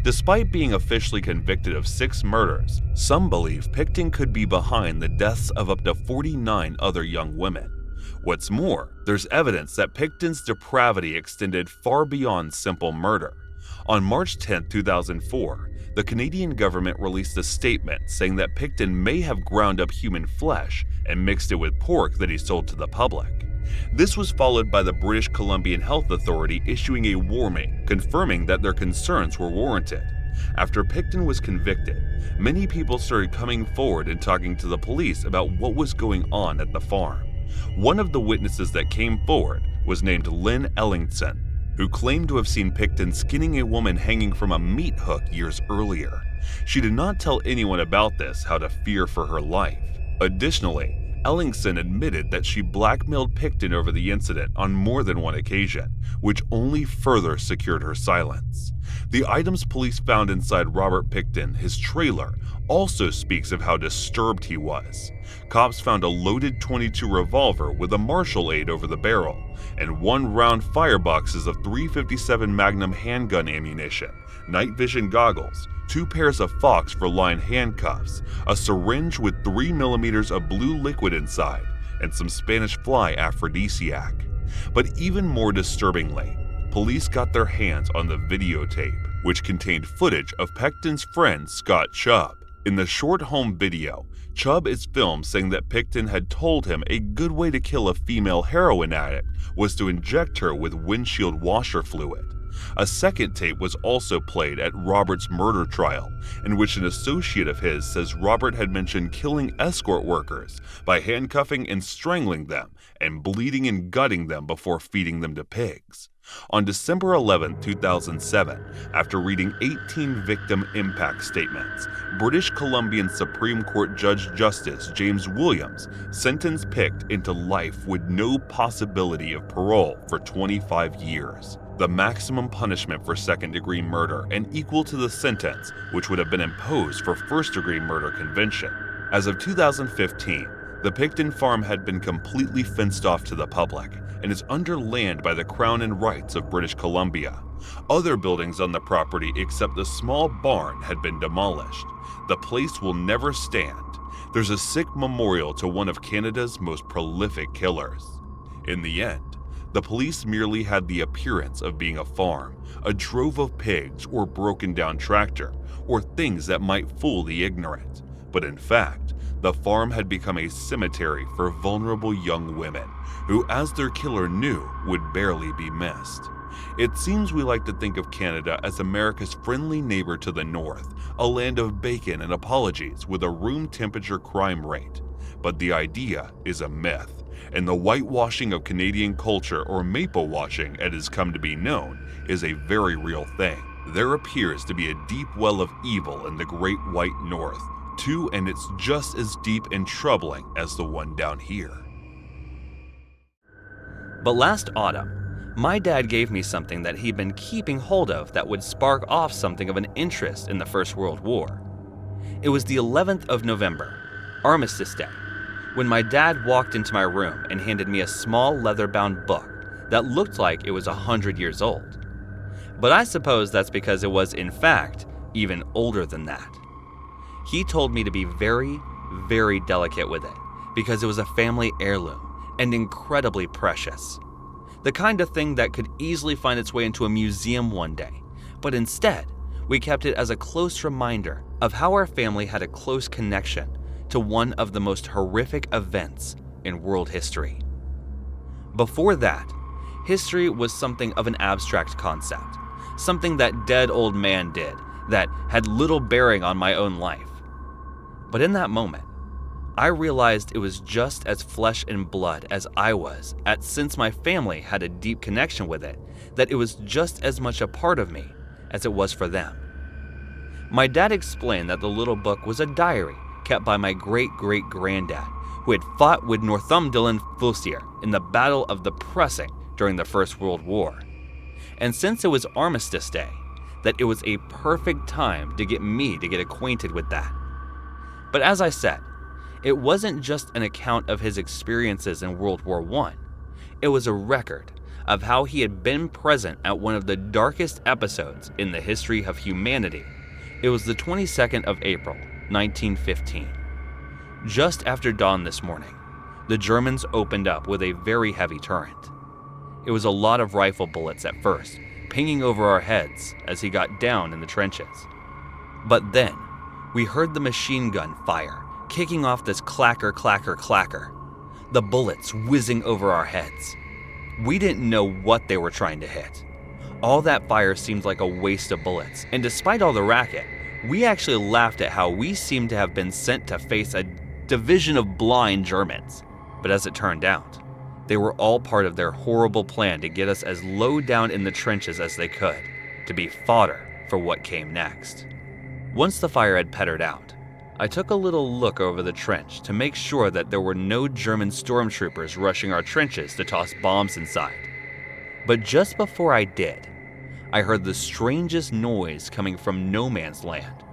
Despite being officially convicted of 6 murders, some believe Pickton could be behind the deaths of up to 49 other young women. What's more, there's evidence that Pickton's depravity extended far beyond simple murder. On March 10, 2004, the Canadian government released a statement saying that Pickton may have ground up human flesh and mixed it with pork that he sold to the public. This was followed by the British Columbian Health Authority issuing a warning, confirming that their concerns were warranted. After Pickton was convicted, many people started coming forward and talking to the police about what was going on at the farm. One of the witnesses that came forward was named Lynn Ellingson, who claimed to have seen Pickton skinning a woman hanging from a meat hook years earlier. She did not tell anyone about this out of fear for her life. Additionally, Ellingson admitted that she blackmailed Pickton over the incident on more than one occasion, which only further secured her silence. The items police found inside Robert Pickton, his trailer, also speaks of how disturbed he was. Cops found a loaded .22 revolver with a Marshall aid over the barrel, and 1 round fireboxes of .357 Magnum handgun ammunition, night vision goggles, 2 pairs of Fox for line handcuffs, a syringe with 3mm of blue liquid inside, and some Spanish fly aphrodisiac. But even more disturbingly, police got their hands on the videotape, which contained footage of Pickton's friend Scott Chubb. In the short home video, Chubb is filmed saying that Pickton had told him a good way to kill a female heroin addict was to inject her with windshield washer fluid. A second tape was also played at Robert's murder trial, in which an associate of his says Robert had mentioned killing escort workers by handcuffing and strangling them and bleeding and gutting them before feeding them to pigs. On December 11, 2007, after reading 18 victim impact statements, British Columbian Supreme Court Judge Justice James Williams sentenced Pickton into life with no possibility of parole for 25 years, the maximum punishment for second-degree murder and equal to the sentence which would have been imposed for first-degree murder conviction. As of 2015, the Pickton farm had been completely fenced off to the public and is under land by the Crown and Rights of British Columbia. Other buildings on the property except the small barn had been demolished. The place will never stand. There's a sick memorial to one of Canada's most prolific killers. In the end, the police merely had the appearance of being a farm, a drove of pigs or broken down tractor, or things that might fool the ignorant. But in fact, the farm had become a cemetery for vulnerable young women, who, as their killer knew, would barely be missed. It seems we like to think of Canada as America's friendly neighbor to the north, a land of bacon and apologies with a room temperature crime rate. But the idea is a myth, and the whitewashing of Canadian culture, or maple washing as it has come to be known, is a very real thing. There appears to be a deep well of evil in the Great White North, too, and it's just as deep and troubling as the one down here. But last autumn, my dad gave me something that he'd been keeping hold of that would spark off something of an interest in the First World War. It was the 11th of November, Armistice Day, when my dad walked into my room and handed me a small leather-bound book that looked like it was 100 years old. But I suppose that's because it was, in fact, even older than that. He told me to be very, very delicate with it because it was a family heirloom and incredibly precious. The kind of thing that could easily find its way into a museum one day, but instead, we kept it as a close reminder of how our family had a close connection to one of the most horrific events in world history. Before that, history was something of an abstract concept, something that dead old man did that had little bearing on my own life. But in that moment, I realized it was just as flesh and blood as I was, since my family had a deep connection with it, that it was just as much a part of me as it was for them. My dad explained that the little book was a diary kept by my great-great-granddad, who had fought with Northumberland-Fusier in the Battle of the Pressing during the First World War. And since it was Armistice Day, that it was a perfect time to get me to get acquainted with that. But as I said, it wasn't just an account of his experiences in World War I. It was a record of how he had been present at one of the darkest episodes in the history of humanity. It was the 22nd of April, 1915. Just after dawn this morning, the Germans opened up with a very heavy torrent. It was a lot of rifle bullets at first, pinging over our heads as he got down in the trenches. But then, we heard the machine gun fire, kicking off this clacker, clacker, clacker. The bullets whizzing over our heads. We didn't know what they were trying to hit. All that fire seemed like a waste of bullets, and despite all the racket, we actually laughed at how we seemed to have been sent to face a division of blind Germans. But as it turned out, they were all part of their horrible plan to get us as low down in the trenches as they could, to be fodder for what came next. Once the fire had pettered out, I took a little look over the trench to make sure that there were no German stormtroopers rushing our trenches to toss bombs inside. But just before I did, I heard the strangest noise coming from no man's land,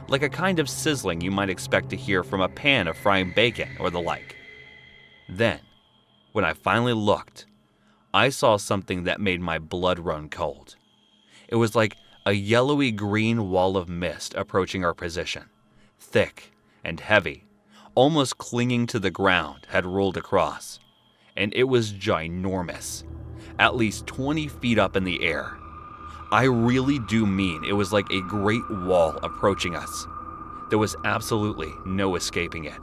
like a kind of sizzling you might expect to hear from a pan of frying bacon or the like. Then, when I finally looked, I saw something that made my blood run cold. It was like a yellowy green wall of mist approaching our position, thick and heavy, almost clinging to the ground, had rolled across. And it was ginormous, at least 20 feet up in the air. I really do mean it was like a great wall approaching us. There was absolutely no escaping it.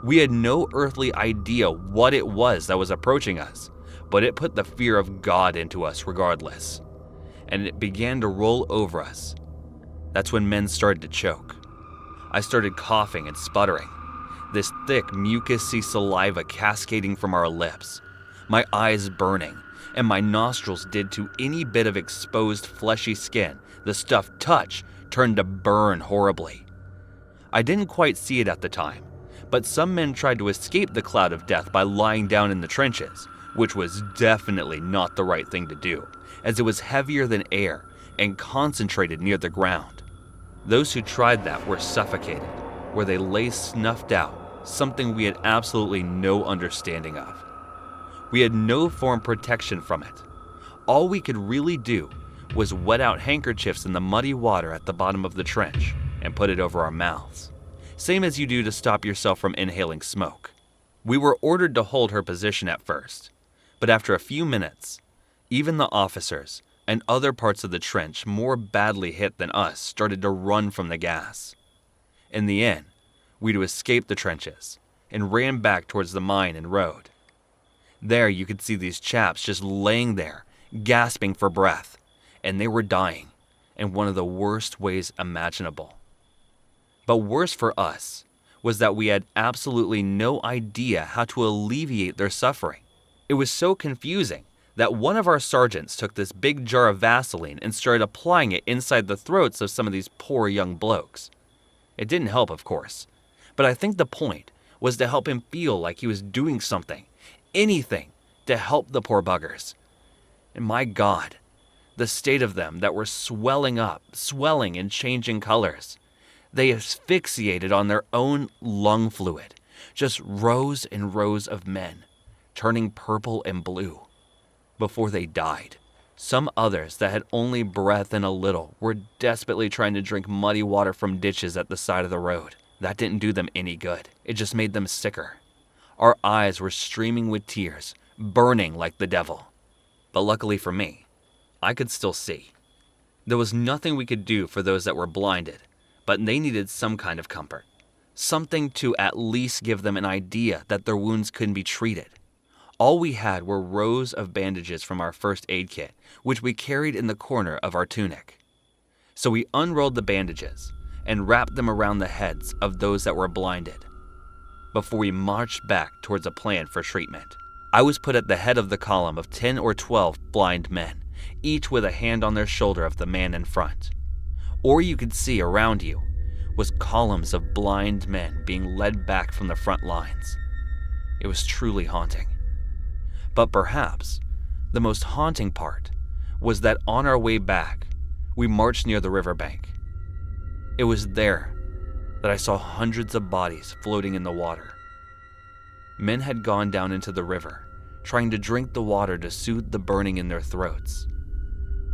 We had no earthly idea what it was that was approaching us, but it put the fear of God into us regardless. And it began to roll over us. That's when men started to choke. I started coughing and sputtering, this thick, mucousy saliva cascading from our lips, my eyes burning, and my nostrils did to any bit of exposed fleshy skin the stuff touched turned to burn horribly. I didn't quite see it at the time, but some men tried to escape the cloud of death by lying down in the trenches, which was definitely not the right thing to do, as it was heavier than air and concentrated near the ground. Those who tried that were suffocated, where they lay snuffed out, something we had absolutely no understanding of. We had no form protection from it. All we could really do was wet out handkerchiefs in the muddy water at the bottom of the trench and put it over our mouths, same as you do to stop yourself from inhaling smoke. We were ordered to hold her position at first, but after a few minutes, even the officers and other parts of the trench more badly hit than us started to run from the gas. In the end, we had escaped the trenches and ran back towards the mine and road. There you could see these chaps just laying there, gasping for breath, and they were dying in one of the worst ways imaginable. But worse for us was that we had absolutely no idea how to alleviate their suffering. It was so confusing that one of our sergeants took this big jar of Vaseline and started applying it inside the throats of some of these poor young blokes. It didn't help, of course, but I think the point was to help him feel like he was doing something, anything, to help the poor buggers. And my God, the state of them that were swelling up, swelling and changing colors. They asphyxiated on their own lung fluid, just rows and rows of men, turning purple and blue. Before they died, some others that had only breath and a little were desperately trying to drink muddy water from ditches at the side of the road. That didn't do them any good. It just made them sicker. Our eyes were streaming with tears, burning like the devil. But luckily for me, I could still see. There was nothing we could do for those that were blinded, but they needed some kind of comfort. Something to at least give them an idea that their wounds couldn't be treated. All we had were rows of bandages from our first aid kit, which we carried in the corner of our tunic. So we unrolled the bandages and wrapped them around the heads of those that were blinded. Before we marched back towards a plan for treatment, I was put at the head of the column of 10 or 12 blind men, each with a hand on their shoulder of the man in front. Or you could see around you was columns of blind men being led back from the front lines. It was truly haunting. But perhaps the most haunting part was that on our way back, we marched near the riverbank. It was there that I saw hundreds of bodies floating in the water. Men had gone down into the river, trying to drink the water to soothe the burning in their throats.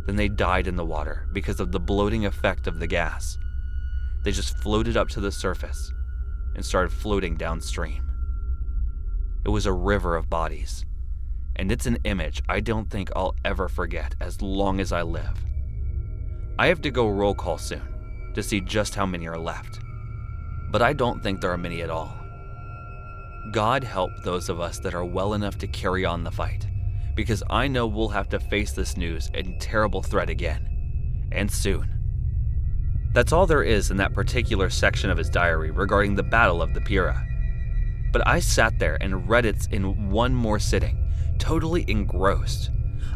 Then they died in the water because of the bloating effect of the gas. They just floated up to the surface and started floating downstream. It was a river of bodies, and it's an image I don't think I'll ever forget as long as I live. I have to go roll call soon to see just how many are left, but I don't think there are many at all. God help those of us that are well enough to carry on the fight, because I know we'll have to face this news and terrible threat again, and soon. That's all there is in that particular section of his diary regarding the Battle of the Pira. But I sat there and read it in one more sitting, totally engrossed.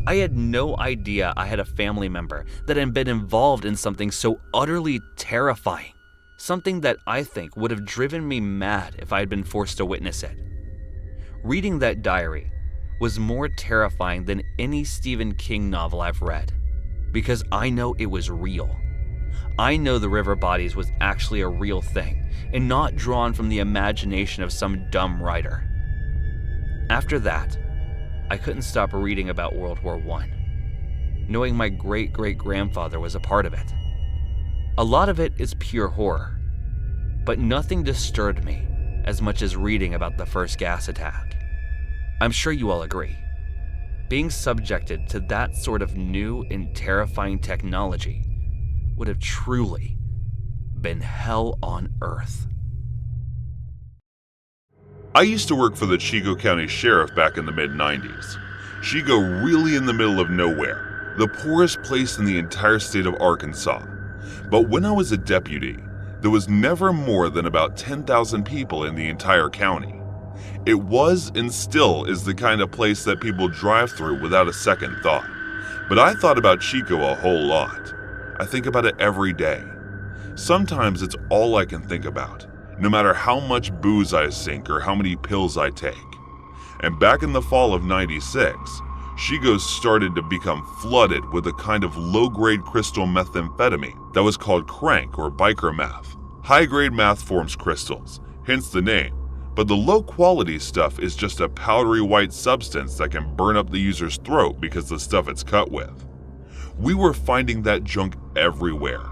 I had no idea I had a family member that had been involved in something so utterly terrifying, something that I think would have driven me mad if I had been forced to witness it. Reading that diary was more terrifying than any Stephen King novel I've read, because I know it was real. I know the river bodies was actually a real thing and not drawn from the imagination of some dumb writer. After that, I couldn't stop reading about World War I, knowing my great-great-grandfather was a part of it. A lot of it is pure horror, but nothing disturbed me as much as reading about the first gas attack. I'm sure you all agree. Being subjected to that sort of new and terrifying technology would have truly been hell on earth. I used to work for the Chico County Sheriff back in the mid-90s. Chico really in the middle of nowhere, the poorest place in the entire state of Arkansas. But when I was a deputy, there was never more than about 10,000 people in the entire county. It was and still is the kind of place that people drive through without a second thought. But I thought about Chico a whole lot. I think about it every day. Sometimes it's all I can think about, no matter how much booze I sink or how many pills I take. And back in the fall of '96, Chico started to become flooded with a kind of low-grade crystal methamphetamine that was called crank or biker meth. High-grade meth forms crystals, hence the name, but the low-quality stuff is just a powdery white substance that can burn up the user's throat because of the stuff it's cut with. We were finding that junk everywhere.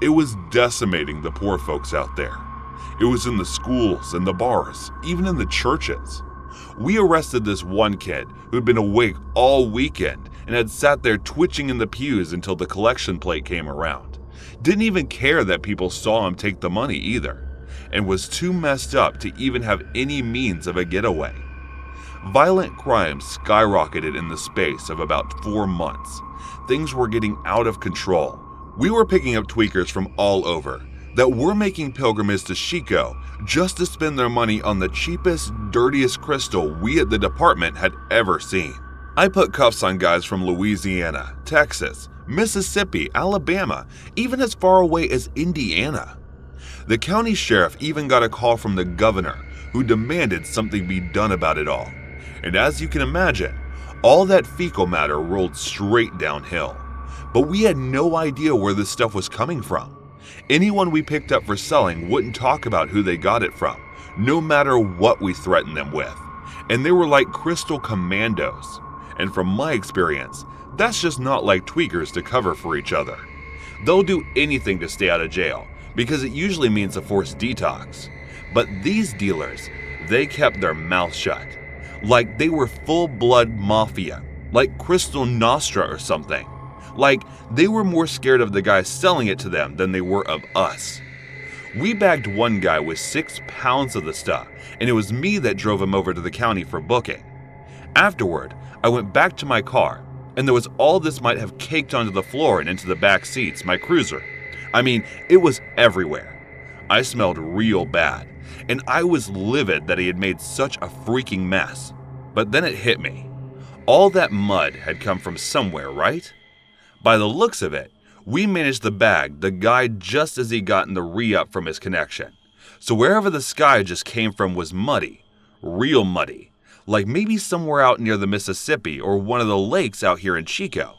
It was decimating the poor folks out there. It was in the schools and the bars, even in the churches. We arrested this one kid who'd been awake all weekend and had sat there twitching in the pews until the collection plate came around. Didn't even care that people saw him take the money either, and was too messed up to even have any means of a getaway. Violent crime skyrocketed in the space of about 4 months. Things were getting out of control. We were picking up tweakers from all over that were making pilgrimages to Chico just to spend their money on the cheapest, dirtiest crystal we at the department had ever seen. I put cuffs on guys from Louisiana, Texas, Mississippi, Alabama, even as far away as Indiana. The county sheriff even got a call from the governor, who demanded something be done about it all. And as you can imagine, all that fecal matter rolled straight downhill. But we had no idea where this stuff was coming from. Anyone we picked up for selling wouldn't talk about who they got it from, no matter what we threatened them with. And they were like crystal commandos. And from my experience, that's just not like tweakers to cover for each other. They'll do anything to stay out of jail, because it usually means a forced detox. But these dealers, they kept their mouths shut. Like they were full-blood mafia, like Crystal Nostra or something. Like they were more scared of the guy selling it to them than they were of us. We bagged one guy with 6 pounds of the stuff, and it was me that drove him over to the county for booking. Afterward, I went back to my car, and there was all this might have caked onto the floor and into the back seats, my cruiser. I mean, it was everywhere. I smelled real bad, and I was livid that he had made such a freaking mess. But then it hit me. All that mud had come from somewhere, right? By the looks of it, we managed to bag the guy just as he got in the re-up from his connection. So wherever the sky just came from was muddy, real muddy, like maybe somewhere out near the Mississippi or one of the lakes out here in Chico.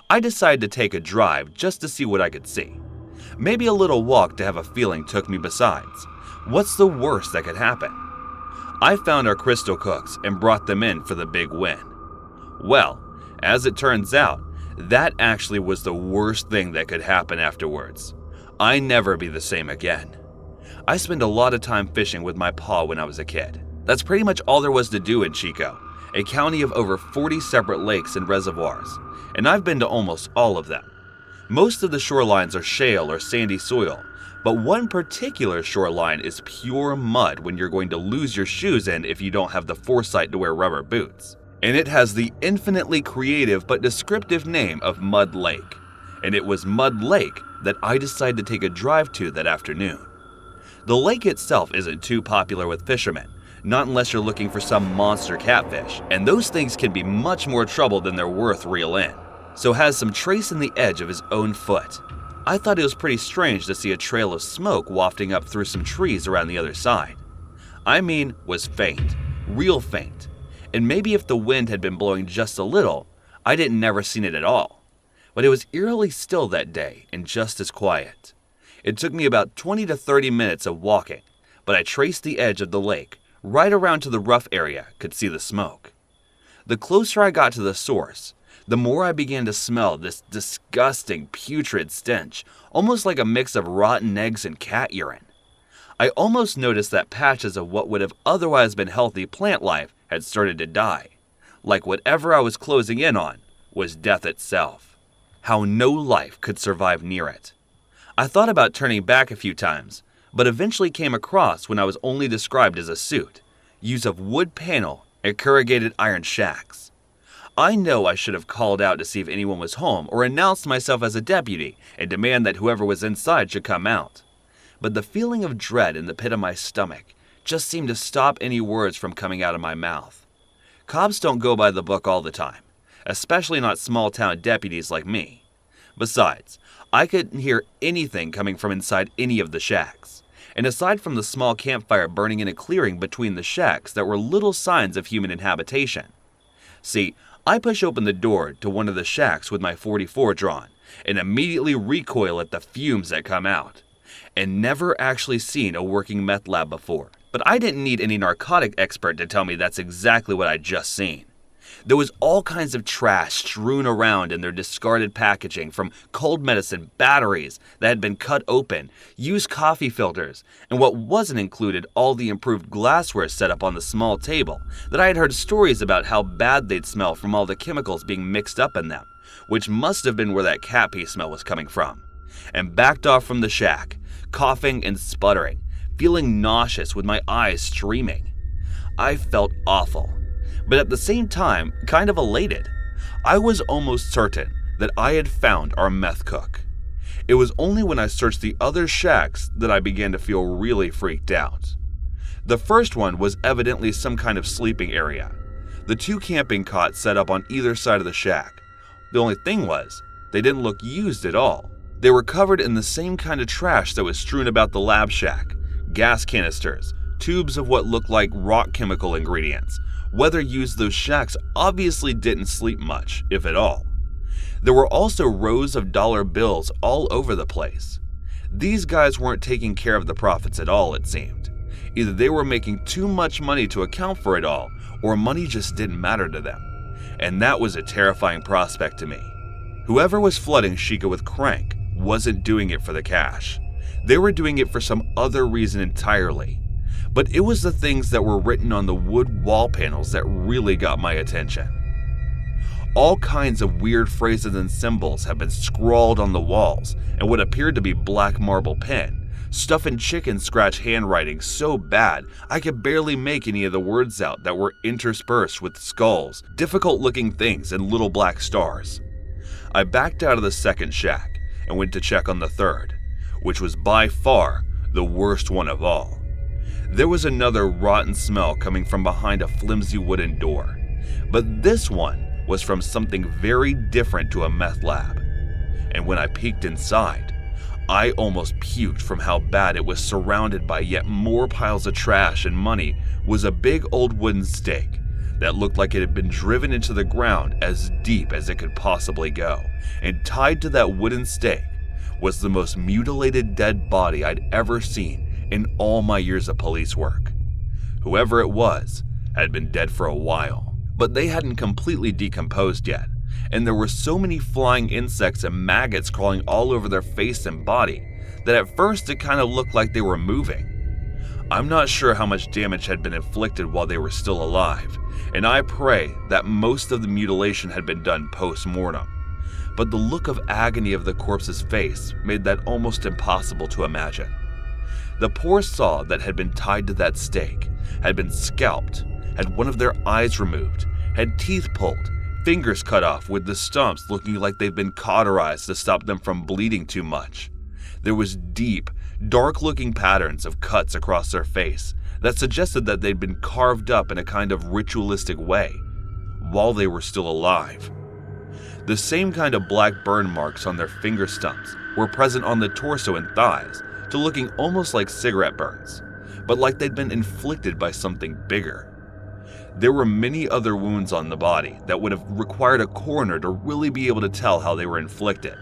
I decided to take a drive just to see what I could see. Maybe a little walk to have a feeling took me besides. What's the worst that could happen? I found our crystal cooks and brought them in for the big win. Well, as it turns out, that actually was the worst thing that could happen afterwards. I never be the same again. I spent a lot of time fishing with my pa when I was a kid. That's pretty much all there was to do in Chico, a county of over 40 separate lakes and reservoirs, and I've been to almost all of them. Most of the shorelines are shale or sandy soil, but one particular shoreline is pure mud when you're going to lose your shoes in if you don't have the foresight to wear rubber boots. And it has the infinitely creative but descriptive name of Mud Lake. And it was Mud Lake that I decided to take a drive to that afternoon. The lake itself isn't too popular with fishermen, not unless you're looking for some monster catfish, and those things can be much more trouble than they're worth reel in, so has some trace in the edge of his own foot. I thought it was pretty strange to see a trail of smoke wafting up through some trees around the other side. I mean, was faint, real faint, and maybe if the wind had been blowing just a little, I didn't never seen it at all. But it was eerily still that day and just as quiet. It took me about 20 to 30 minutes of walking, but I traced the edge of the lake, right around to the rough area, could see the smoke. The closer I got to the source, the more I began to smell this disgusting, putrid stench, almost like a mix of rotten eggs and cat urine. I almost noticed that patches of what would have otherwise been healthy plant life had started to die, like whatever I was closing in on was death itself. How no life could survive near it. I thought about turning back a few times, but eventually came across when I was only described as a suit, used of wood panel and corrugated iron shacks. I know I should have called out to see if anyone was home or announced myself as a deputy and demand that whoever was inside should come out. But the feeling of dread in the pit of my stomach just seemed to stop any words from coming out of my mouth. Cops don't go by the book all the time, especially not small-town deputies like me. Besides, I couldn't hear anything coming from inside any of the shacks, and aside from the small campfire burning in a clearing between the shacks, there were little signs of human inhabitation. See, I push open the door to one of the shacks with my .44 drawn, and immediately recoil at the fumes that come out. And never actually seen a working meth lab before, but I didn't need any narcotic expert to tell me that's exactly what I'd just seen. There was all kinds of trash strewn around in their discarded packaging, from cold medicine, batteries that had been cut open, used coffee filters, and what wasn't included, all the improved glassware set up on the small table that I had heard stories about how bad they'd smell from all the chemicals being mixed up in them, which must have been where that cat pee smell was coming from, and backed off from the shack, coughing and sputtering, feeling nauseous with my eyes streaming. I felt awful, but at the same time, kind of elated. I was almost certain that I had found our meth cook. It was only when I searched the other shacks that I began to feel really freaked out. The first one was evidently some kind of sleeping area. The two camping cots set up on either side of the shack. The only thing was, they didn't look used at all. They were covered in the same kind of trash that was strewn about the lab shack. Gas canisters, tubes of what looked like rock chemical ingredients. Whoever used those shacks obviously didn't sleep much, if at all. There were also rows of dollar bills all over the place. These guys weren't taking care of the profits at all, it seemed. Either they were making too much money to account for it all, or money just didn't matter to them. And that was a terrifying prospect to me. Whoever was flooding Chico with crank wasn't doing it for the cash. They were doing it for some other reason entirely. But it was the things that were written on the wood wall panels that really got my attention. All kinds of weird phrases and symbols have been scrawled on the walls in what appeared to be black marble pen, stuff in chicken scratch handwriting so bad I could barely make any of the words out that were interspersed with skulls, difficult looking things, and little black stars. I backed out of the second shack and went to check on the third, which was by far the worst one of all. There was another rotten smell coming from behind a flimsy wooden door, but this one was from something very different to a meth lab. And when I peeked inside, I almost puked from how bad it was. Surrounded by yet more piles of trash and money was a big old wooden stake that looked like it had been driven into the ground as deep as it could possibly go, and tied to that wooden stake was the most mutilated dead body I'd ever seen in all my years of police work. Whoever it was had been dead for a while, but they hadn't completely decomposed yet, and there were so many flying insects and maggots crawling all over their face and body that at first it kind of looked like they were moving. I'm not sure how much damage had been inflicted while they were still alive, and I pray that most of the mutilation had been done post-mortem, but the look of agony of the corpse's face made that almost impossible to imagine. The poor saw that had been tied to that stake had been scalped, had one of their eyes removed, had teeth pulled, fingers cut off with the stumps looking like they'd been cauterized to stop them from bleeding too much. There was deep, dark-looking patterns of cuts across their face that suggested that they'd been carved up in a kind of ritualistic way while they were still alive. The same kind of black burn marks on their finger stumps were present on the torso and thighs, to looking almost like cigarette burns, but like they'd been inflicted by something bigger. There were many other wounds on the body that would have required a coroner to really be able to tell how they were inflicted.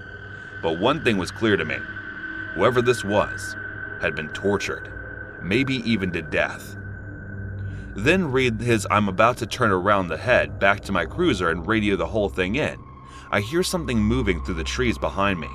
But one thing was clear to me. Whoever this was had been tortured, maybe even to death. Then read his "I'm about to turn around the head" back to my cruiser and radio the whole thing in. I hear something moving through the trees behind me.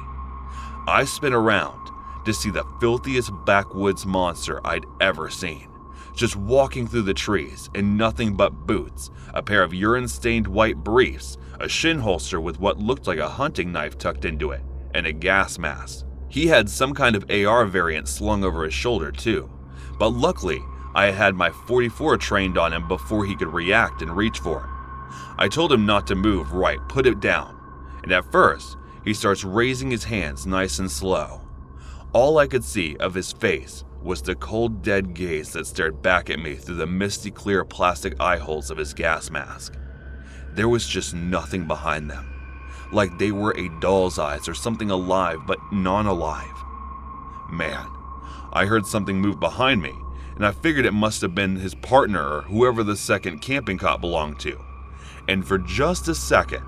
I spin around to see the filthiest backwoods monster I'd ever seen, just walking through the trees in nothing but boots, a pair of urine-stained white briefs, a shin holster with what looked like a hunting knife tucked into it, and a gas mask. He had some kind of AR variant slung over his shoulder too, but luckily I had my .44 trained on him before he could react and reach for it. I told him not to move, right, put it down, and at first he starts raising his hands nice and slow. All I could see of his face was the cold dead gaze that stared back at me through the misty clear plastic eye holes of his gas mask. There was just nothing behind them, like they were a doll's eyes or something alive but non-alive. Man, I heard something move behind me, and I figured it must have been his partner or whoever the second camping cot belonged to. And for just a second,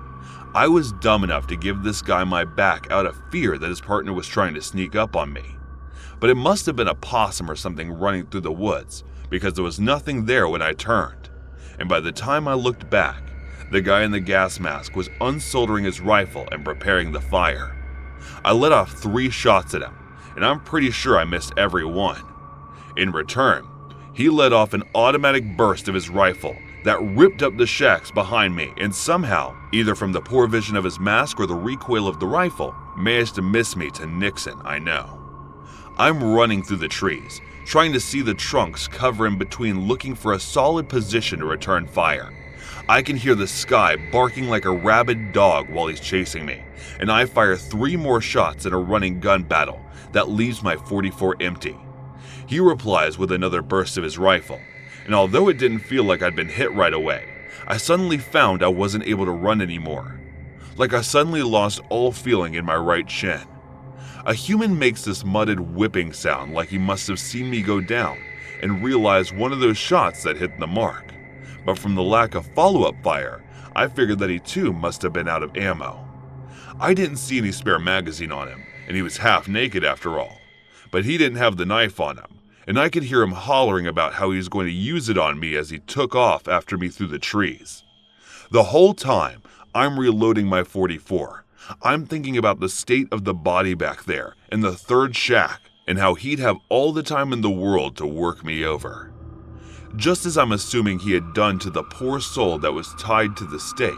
I was dumb enough to give this guy my back out of fear that his partner was trying to sneak up on me. But it must have been a possum or something running through the woods, because there was nothing there when I turned. And by the time I looked back, the guy in the gas mask was unsoldering his rifle and preparing the fire. I let off 3 shots at him, and I'm pretty sure I missed every one. In return, he let off an automatic burst of his rifle that ripped up the shacks behind me, and somehow, either from the poor vision of his mask or the recoil of the rifle, managed to miss me to Nixon, I know. I'm running through the trees, trying to see the trunks cover in between, looking for a solid position to return fire. I can hear the sky barking like a rabid dog while he's chasing me, and I fire 3 more shots in a running gun battle that leaves my .44 empty. He replies with another burst of his rifle, and although it didn't feel like I'd been hit right away, I suddenly found I wasn't able to run anymore. Like I suddenly lost all feeling in my right shin. A human makes this mudded whipping sound like he must have seen me go down and realized one of those shots that hit the mark. But from the lack of follow-up fire, I figured that he too must have been out of ammo. I didn't see any spare magazine on him, and he was half naked after all. But he didn't have the knife on him, and I could hear him hollering about how he was going to use it on me as he took off after me through the trees. The whole time, I'm reloading my .44. I'm thinking about the state of the body back there in the 3rd shack and how he'd have all the time in the world to work me over. Just as I'm assuming he had done to the poor soul that was tied to the stake,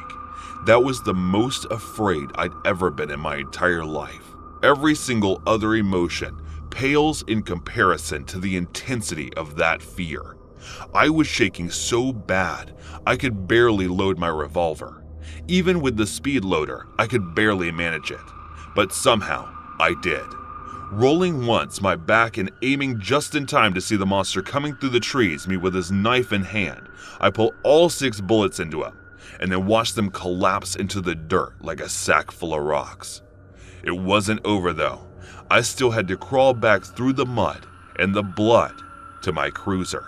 that was the most afraid I'd ever been in my entire life. Every single other emotion pales in comparison to the intensity of that fear. I was shaking so bad I could barely load my revolver. Even with the speed loader, I could barely manage it, but somehow I did. Rolling once my back and aiming just in time to see the monster coming through the trees, me with his knife in hand, I pull all 6 bullets into him, and then watch them collapse into the dirt like a sack full of rocks. It wasn't over though. I still had to crawl back through the mud and the blood to my cruiser,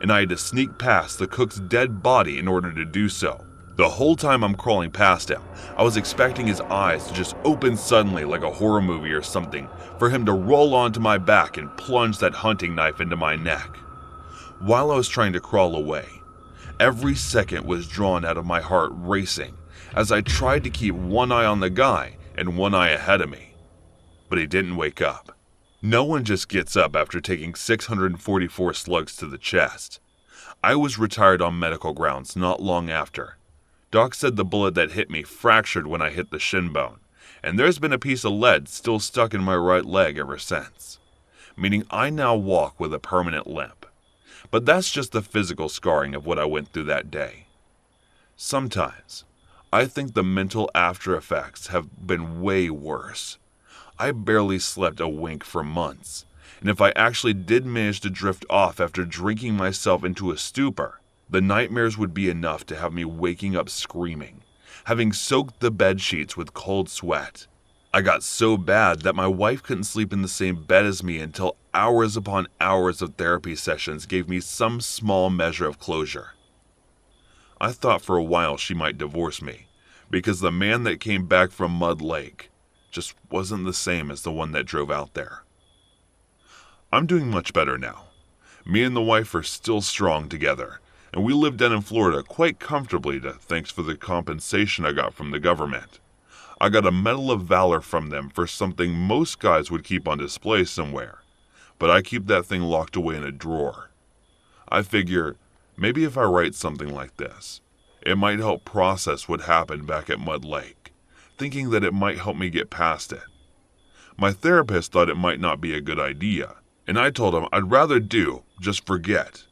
and I had to sneak past the cook's dead body in order to do so. The whole time I'm crawling past him, I was expecting his eyes to just open suddenly like a horror movie or something, for him to roll onto my back and plunge that hunting knife into my neck. While I was trying to crawl away, every second was drawn out of my heart racing as I tried to keep one eye on the guy and one eye ahead of me. But he didn't wake up. No one just gets up after taking 644 slugs to the chest. I was retired on medical grounds not long after. Doc said the bullet that hit me fractured when I hit the shin bone, and there's been a piece of lead still stuck in my right leg ever since, meaning I now walk with a permanent limp. But that's just the physical scarring of what I went through that day. Sometimes, I think the mental after effects have been way worse. I barely slept a wink for months, and if I actually did manage to drift off after drinking myself into a stupor, the nightmares would be enough to have me waking up screaming, having soaked the bed sheets with cold sweat. I got so bad that my wife couldn't sleep in the same bed as me until hours upon hours of therapy sessions gave me some small measure of closure. I thought for a while she might divorce me, because the man that came back from Mud Lake just wasn't the same as the one that drove out there. I'm doing much better now. Me and the wife are still strong together, and we live down in Florida quite comfortably thanks for the compensation I got from the government. I got a Medal of Valor from them for something most guys would keep on display somewhere, but I keep that thing locked away in a drawer. I figure, maybe if I write something like this, it might help process what happened back at Mud Lake, thinking that it might help me get past it. My therapist thought it might not be a good idea, and I told him I'd rather just forget.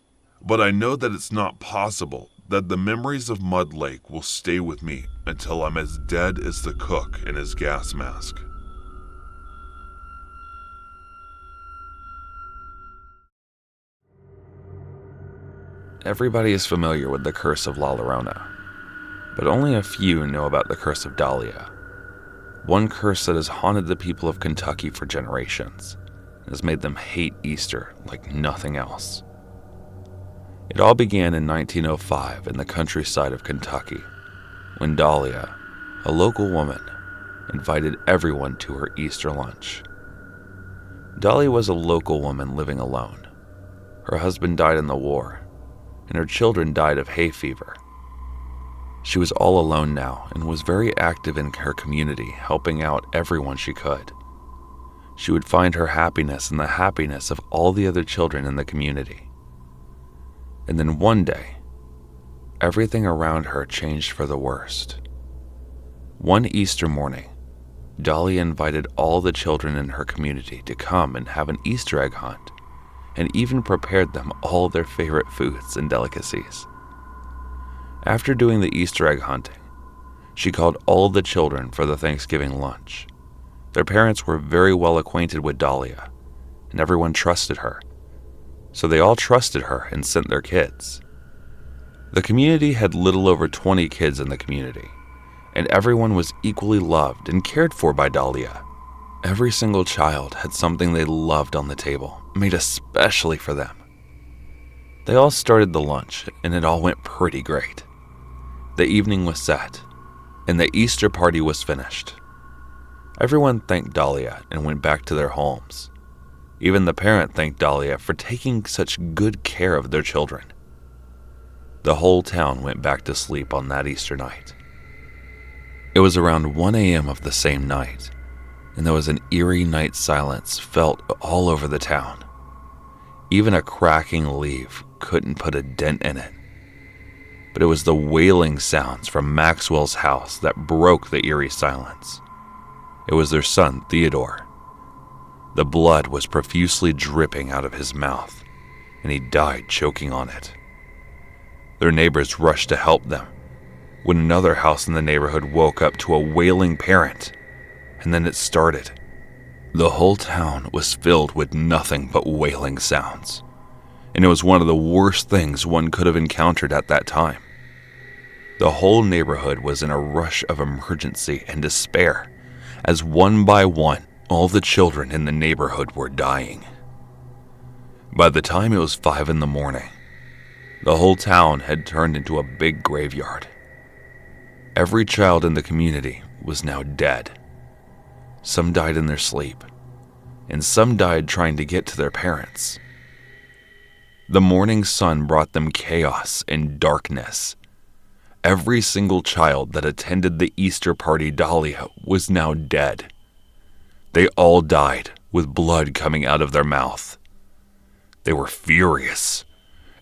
But I know that it's not possible that the memories of Mud Lake will stay with me until I'm as dead as the cook in his gas mask. Everybody is familiar with the curse of La Llorona, but only a few know about the curse of Dahlia. One curse that has haunted the people of Kentucky for generations and has made them hate Easter like nothing else. It all began in 1905 in the countryside of Kentucky, when Dahlia, a local woman, invited everyone to her Easter lunch. Dahlia was a local woman living alone. Her husband died in the war, and her children died of hay fever. She was all alone now and was very active in her community, helping out everyone she could. She would find her happiness in the happiness of all the other children in the community. And then one day, everything around her changed for the worst. One Easter morning, Dahlia invited all the children in her community to come and have an Easter egg hunt, and even prepared them all their favorite foods and delicacies. After doing the Easter egg hunting, she called all the children for the Thanksgiving lunch. Their parents were very well acquainted with Dahlia, and everyone trusted her. So they all trusted her and sent their kids. The community had little over 20 kids in the community, and everyone was equally loved and cared for by Dahlia. Every single child had something they loved on the table, made especially for them. They all started the lunch, and it all went pretty great. The evening was set, and the Easter party was finished. Everyone thanked Dahlia and went back to their homes. Even the parent thanked Dahlia for taking such good care of their children. The whole town went back to sleep on that Easter night. It was around 1 a.m. of the same night, and there was an eerie night silence felt all over the town. Even a cracking leaf couldn't put a dent in it. But it was the wailing sounds from Maxwell's house that broke the eerie silence. It was their son, Theodore. The blood was profusely dripping out of his mouth, and he died choking on it. Their neighbors rushed to help them, when another house in the neighborhood woke up to a wailing parent, and then it started. The whole town was filled with nothing but wailing sounds, and it was one of the worst things one could have encountered at that time. The whole neighborhood was in a rush of emergency and despair, as one by one, All the children in the neighborhood were dying. By the time it was 5 in the morning, the whole town had turned into a big graveyard. Every child in the community was now dead. Some died in their sleep, and some died trying to get to their parents. The morning sun brought them chaos and darkness. Every single child that attended the Easter party Dahlia was now dead. They all died with blood coming out of their mouth. They were furious,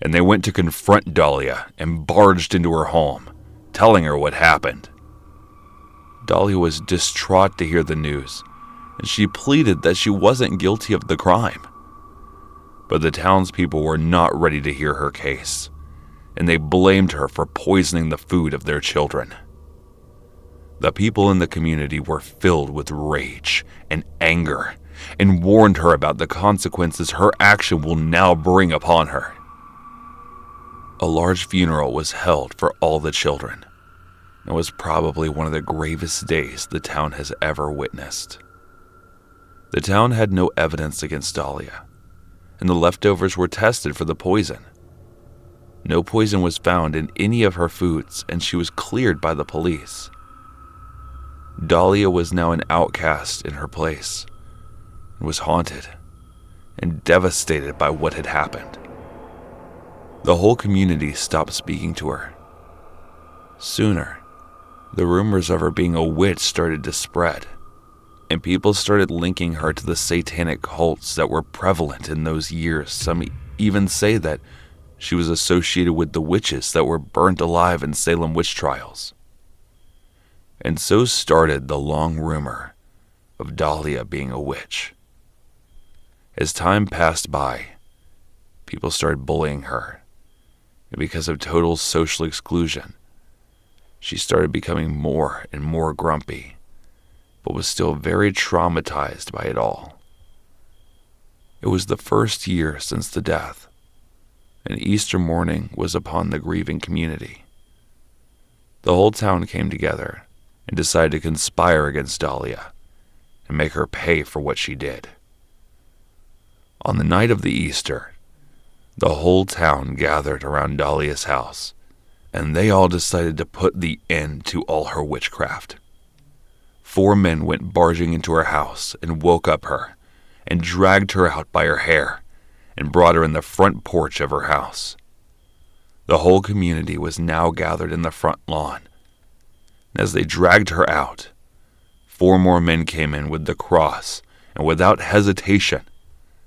and they went to confront Dahlia and barged into her home, telling her what happened. Dahlia was distraught to hear the news, and she pleaded that she wasn't guilty of the crime. But the townspeople were not ready to hear her case, and they blamed her for poisoning the food of their children. The people in the community were filled with rage and anger and warned her about the consequences her action will now bring upon her. A large funeral was held for all the children. It was probably one of the gravest days the town has ever witnessed. The town had no evidence against Dahlia, and the leftovers were tested for the poison. No poison was found in any of her foods, and she was cleared by the police. Dahlia was now an outcast in her place, and was haunted and devastated by what had happened. The whole community stopped speaking to her. Sooner, the rumors of her being a witch started to spread, and people started linking her to the satanic cults that were prevalent in those years. Some even say that she was associated with the witches that were burnt alive in Salem witch trials. And so started the long rumor of Dahlia being a witch. As time passed by, people started bullying her, and because of total social exclusion, she started becoming more and more grumpy, but was still very traumatized by it all. It was the first year since the death, and Easter morning was upon the grieving community. The whole town came together and decided to conspire against Dahlia and make her pay for what she did. On the night of the Easter, the whole town gathered around Dahlia's house, and they all decided to put the end to all her witchcraft. 4 men went barging into her house and woke up her and dragged her out by her hair and brought her in the front porch of her house. The whole community was now gathered in the front lawn. As they dragged her out, 4 more men came in with the cross and without hesitation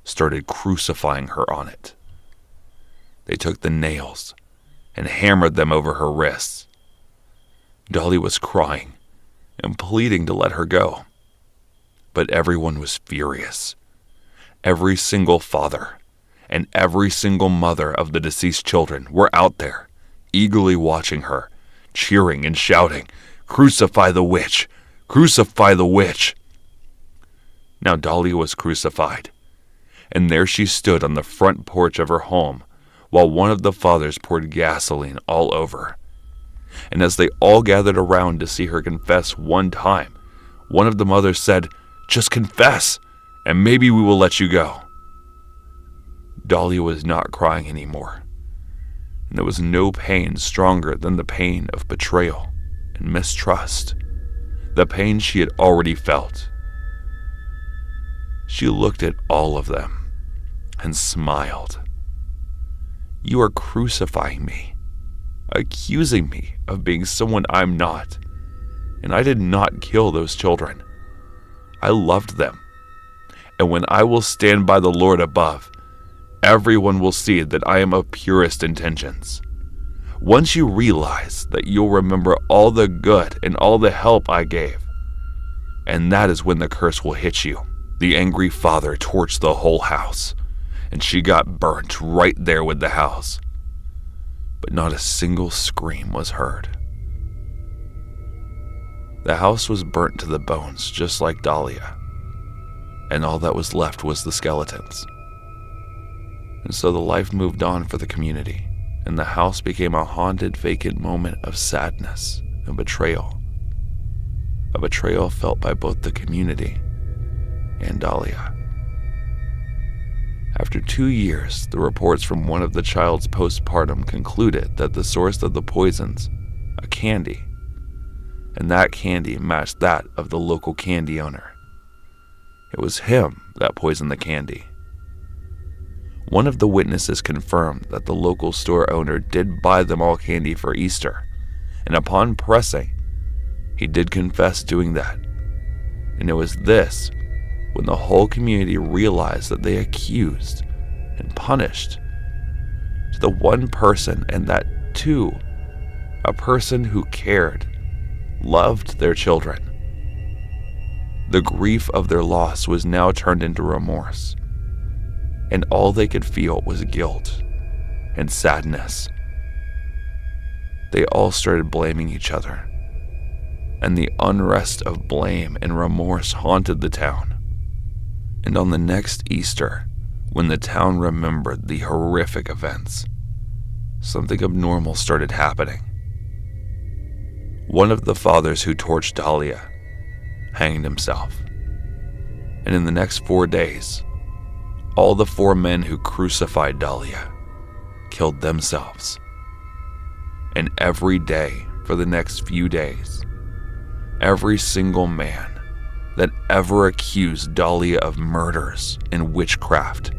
started crucifying her on it. They took the nails and hammered them over her wrists. Dahlia was crying and pleading to let her go, but everyone was furious. Every single father and every single mother of the deceased children were out there, eagerly watching her, cheering and shouting, "Crucify the witch! Crucify the witch!" Now Dahlia was crucified, and there she stood on the front porch of her home while one of the fathers poured gasoline all over. And as they all gathered around to see her confess one time, one of the mothers said, "Just confess, and maybe we will let you go." Dahlia was not crying anymore, and there was no pain stronger than the pain of betrayal and mistrust, the pain she had already felt. She looked at all of them and smiled. "You are crucifying me, accusing me of being someone I'm not, and I did not kill those children. I loved them, and when I will stand by the Lord above, everyone will see that I am of purest intentions. Once you realize that you'll remember all the good and all the help I gave, and that is when the curse will hit you." The angry father torched the whole house, and she got burnt right there with the house. But not a single scream was heard. The house was burnt to the bones, just like Dahlia, and all that was left was the skeletons. And so the life moved on for the community, and the house became a haunted, vacant moment of sadness and betrayal. A betrayal felt by both the community and Dahlia. After 2 years, the reports from one of the child's postpartum concluded that the source of the poisons, a candy, and that candy matched that of the local candy owner. It was him that poisoned the candy. One of the witnesses confirmed that the local store owner did buy them all candy for Easter, and upon pressing, he did confess doing that. And it was this when the whole community realized that they accused and punished to the one person, and that too, a person who cared, loved their children. The grief of their loss was now turned into remorse, and all they could feel was guilt and sadness. They all started blaming each other, and the unrest of blame and remorse haunted the town. And on the next Easter, when the town remembered the horrific events, something abnormal started happening. One of the fathers who torched Dahlia hanged himself. And in the next 4 days, all the 4 men who crucified Dahlia killed themselves. And every day for the next few days, every single man that ever accused Dahlia of murders and witchcraft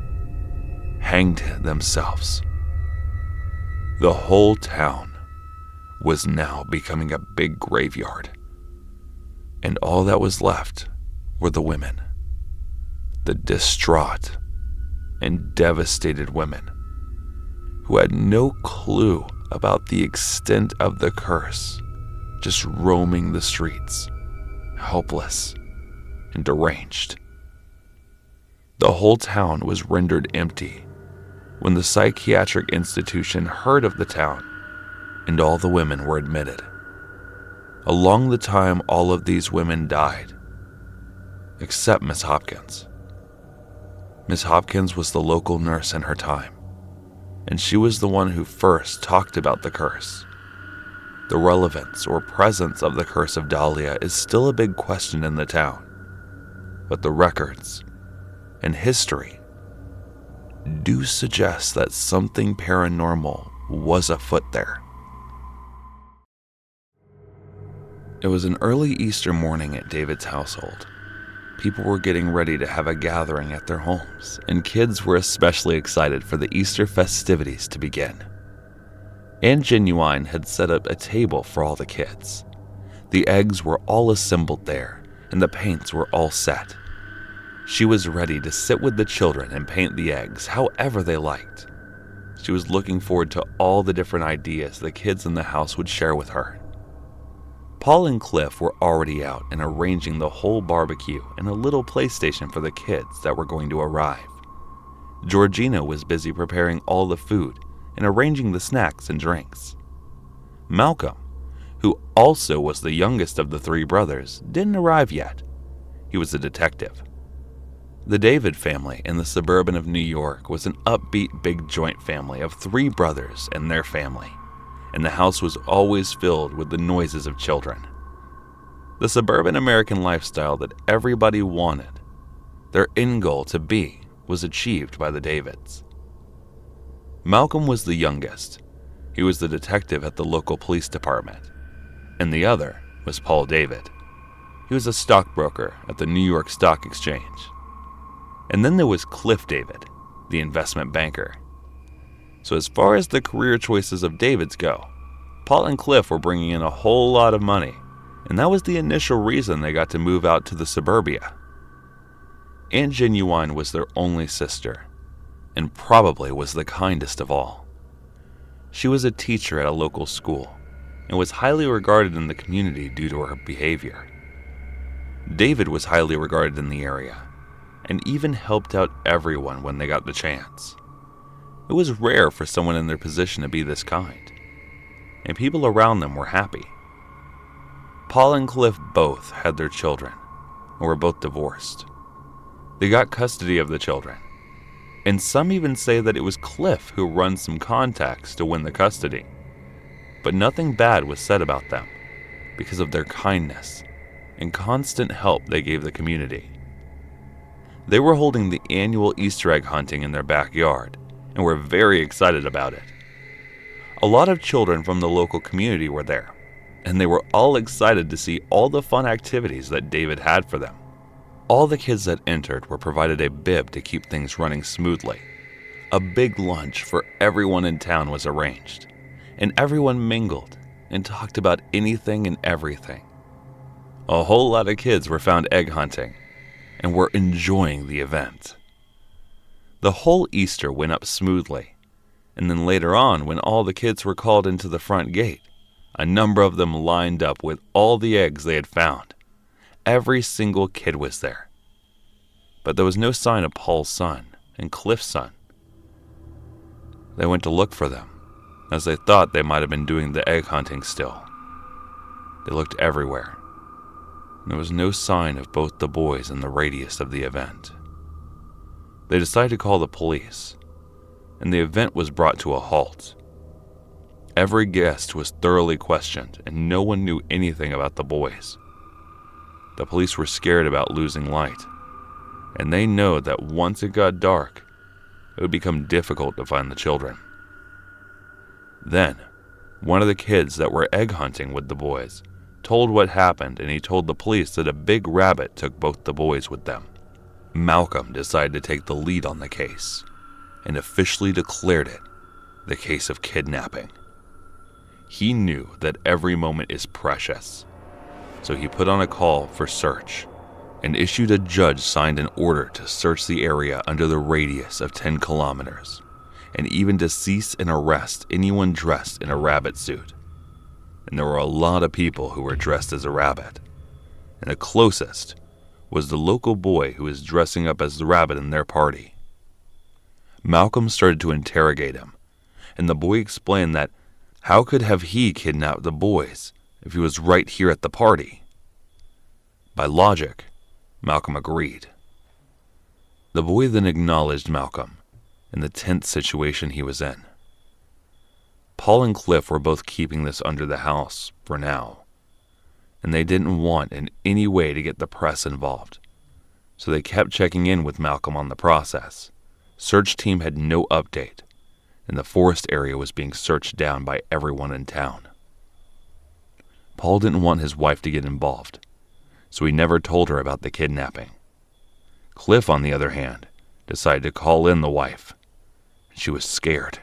hanged themselves. The whole town was now becoming a big graveyard, and all that was left were the women, the distraught and devastated women who had no clue about the extent of the curse, just roaming the streets, helpless and deranged. The whole town was rendered empty when the psychiatric institution heard of the town, and all the women were admitted. Along the time, all of these women died, except Miss Hopkins. Miss Hopkins was the local nurse in her time, and she was the one who first talked about the curse. The relevance or presence of the curse of Dahlia is still a big question in the town, but the records and history do suggest that something paranormal was afoot there. It was an early Easter morning at David's household. People were getting ready to have a gathering at their homes, and kids were especially excited for the Easter festivities to begin. Aunt Genuine had set up a table for all the kids. The eggs were all assembled there, and the paints were all set. She was ready to sit with the children and paint the eggs however they liked. She was looking forward to all the different ideas the kids in the house would share with her. Paul and Cliff were already out and arranging the whole barbecue and a little PlayStation for the kids that were going to arrive. Georgina was busy preparing all the food and arranging the snacks and drinks. Malcolm, who also was the youngest of the 3 brothers, didn't arrive yet. He was a detective. The David family in the suburban of New York was an upbeat big joint family of 3 brothers and their family, and the house was always filled with the noises of children. The suburban American lifestyle that everybody wanted, their end goal to be, was achieved by the Davids. Malcolm was the youngest. He was the detective at the local police department, and the other was Paul David. He was a stockbroker at the New York Stock Exchange. And then there was Cliff David, the investment banker. So as far as the career choices of Davids go, Paul and Cliff were bringing in a whole lot of money, and that was the initial reason they got to move out to the suburbia. Aunt Genuine was their only sister, and probably was the kindest of all. She was a teacher at a local school, and was highly regarded in the community due to her behavior. David was highly regarded in the area, and even helped out everyone when they got the chance. It was rare for someone in their position to be this kind, and people around them were happy. Paul and Cliff both had their children, and were both divorced. They got custody of the children, and some even say that it was Cliff who run some contacts to win the custody. But nothing bad was said about them, because of their kindness and constant help they gave the community. They were holding the annual Easter egg hunting in their backyard and were very excited about it. A lot of children from the local community were there, and they were all excited to see all the fun activities that David had for them. All the kids that entered were provided a bib to keep things running smoothly. A big lunch for everyone in town was arranged, and everyone mingled and talked about anything and everything. A whole lot of kids were found egg hunting and were enjoying the event. The whole Easter went up smoothly, and then later on, when all the kids were called into the front gate, a number of them lined up with all the eggs they had found. Every single kid was there. But there was no sign of Paul's son and Cliff's son. They went to look for them, as they thought they might have been doing the egg hunting still. They looked everywhere. There was no sign of both the boys in the radius of the event. They decided to call the police, and the event was brought to a halt. Every guest was thoroughly questioned, and no one knew anything about the boys. The police were scared about losing light, and they know that once it got dark, it would become difficult to find the children. Then, one of the kids that were egg hunting with the boys told what happened, and he told the police that a big rabbit took both the boys with them. Malcolm decided to take the lead on the case and officially declared it the case of kidnapping. He knew that every moment is precious, so he put on a call for search and issued a judge-signed an order to search the area under the radius of 10 kilometers, and even to cease and arrest anyone dressed in a rabbit suit. And there were a lot of people who were dressed as a rabbit, and the closest was the local boy who was dressing up as the rabbit in their party. Malcolm started to interrogate him, and the boy explained that how could have he kidnapped the boys if he was right here at the party? By logic, Malcolm agreed. The boy then acknowledged Malcolm and the tense situation he was in. Paul and Cliff were both keeping this under the house for now, and they didn't want in any way to get the press involved, so they kept checking in with Malcolm on the process. Search team had no update, and the forest area was being searched down by everyone in town. Paul didn't want his wife to get involved, so he never told her about the kidnapping. Cliff, on the other hand, decided to call in the wife. She was scared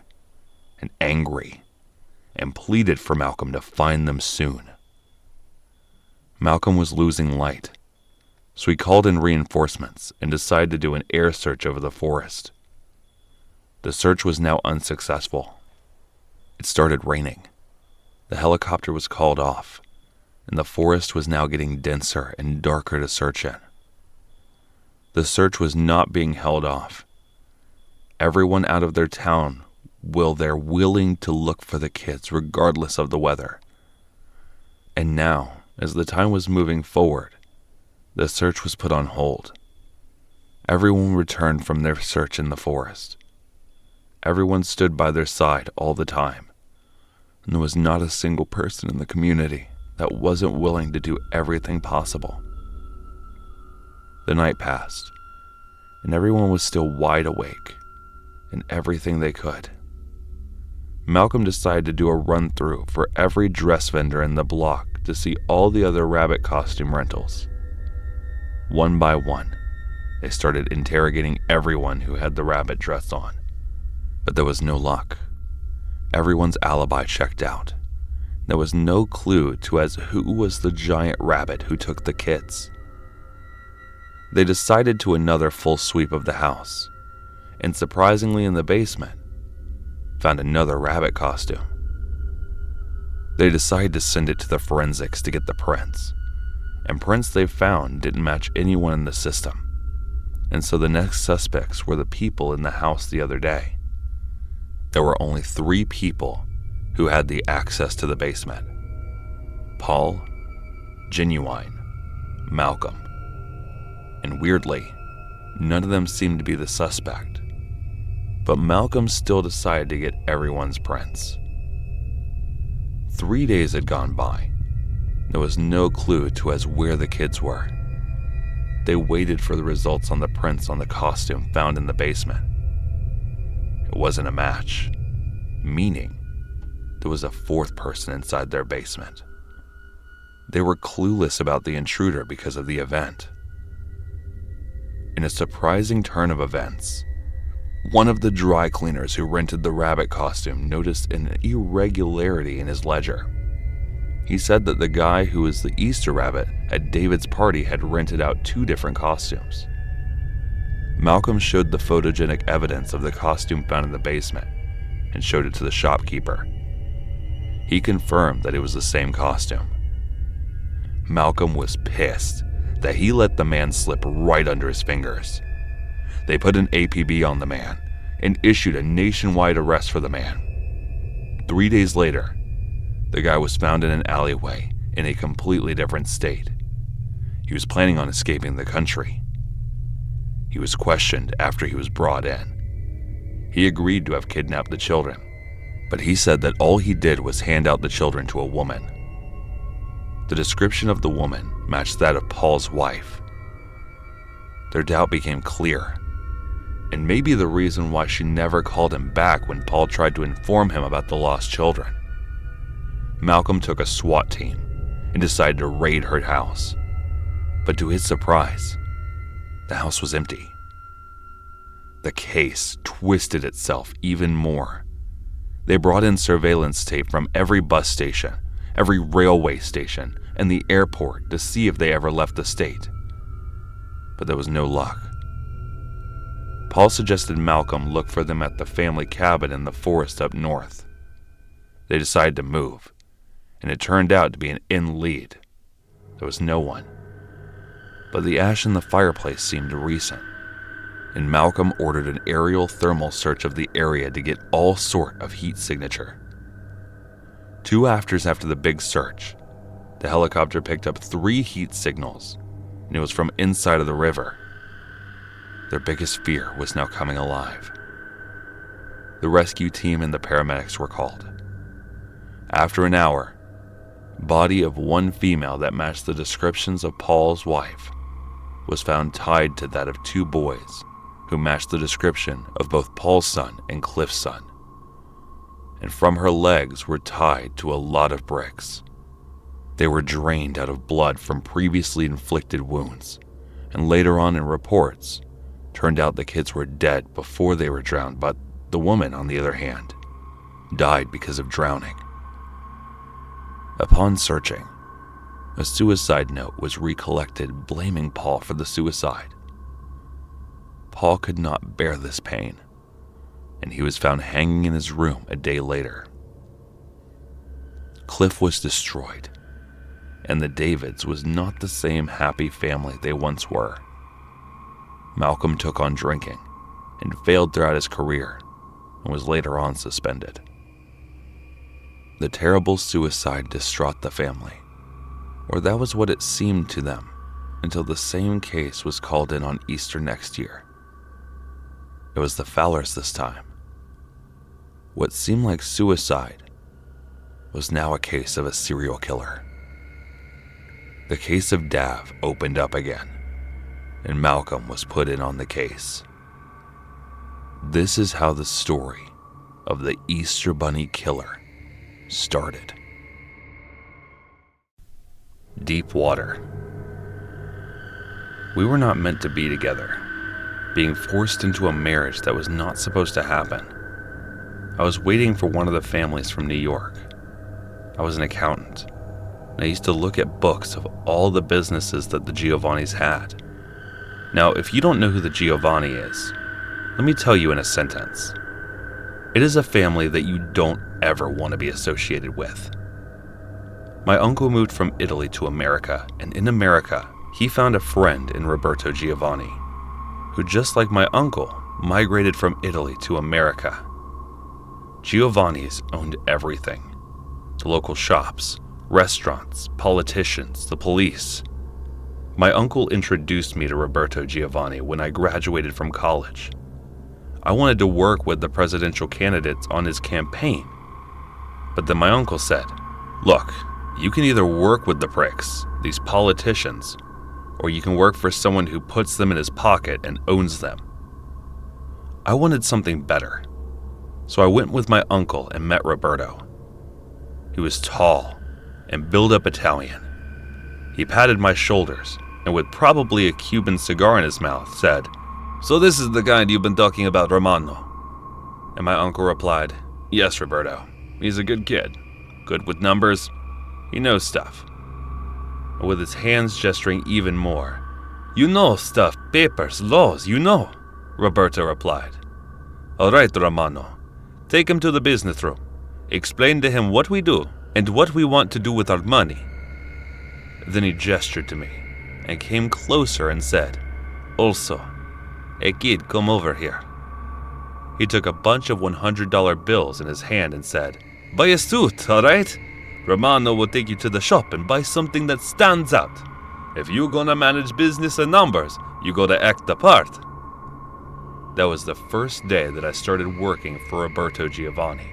and angry and pleaded for Malcolm to find them soon. Malcolm was losing light, so he called in reinforcements and decided to do an air search over the forest. The search was now unsuccessful. It started raining. The helicopter was called off, and the forest was now getting denser and darker to search in. The search was not being held off. Everyone out of their town they're willing to look for the kids regardless of the weather. And now, as the time was moving forward, the search was put on hold. Everyone returned from their search in the forest. Everyone stood by their side all the time, and there was not a single person in the community that wasn't willing to do everything possible. The night passed, and everyone was still wide awake and everything they could. Malcolm decided to do a run-through for every dress vendor in the block to see all the other rabbit costume rentals. One by one, they started interrogating everyone who had the rabbit dress on, but there was no luck. Everyone's alibi checked out. There was no clue to as who was the giant rabbit who took the kids. They decided to another full sweep of the house, and surprisingly in the basement, found another rabbit costume. They decided to send it to the forensics to get the prints, and prints they found didn't match anyone in the system, and so the next suspects were the people in the house the other day. There were only 3 people who had the access to the basement: Paul, Genuine, Malcolm. And weirdly, none of them seemed to be the suspect. But Malcolm still decided to get everyone's prints. 3 days had gone by. There was no clue to as where the kids were. they waited for the results on the prints on the costume found in the basement. It wasn't a match, meaning there was a fourth person inside their basement. They were clueless about the intruder because of the event. In a surprising turn of events, one of the dry cleaners who rented the rabbit costume noticed an irregularity in his ledger. He said that the guy who was the Easter rabbit at David's party had rented out 2 different costumes. Malcolm showed the photogenic evidence of the costume found in the basement and showed it to the shopkeeper. He confirmed that it was the same costume. Malcolm was pissed that he let the man slip right under his fingers. They put an APB on the man and issued a nationwide arrest for the man. 3 days later, the guy was found in an alleyway in a completely different state. He was planning on escaping the country. He was questioned after he was brought in. He agreed to have kidnapped the children, but he said that all he did was hand out the children to a woman. The description of the woman matched that of Paul's wife. Their doubt became clear, and maybe the reason why she never called him back when Paul tried to inform him about the lost children. Malcolm took a SWAT team and decided to raid her house. But to his surprise, the house was empty. The case twisted itself even more. They brought in surveillance tape from every bus station, every railway station, and the airport to see if they ever left the state. But there was no luck. Paul suggested Malcolm look for them at the family cabin in the forest up north. They decided to move, and it turned out to be an inn lead. There was no one. But the ash in the fireplace seemed recent, and Malcolm ordered an aerial thermal search of the area to get all sort of heat signature. 2 hours after the big search, the helicopter picked up 3 heat signals, and it was from inside of the river. Their biggest fear was now coming alive. The rescue team and the paramedics were called. After an hour, body of one female that matched the descriptions of Paul's wife was found tied to that of 2 boys who matched the description of both Paul's son and Cliff's son. And from her legs were tied to a lot of bricks. They were drained out of blood from previously inflicted wounds, and later on in reports, turned out the kids were dead before they were drowned, but the woman, on the other hand, died because of drowning. Upon searching, a suicide note was recollected blaming Paul for the suicide. Paul could not bear this pain, and he was found hanging in his room a day later. Cliff was destroyed, and the Davids was not the same happy family they once were. Malcolm took on drinking and failed throughout his career and was later on suspended. The terrible suicide distraught the family, or that was what it seemed to them, until the same case was called in on Easter next year. It was the Fowlers this time. What seemed like suicide was now a case of a serial killer. The case of Dav opened up again, and Malcolm was put in on the case. This is how the story of the Easter Bunny killer started. Deep water. We were not meant to be together, being forced into a marriage that was not supposed to happen. I was waiting for one of the families from New York. I was an accountant, and I used to look at books of all the businesses that the Giovannis had. Now, if you don't know who the Giovanni is, let me tell you in a sentence. It is a family that you don't ever want to be associated with. My uncle moved from Italy to America, and in America, he found a friend in Roberto Giovanni, who, just like my uncle, migrated from Italy to America. Giovanni's owned everything: the local shops, restaurants, politicians, the police. My uncle introduced me to Roberto Giovanni when I graduated from college. I wanted to work with the presidential candidates on his campaign. But then my uncle said, "Look, you can either work with the pricks, these politicians, or you can work for someone who puts them in his pocket and owns them. I wanted something better, so I went with my uncle and met Roberto. He was tall and built-up Italian. He patted my shoulders and with probably a Cuban cigar in his mouth said, "So this is the guy you've been talking about, Romano?" And my uncle replied, "Yes, Roberto. He's a good kid. Good with numbers. He knows stuff." And with his hands gesturing even more, "You know stuff, papers, laws, you know," Roberto replied. "All right, Romano. Take him to the business room. Explain to him what we do and what we want to do with our money." Then he gestured to me and came closer and said, "Also, hey kid, come over here." He took a bunch of $100 bills in his hand and said, "Buy a suit, all right? Romano will take you to the shop and buy something that stands out. If you're gonna manage business and numbers, you gotta act the part." That was the first day that I started working for Roberto Giovanni.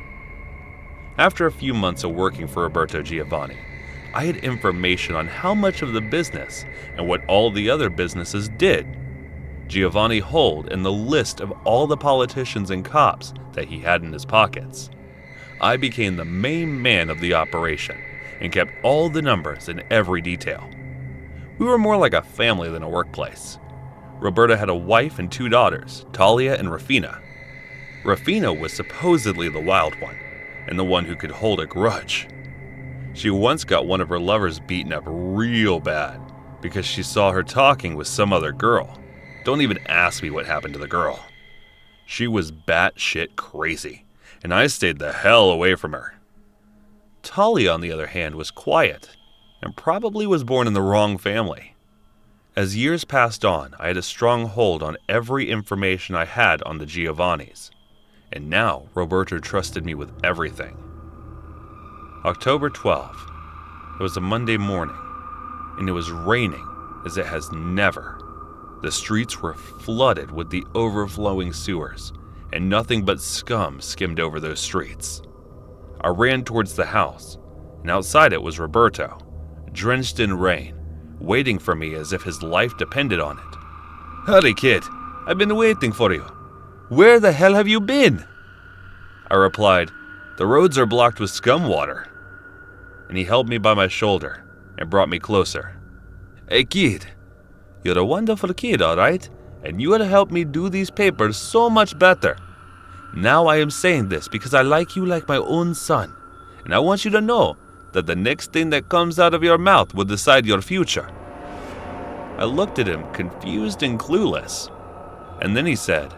After a few months of working for Roberto Giovanni, I had information on how much of the business and what all the other businesses did. Giovanni held in the list of all the politicians and cops that he had in his pockets. I became the main man of the operation and kept all the numbers in every detail. We were more like a family than a workplace. Roberta had a wife and 2 daughters, Talia and Rafina. Rafina was supposedly the wild one, and the one who could hold a grudge. She once got one of her lovers beaten up real bad because she saw her talking with some other girl. Don't even ask me what happened to the girl. She was batshit crazy, and I stayed the hell away from her. Talia, on the other hand, was quiet and probably was born in the wrong family. As years passed on, I had a strong hold on every information I had on the Giovannis, and now Roberto trusted me with everything. October 12th. It was a Monday morning, and it was raining as it has never. The streets were flooded with the overflowing sewers, and nothing but scum skimmed over those streets. I ran towards the house, and outside it was Roberto, drenched in rain, waiting for me as if his life depended on it. "Hurry, kid, I've been waiting for you. Where the hell have you been?" I replied, "The roads are blocked with scum water." And he held me by my shoulder and brought me closer. "Hey kid, you're a wonderful kid, all right? And you will help me do these papers so much better. Now I am saying this because I like you like my own son, and I want you to know that the next thing that comes out of your mouth will decide your future." I looked at him, confused and clueless, and then he said,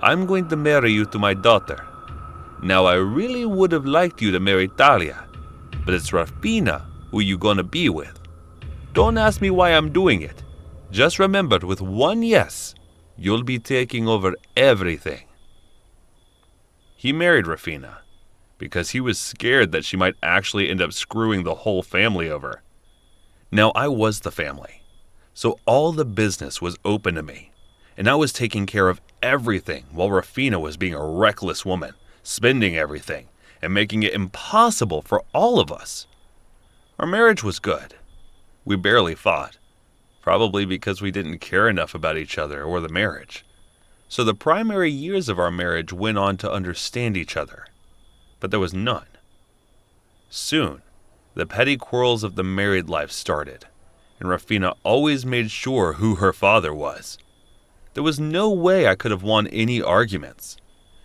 "I'm going to marry you to my daughter. Now I really would have liked you to marry Talia, but it's Rafina who you gonna be with. Don't ask me why I'm doing it. Just remember, with one yes, you'll be taking over everything." He married Rafina because he was scared that she might actually end up screwing the whole family over. Now I was the family, so all the business was open to me, and I was taking care of everything while Rafina was being a reckless woman, spending everything, and making it impossible for all of us. Our marriage was good. We barely fought, probably because we didn't care enough about each other or the marriage. So the primary years of our marriage went on to understand each other, but there was none. Soon, the petty quarrels of the married life started, and Rafina always made sure who her father was. There was no way I could have won any arguments.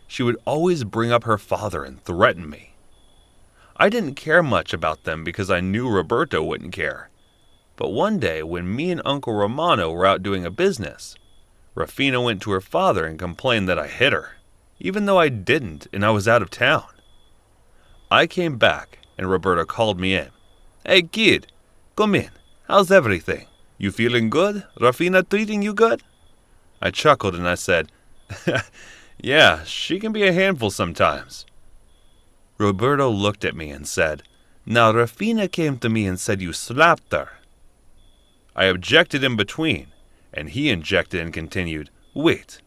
She would always bring up her father and threaten me. I didn't care much about them because I knew Roberto wouldn't care. But one day, when me and Uncle Romano were out doing a business, Rafina went to her father and complained that I hit her, even though I didn't and I was out of town. I came back and Roberto called me in. "Hey kid, come in. How's everything? You feeling good? Rafina treating you good?" I chuckled and I said, "Yeah, she can be a handful sometimes." Roberto looked at me and said, "Now Rafina came to me and said you slapped her." I objected in between, and he injected and continued, "Wait,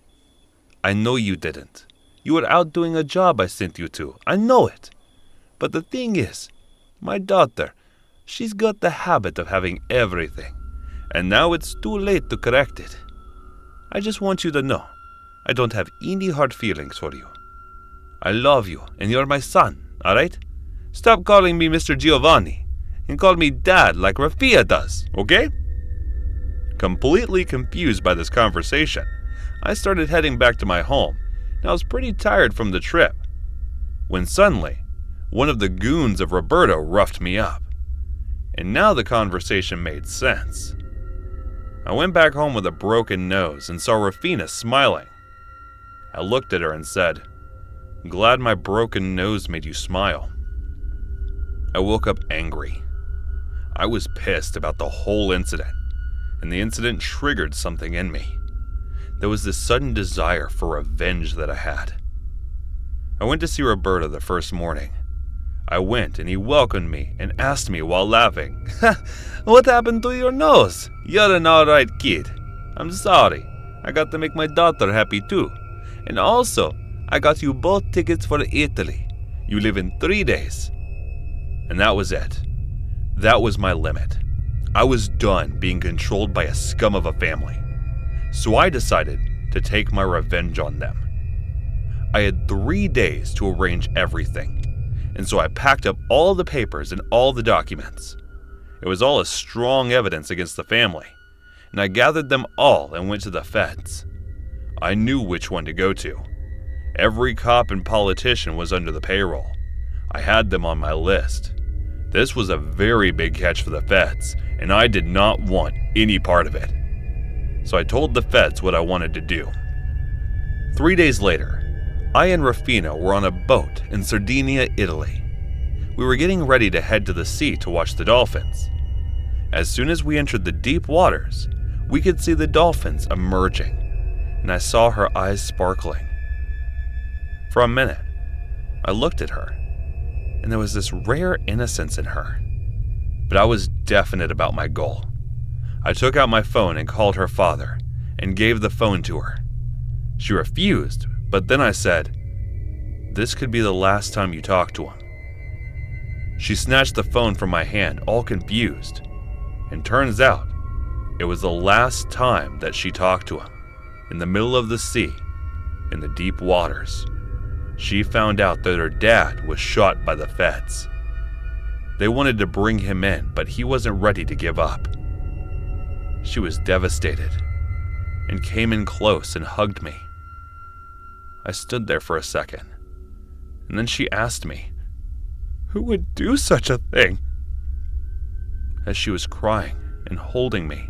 I know you didn't. You were out doing a job I sent you to. I know it. But the thing is, my daughter, she's got the habit of having everything. and now it's too late to correct it. I just want you to know, I don't have any hard feelings for you. I love you, and you're my son, alright? Stop calling me Mr. Giovanni, and call me Dad like Rafia does, okay? Completely confused by this conversation, I started heading back to my home, and I was pretty tired from the trip. When suddenly, one of the goons of Roberto roughed me up. And now the conversation made sense. I went back home with a broken nose and saw Rafina smiling. I looked at her and said, "Glad my broken nose made you smile." I woke up angry. I was pissed about the whole incident, and the incident triggered something in me. There was this sudden desire for revenge that I had. I went to see Roberto the first morning. I went and he welcomed me and asked me while laughing, "What happened to your nose? You're an alright kid. I'm sorry. I got to make my daughter happy too. And also, I got you both tickets for Italy. You leave in 3 days." And that was it. That was my limit. I was done being controlled by a scum of a family. So I decided to take my revenge on them. I had 3 days to arrange everything, and so I packed up all the papers and all the documents. It was all a strong evidence against the family, and I gathered them all and went to the feds. I knew which one to go to. Every cop and politician was under the payroll. I had them on my list. This was a very big catch for the feds, and I did not want any part of it. So I told the feds what I wanted to do. 3 days later, I and Rafina were on a boat in Sardinia, Italy. We were getting ready to head to the sea to watch the dolphins. As soon as we entered the deep waters, we could see the dolphins emerging, and I saw her eyes sparkling. For a minute, I looked at her, and there was this rare innocence in her. But I was definite about my goal. I took out my phone and called her father, and gave the phone to her. She refused, but then I said, "This could be the last time you talk to him." She snatched the phone from my hand, all confused, and turns out it was the last time that she talked to him, in the middle of the sea, in the deep waters. She found out that her dad was shot by the feds. They wanted to bring him in, but he wasn't ready to give up. She was devastated, and came in close and hugged me. I stood there for a second, and then she asked me, "Who would do such a thing?" As she was crying and holding me,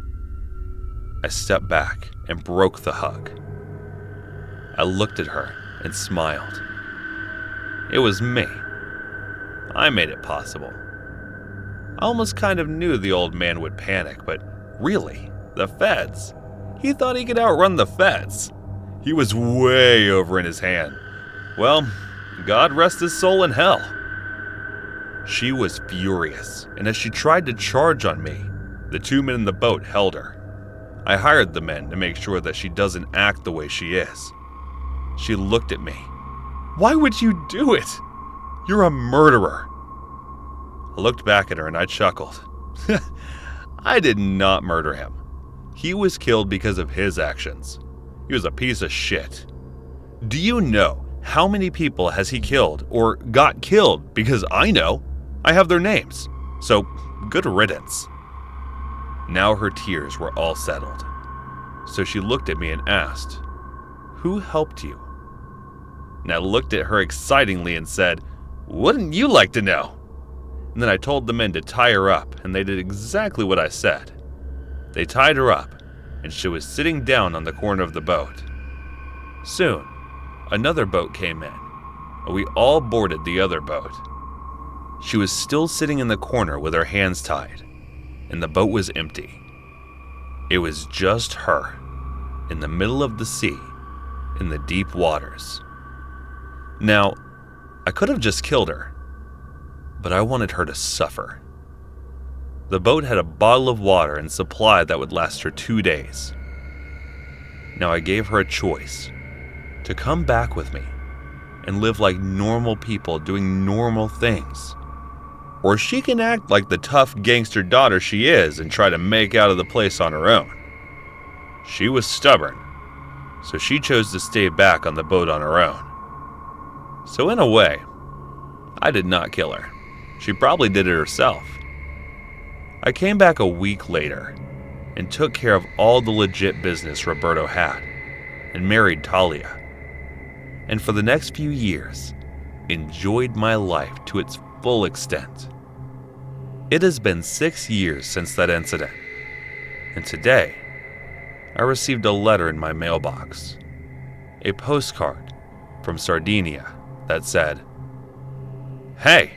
I stepped back and broke the hug. I looked at her and smiled. It was me. I made it possible. I almost kind of knew the old man would panic, but really, the feds? He thought he could outrun the feds. He was way over in his hand. Well, God rest his soul in hell. She was furious, and as she tried to charge on me, the 2 men in the boat held her. I hired the men to make sure that she doesn't act the way she is. She looked at me. "Why would you do it? You're a murderer." I looked back at her and I chuckled. I did not murder him. He was killed because of his actions. He was a piece of shit. Do you know how many people has he killed or got killed? Because I know. I have their names. So, good riddance. Now her tears were all settled. So she looked at me and asked, "Who helped you?" And I looked at her excitingly and said, "Wouldn't you like to know?" And then I told the men to tie her up, and they did exactly what I said. They tied her up, and she was sitting down on the corner of the boat. Soon, another boat came in, and we all boarded the other boat. She was still sitting in the corner with her hands tied, and the boat was empty. It was just her, in the middle of the sea, in the deep waters. Now, I could have just killed her, but I wanted her to suffer. The boat had a bottle of water and supply that would last her 2 days. Now I gave her a choice, to come back with me and live like normal people doing normal things, or she can act like the tough gangster daughter she is and try to make out of the place on her own. She was stubborn, so she chose to stay back on the boat on her own. So in a way, I did not kill her. She probably did it herself. I came back a week later and took care of all the legit business Roberto had and married Talia. And for the next few years, enjoyed my life to its full extent. It has been 6 years since that incident, and today, I received a letter in my mailbox, a postcard from Sardinia that said, "Hey,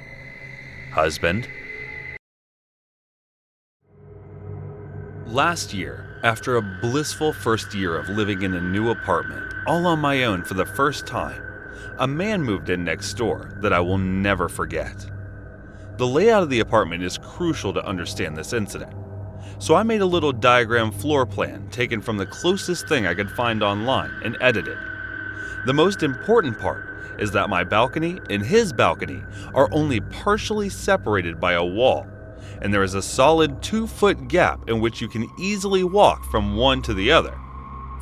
husband." Last year, after a blissful first year of living in a new apartment, all on my own for the first time, a man moved in next door that I will never forget. The layout of the apartment is crucial to understand this incident, so I made a little diagram floor plan taken from the closest thing I could find online and edited. The most important part is that my balcony and his balcony are only partially separated by a wall, and there is a solid 2-foot gap in which you can easily walk from one to the other.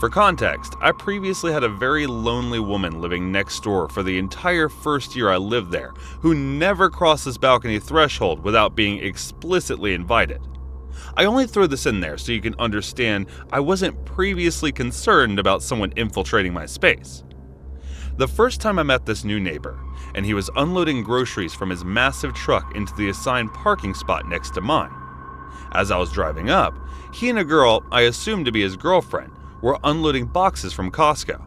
For context, I previously had a very lonely woman living next door for the entire first year I lived there, who never crossed this balcony threshold without being explicitly invited. I only throw this in there so you can understand I wasn't previously concerned about someone infiltrating my space. The first time I met this new neighbor, and he was unloading groceries from his massive truck into the assigned parking spot next to mine. As I was driving up, he and a girl I assumed to be his girlfriend were unloading boxes from Costco.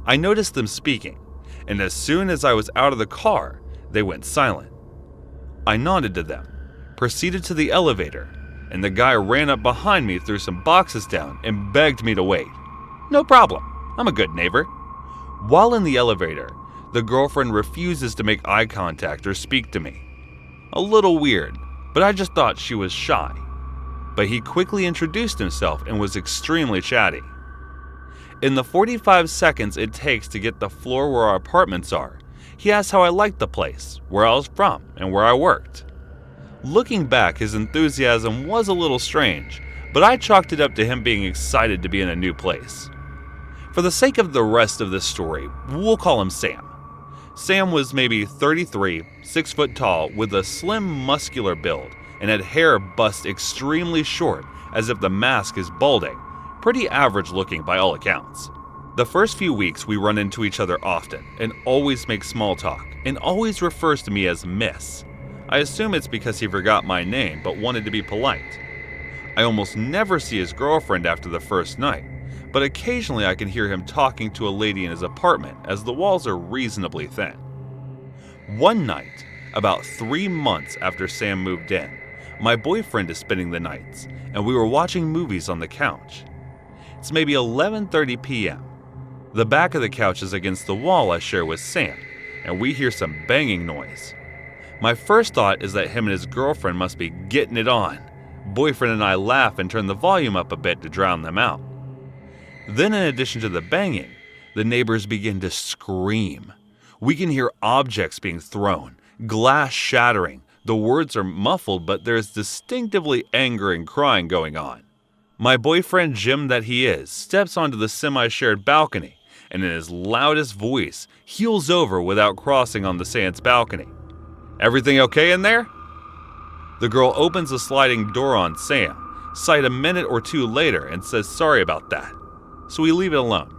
I noticed them speaking, and as soon as I was out of the car, they went silent. I nodded to them, proceeded to the elevator, and the guy ran up behind me, threw some boxes down, and begged me to wait. No problem, I'm a good neighbor. While in the elevator, the girlfriend refuses to make eye contact or speak to me. A little weird, but I just thought she was shy. But he quickly introduced himself and was extremely chatty. In the 45 seconds it takes to get the floor where our apartments are, he asked how I liked the place, where I was from, and where I worked. Looking back, his enthusiasm was a little strange, but I chalked it up to him being excited to be in a new place. For the sake of the rest of this story, we'll call him Sam. Sam was maybe 33, 6 foot tall, with a slim, muscular build, and had hair bust extremely short, as if the mask is balding. Pretty average looking by all accounts. The first few weeks we run into each other often, and always make small talk, and always refers to me as Miss. I assume it's because he forgot my name, but wanted to be polite. I almost never see his girlfriend after the first night, but occasionally I can hear him talking to a lady in his apartment, as the walls are reasonably thin. One night, about 3 months after Sam moved in, my boyfriend is spending the nights, and we were watching movies on the couch. It's maybe 11:30 p.m. The back of the couch is against the wall I share with Sam, and we hear some banging noise. My first thought is that him and his girlfriend must be getting it on. Boyfriend and I laugh and turn the volume up a bit to drown them out. Then, in addition to the banging, the neighbors begin to scream. We can hear objects being thrown, glass shattering. The words are muffled, but there's distinctively anger and crying going on. My boyfriend, Jim that he is, steps onto the semi-shared balcony and in his loudest voice, heels over without crossing on the Sand's balcony. "Everything okay in there?" The girl opens the sliding door on Sam, sight a minute or two later, and says sorry about that. So we leave it alone.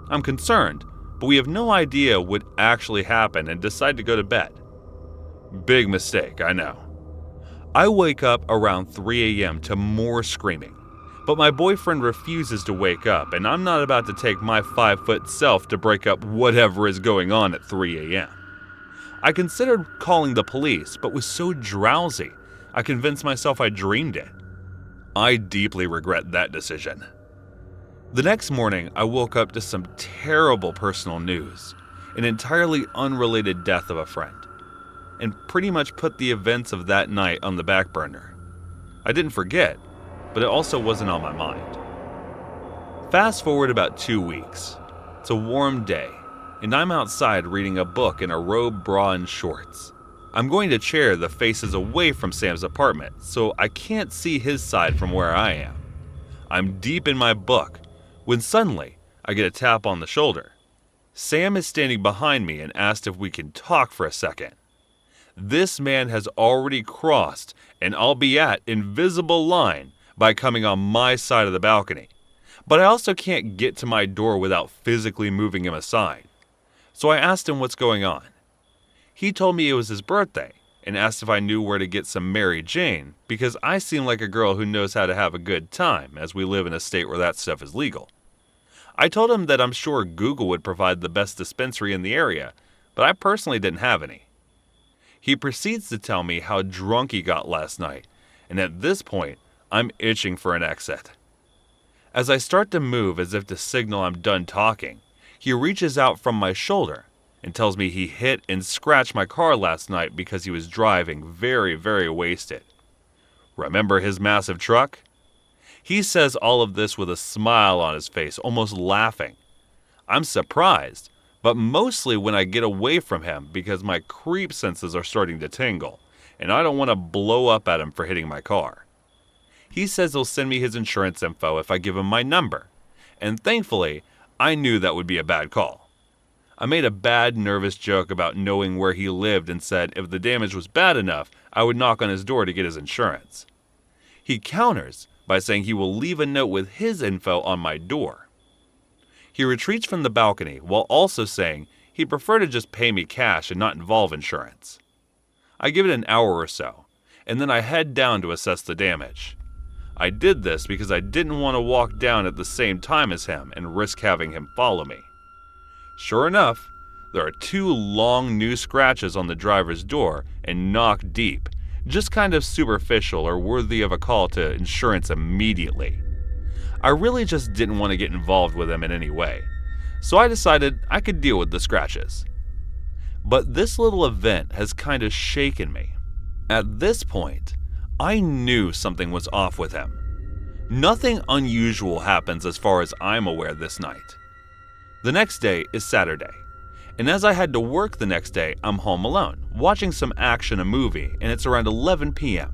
I'm concerned, but we have no idea what actually happened and decide to go to bed. Big mistake, I know. I wake up around 3 a.m. to more screaming, but my boyfriend refuses to wake up, and I'm not about to take my 5-foot self to break up whatever is going on at 3 a.m. I considered calling the police, but was so drowsy, I convinced myself I dreamed it. I deeply regret that decision. The next morning, I woke up to some terrible personal news, an entirely unrelated death of a friend, and pretty much put the events of that night on the back burner. I didn't forget, but it also wasn't on my mind. Fast forward about 2 weeks. It's a warm day, and I'm outside reading a book in a robe, bra, and shorts. I'm going to chair the faces away from Sam's apartment so I can't see his side from where I am. I'm deep in my book when suddenly I get a tap on the shoulder. Sam is standing behind me and asked if we can talk for a second. This man has already crossed an albeit invisible line by coming on my side of the balcony, but I also can't get to my door without physically moving him aside. So I asked him what's going on. He told me it was his birthday and asked if I knew where to get some Mary Jane because I seem like a girl who knows how to have a good time as we live in a state where that stuff is legal. I told him that I'm sure Google would provide the best dispensary in the area, but I personally didn't have any. He proceeds to tell me how drunk he got last night, and at this point, I'm itching for an exit. As I start to move as if to signal I'm done talking, he reaches out from my shoulder and tells me he hit and scratched my car last night because he was driving very, very wasted. Remember his massive truck? He says all of this with a smile on his face, almost laughing. I'm surprised, but mostly when I get away from him because my creep senses are starting to tingle, and I don't want to blow up at him for hitting my car. He says he'll send me his insurance info if I give him my number, and thankfully, I knew that would be a bad call. I made a bad, nervous joke about knowing where he lived and said if the damage was bad enough, I would knock on his door to get his insurance. He counters by saying he will leave a note with his info on my door. He retreats from the balcony while also saying he'd prefer to just pay me cash and not involve insurance. I give it an hour or so, and then I head down to assess the damage. I did this because I didn't want to walk down at the same time as him and risk having him follow me. Sure enough, there are 2 long new scratches on the driver's door and knock deep, just kind of superficial or worthy of a call to insurance immediately. I really just didn't want to get involved with him in any way, so I decided I could deal with the scratches. But this little event has kind of shaken me. At this point, I knew something was off with him. Nothing unusual happens as far as I'm aware this night. The next day is Saturday, and as I had to work the next day, I'm home alone, watching some action, a movie, and it's around 11 p.m.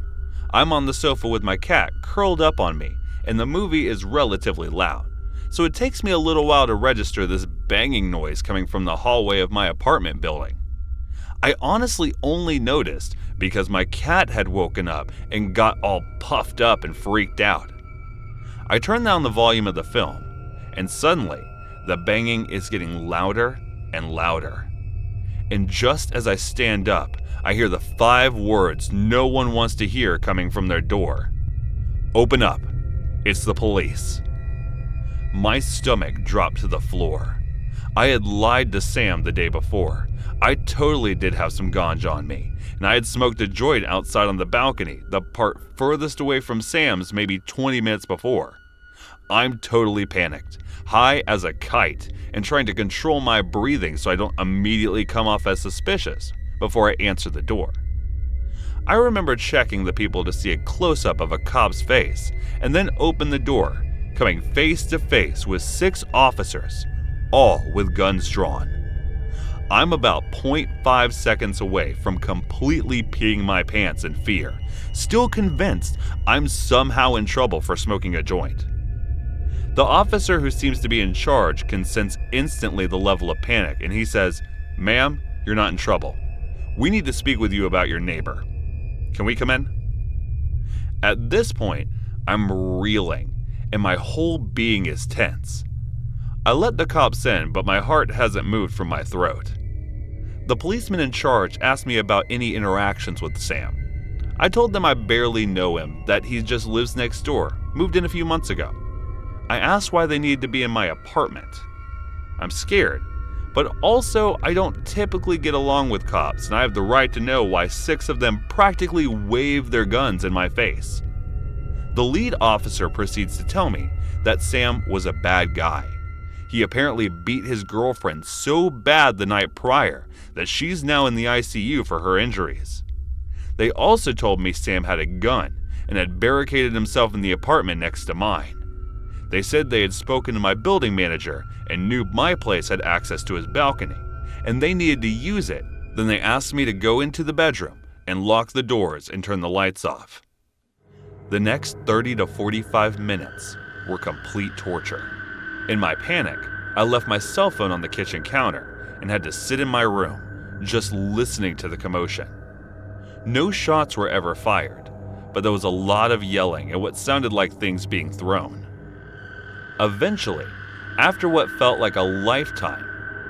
I'm on the sofa with my cat curled up on me, and the movie is relatively loud, so it takes me a little while to register this banging noise coming from the hallway of my apartment building. I honestly only noticed because my cat had woken up and got all puffed up and freaked out. I turned down the volume of the film, and suddenly, the banging is getting louder and louder. And just as I stand up, I hear the 5 words no one wants to hear coming from their door. Open up. It's the police. My stomach dropped to the floor. I had lied to Sam the day before. I totally did have some ganja on me, and I had smoked a joint outside on the balcony, the part furthest away from Sam's maybe 20 minutes before. I'm totally panicked, high as a kite, and trying to control my breathing so I don't immediately come off as suspicious before I answer the door. I remember checking the people to see a close-up of a cop's face, and then open the door, coming face to face with 6 officers, all with guns drawn. I'm about 0.5 seconds away from completely peeing my pants in fear, still convinced I'm somehow in trouble for smoking a joint. The officer who seems to be in charge can sense instantly the level of panic, and he says, "Ma'am, you're not in trouble. We need to speak with you about your neighbor. Can we come in?" At this point, I'm reeling, and my whole being is tense. I let the cops in, but my heart hasn't moved from my throat. The policeman in charge asked me about any interactions with Sam. I told them I barely know him, that he just lives next door, moved in a few months ago. I asked why they needed to be in my apartment. I'm scared, but also I don't typically get along with cops, and I have the right to know why 6 of them practically waved their guns in my face. The lead officer proceeds to tell me that Sam was a bad guy. He apparently beat his girlfriend so bad the night prior that she's now in the ICU for her injuries. They also told me Sam had a gun and had barricaded himself in the apartment next to mine. They said they had spoken to my building manager and knew my place had access to his balcony, and they needed to use it Then they asked me to go into the bedroom and lock the doors and turn the lights off. The next 30 to 45 minutes were complete torture. In my panic, I left my cell phone on the kitchen counter and had to sit in my room, just listening to the commotion. No shots were ever fired, but there was a lot of yelling and what sounded like things being thrown. Eventually, after what felt like a lifetime,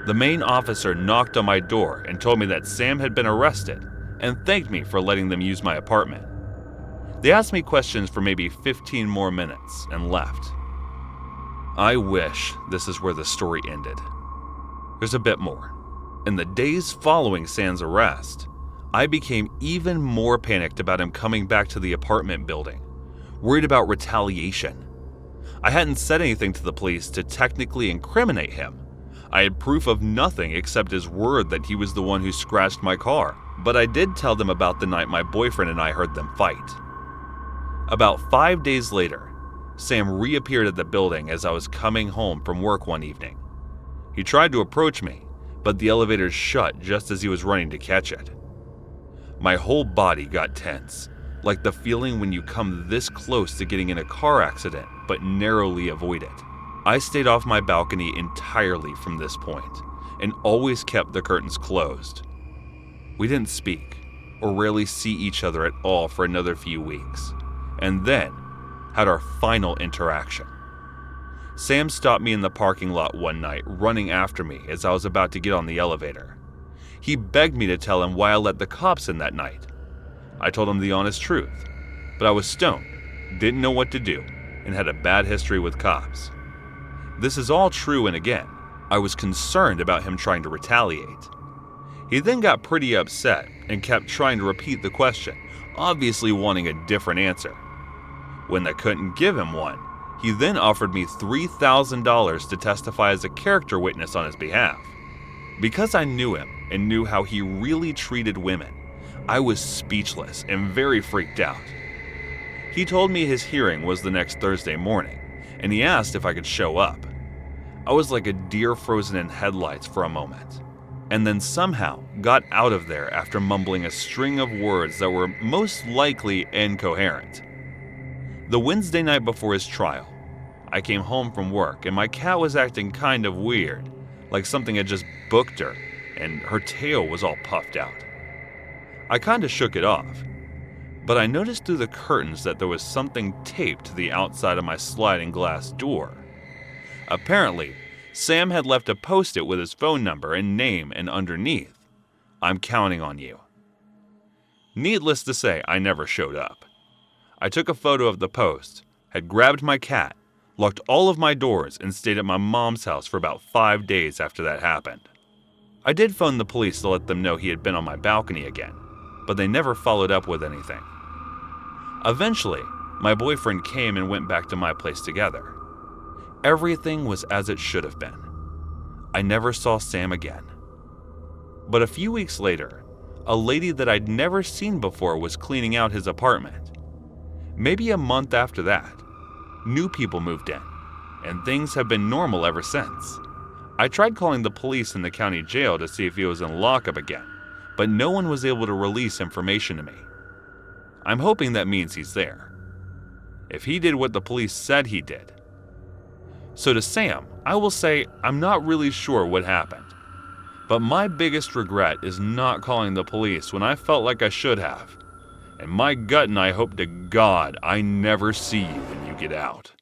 the main officer knocked on my door and told me that Sam had been arrested and thanked me for letting them use my apartment. They asked me questions for maybe 15 more minutes and left. I wish this is where the story ended. There's a bit more. In the days following Sam's arrest, I became even more panicked about him coming back to the apartment building, worried about retaliation. I hadn't said anything to the police to technically incriminate him. I had proof of nothing except his word that he was the one who scratched my car, but I did tell them about the night my boyfriend and I heard them fight. About 5 days later, Sam reappeared at the building as I was coming home from work one evening. He tried to approach me, but the elevator shut just as he was running to catch it. My whole body got tense, like the feeling when you come this close to getting in a car accident but narrowly avoid it. I stayed off my balcony entirely from this point and always kept the curtains closed. We didn't speak or rarely see each other at all for another few weeks, and then had our final interaction. Sam stopped me in the parking lot one night, running after me as I was about to get on the elevator. He begged me to tell him why I let the cops in that night. I told him the honest truth, but I was stoned, didn't know what to do, and had a bad history with cops. This is all true, and again, I was concerned about him trying to retaliate. He then got pretty upset and kept trying to repeat the question, obviously wanting a different answer. When I couldn't give him one, he then offered me $3,000 to testify as a character witness on his behalf. Because I knew him and knew how he really treated women, I was speechless and very freaked out. He told me his hearing was the next Thursday morning, and he asked if I could show up. I was like a deer frozen in headlights for a moment, and then somehow got out of there after mumbling a string of words that were most likely incoherent. The Wednesday night before his trial, I came home from work and my cat was acting kind of weird, like something had just booked her and her tail was all puffed out. I kind of shook it off, but I noticed through the curtains that there was something taped to the outside of my sliding glass door. Apparently, Sam had left a post-it with his phone number and name, and underneath, "I'm counting on you." Needless to say, I never showed up. I took a photo of the post, had grabbed my cat, locked all of my doors, and stayed at my mom's house for about 5 days after that happened. I did phone the police to let them know he had been on my balcony again, but they never followed up with anything. Eventually, my boyfriend came and went back to my place together. Everything was as it should have been. I never saw Sam again. But a few weeks later, a lady that I'd never seen before was cleaning out his apartment. Maybe a month after that, new people moved in, and things have been normal ever since. I tried calling the police in the county jail to see if he was in lockup again, but no one was able to release information to me. I'm hoping that means he's there. If he did what the police said he did. So to Sam, I will say I'm not really sure what happened. But my biggest regret is not calling the police when I felt like I should have. And my gut and I hope to God I never see you when you get out.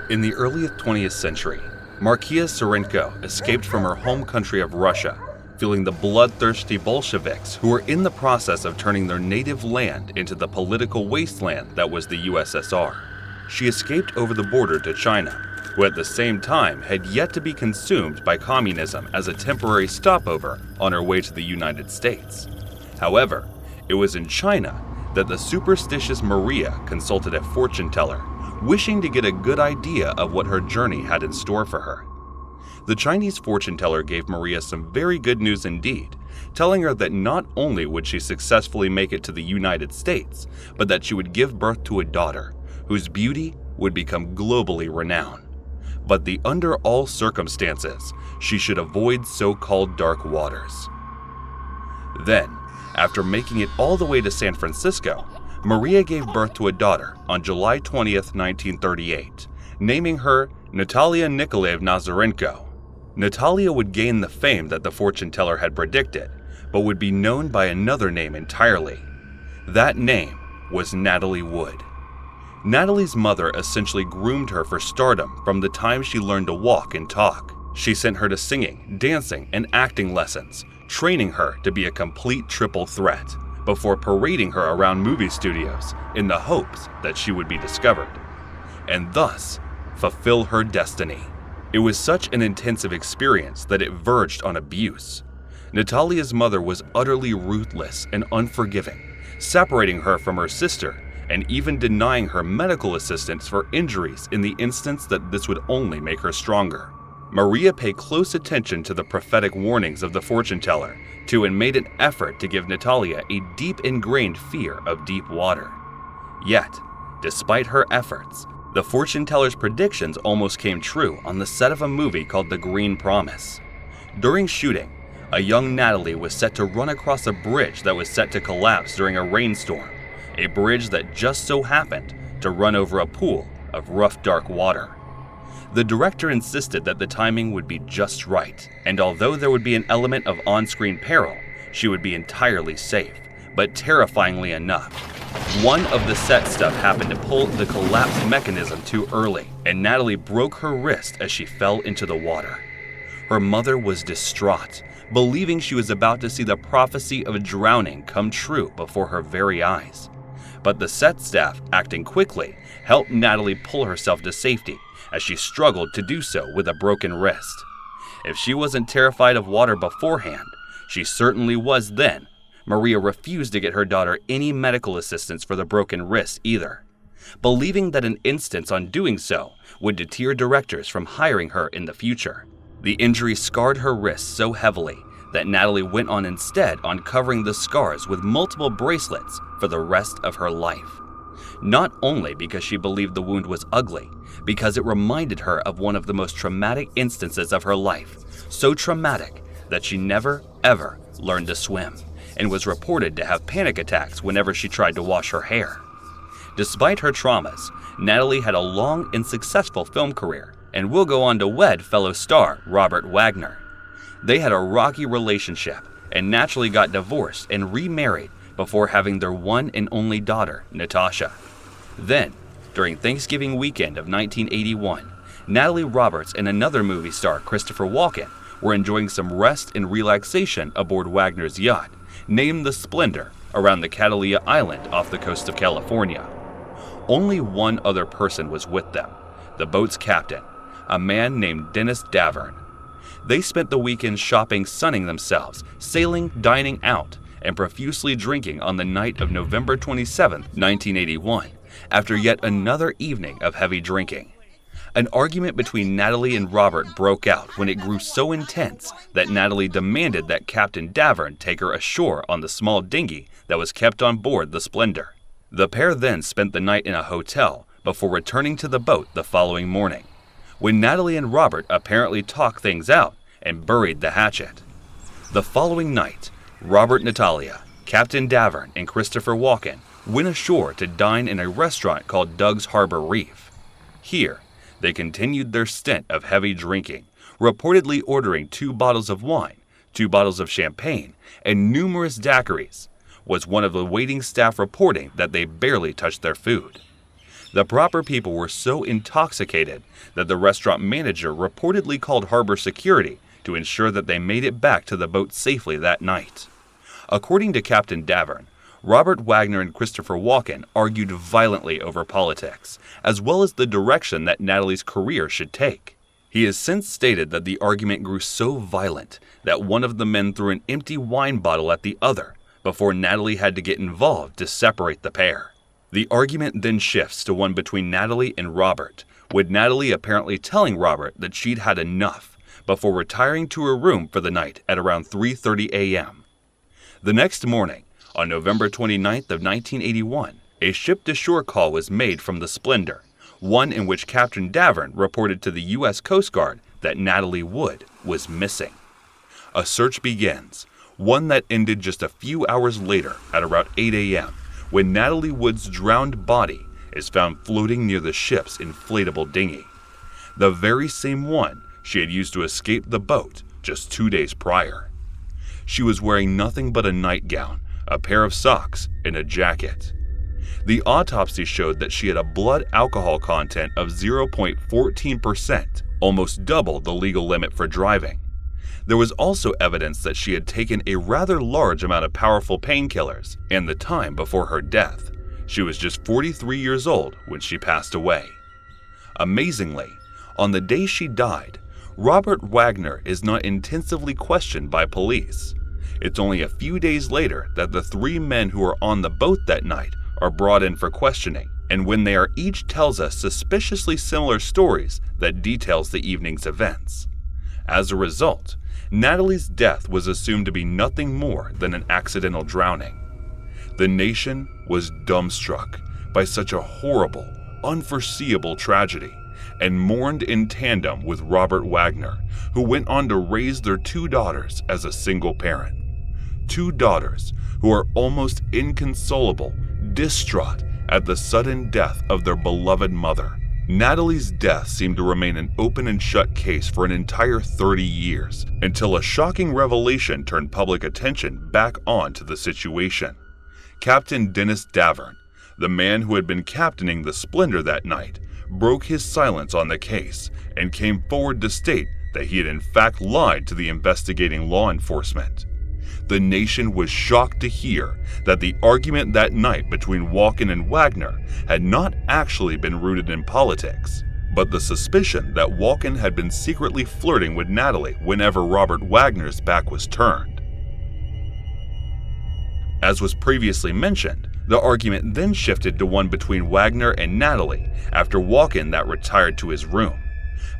In the early 20th century, Markia Sarenko escaped from her home country of Russia, feeling the bloodthirsty Bolsheviks who were in the process of turning their native land into the political wasteland that was the USSR. She escaped over the border to China, who at the same time had yet to be consumed by communism as a temporary stopover on her way to the United States. However, it was in China that the superstitious Maria consulted a fortune teller, wishing to get a good idea of what her journey had in store for her. The Chinese fortune teller gave Maria some very good news indeed, telling her that not only would she successfully make it to the United States, but that she would give birth to a daughter whose beauty would become globally renowned. But under all circumstances, she should avoid so-called dark waters. Then, after making it all the way to San Francisco, Maria gave birth to a daughter on July 20th, 1938, naming her Natalia Nikolaevna Zarenko. Natalia would gain the fame that the fortune teller had predicted, but would be known by another name entirely. That name was Natalie Wood. Natalie's mother essentially groomed her for stardom from the time she learned to walk and talk. She sent her to singing, dancing, and acting lessons, training her to be a complete triple threat, before parading her around movie studios in the hopes that she would be discovered, and thus fulfill her destiny. It was such an intensive experience that it verged on abuse. Natalia's mother was utterly ruthless and unforgiving, separating her from her sister and even denying her medical assistance for injuries in the instance that this would only make her stronger. Maria paid close attention to the prophetic warnings of the fortune teller, too, and made an effort to give Natalia a deep ingrained fear of deep water. Yet, despite her efforts, the fortune teller's predictions almost came true on the set of a movie called The Green Promise. During shooting, a young Natalie was set to run across a bridge that was set to collapse during a rainstorm, a bridge that just so happened to run over a pool of rough, dark water. The director insisted that the timing would be just right, and although there would be an element of on-screen peril, she would be entirely safe, but terrifyingly enough, one of the set stuff happened to pull the collapse mechanism too early, and Natalie broke her wrist as she fell into the water. Her mother was distraught, believing she was about to see the prophecy of drowning come true before her very eyes. But the set staff, acting quickly, helped Natalie pull herself to safety as she struggled to do so with a broken wrist. If she wasn't terrified of water beforehand, she certainly was then. Maria refused to get her daughter any medical assistance for the broken wrist either, believing that an instance on doing so would deter directors from hiring her in the future. The injury scarred her wrist so heavily that Natalie went on instead on covering the scars with multiple bracelets for the rest of her life. Not only because she believed the wound was ugly, because it reminded her of one of the most traumatic instances of her life, so traumatic that she never, ever learned to swim, and was reported to have panic attacks whenever she tried to wash her hair. Despite her traumas, Natalie had a long and successful film career, and will go on to wed fellow star Robert Wagner. They had a rocky relationship, and naturally got divorced and remarried before having their one and only daughter, Natasha. Then, during Thanksgiving weekend of 1981, Natalie Roberts and another movie star, Christopher Walken, were enjoying some rest and relaxation aboard Wagner's yacht, named the Splendor, around the Catalina Island off the coast of California. Only one other person was with them, the boat's captain, a man named Dennis Davern. They spent the weekend shopping, sunning themselves, sailing, dining out, and profusely drinking on the night of November 27, 1981, after yet another evening of heavy drinking. An argument between Natalie and Robert broke out when it grew so intense that Natalie demanded that Captain Davern take her ashore on the small dinghy that was kept on board the Splendor. The pair then spent the night in a hotel before returning to the boat the following morning, when Natalie and Robert apparently talked things out and buried the hatchet. The following night, Robert, Natalia, Captain Davern, and Christopher Walken went ashore to dine in a restaurant called Doug's Harbor Reef. Here, they continued their stint of heavy drinking, reportedly ordering 2 bottles of wine, 2 bottles of champagne, and numerous daiquiris, was one of the waiting staff reporting that they barely touched their food. The proper people were so intoxicated that the restaurant manager reportedly called harbor security to ensure that they made it back to the boat safely that night. According to Captain Davern, Robert Wagner and Christopher Walken argued violently over politics, as well as the direction that Natalie's career should take. He has since stated that the argument grew so violent that one of the men threw an empty wine bottle at the other before Natalie had to get involved to separate the pair. The argument then shifts to one between Natalie and Robert, with Natalie apparently telling Robert that she'd had enough before retiring to her room for the night at around 3:30 a.m. The next morning, on November 29th of 1981, a ship-to-shore call was made from the Splendor, one in which Captain Davern reported to the U.S. Coast Guard that Natalie Wood was missing. A search begins, one that ended just a few hours later at around 8 a.m. when Natalie Wood's drowned body is found floating near the ship's inflatable dinghy, the very same one she had used to escape the boat just 2 days prior. She was wearing nothing but a nightgown, a pair of socks, and a jacket. The autopsy showed that she had a blood alcohol content of 0.14%, almost double the legal limit for driving. There was also evidence that she had taken a rather large amount of powerful painkillers, and the time before her death. She was just 43 years old when she passed away. Amazingly, on the day she died, Robert Wagner is not intensively questioned by police. It's only a few days later that the 3 men who were on the boat that night are brought in for questioning, and when they are each tells us suspiciously similar stories that details the evening's events. As a result, Natalie's death was assumed to be nothing more than an accidental drowning. The nation was dumbstruck by such a horrible, unforeseeable tragedy, and mourned in tandem with Robert Wagner, who went on to raise their 2 daughters as a single parent. 2 daughters who are almost inconsolable, distraught at the sudden death of their beloved mother. Natalie's death seemed to remain an open and shut case for an entire 30 years, until a shocking revelation turned public attention back onto the situation. Captain Dennis Davern, the man who had been captaining the Splendor that night, broke his silence on the case and came forward to state that he had in fact lied to the investigating law enforcement. The nation was shocked to hear that the argument that night between Walken and Wagner had not actually been rooted in politics, but the suspicion that Walken had been secretly flirting with Natalie whenever Robert Wagner's back was turned. As was previously mentioned, the argument then shifted to one between Wagner and Natalie after Walken that retired to his room.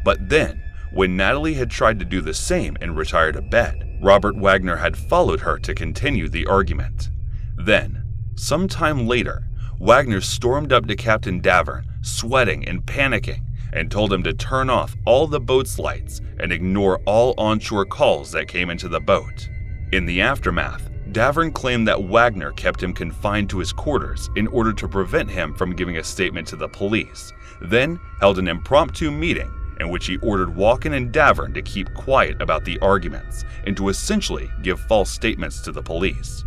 But then, when Natalie had tried to do the same and retire to bed, Robert Wagner had followed her to continue the argument. Then, sometime later, Wagner stormed up to Captain Davern, sweating and panicking, and told him to turn off all the boat's lights and ignore all onshore calls that came into the boat. In the aftermath, Davern claimed that Wagner kept him confined to his quarters in order to prevent him from giving a statement to the police, then held an impromptu meeting in which he ordered Walken and Davern to keep quiet about the arguments and to essentially give false statements to the police.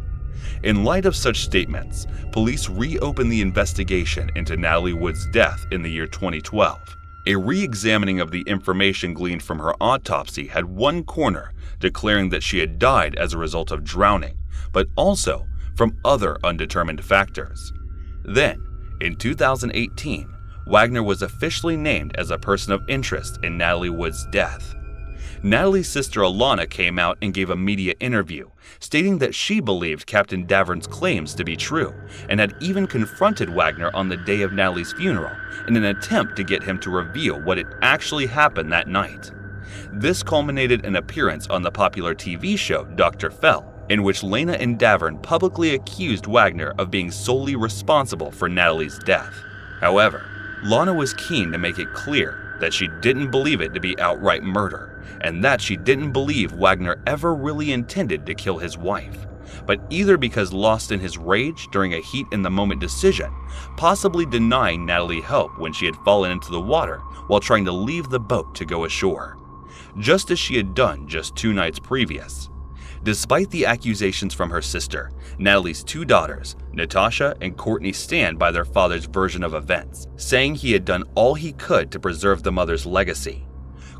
In light of such statements, police reopened the investigation into Natalie Wood's death in the year 2012. A re-examining of the information gleaned from her autopsy had one corner declaring that she had died as a result of drowning, but also from other undetermined factors. Then, in 2018, Wagner was officially named as a person of interest in Natalie Wood's death. Natalie's sister Alana came out and gave a media interview, stating that she believed Captain Davern's claims to be true, and had even confronted Wagner on the day of Natalie's funeral in an attempt to get him to reveal what had actually happened that night. This culminated in an appearance on the popular TV show Dr. Fell, in which Lena and Davern publicly accused Wagner of being solely responsible for Natalie's death. However, Lana was keen to make it clear that she didn't believe it to be outright murder, and that she didn't believe Wagner ever really intended to kill his wife, but either because lost in his rage during a heat-in-the-moment decision, possibly denying Natalie help when she had fallen into the water while trying to leave the boat to go ashore, just as she had done just 2 nights previous. Despite the accusations from her sister, Natalie's 2 daughters, Natasha and Courtney, stand by their father's version of events, saying he had done all he could to preserve the mother's legacy.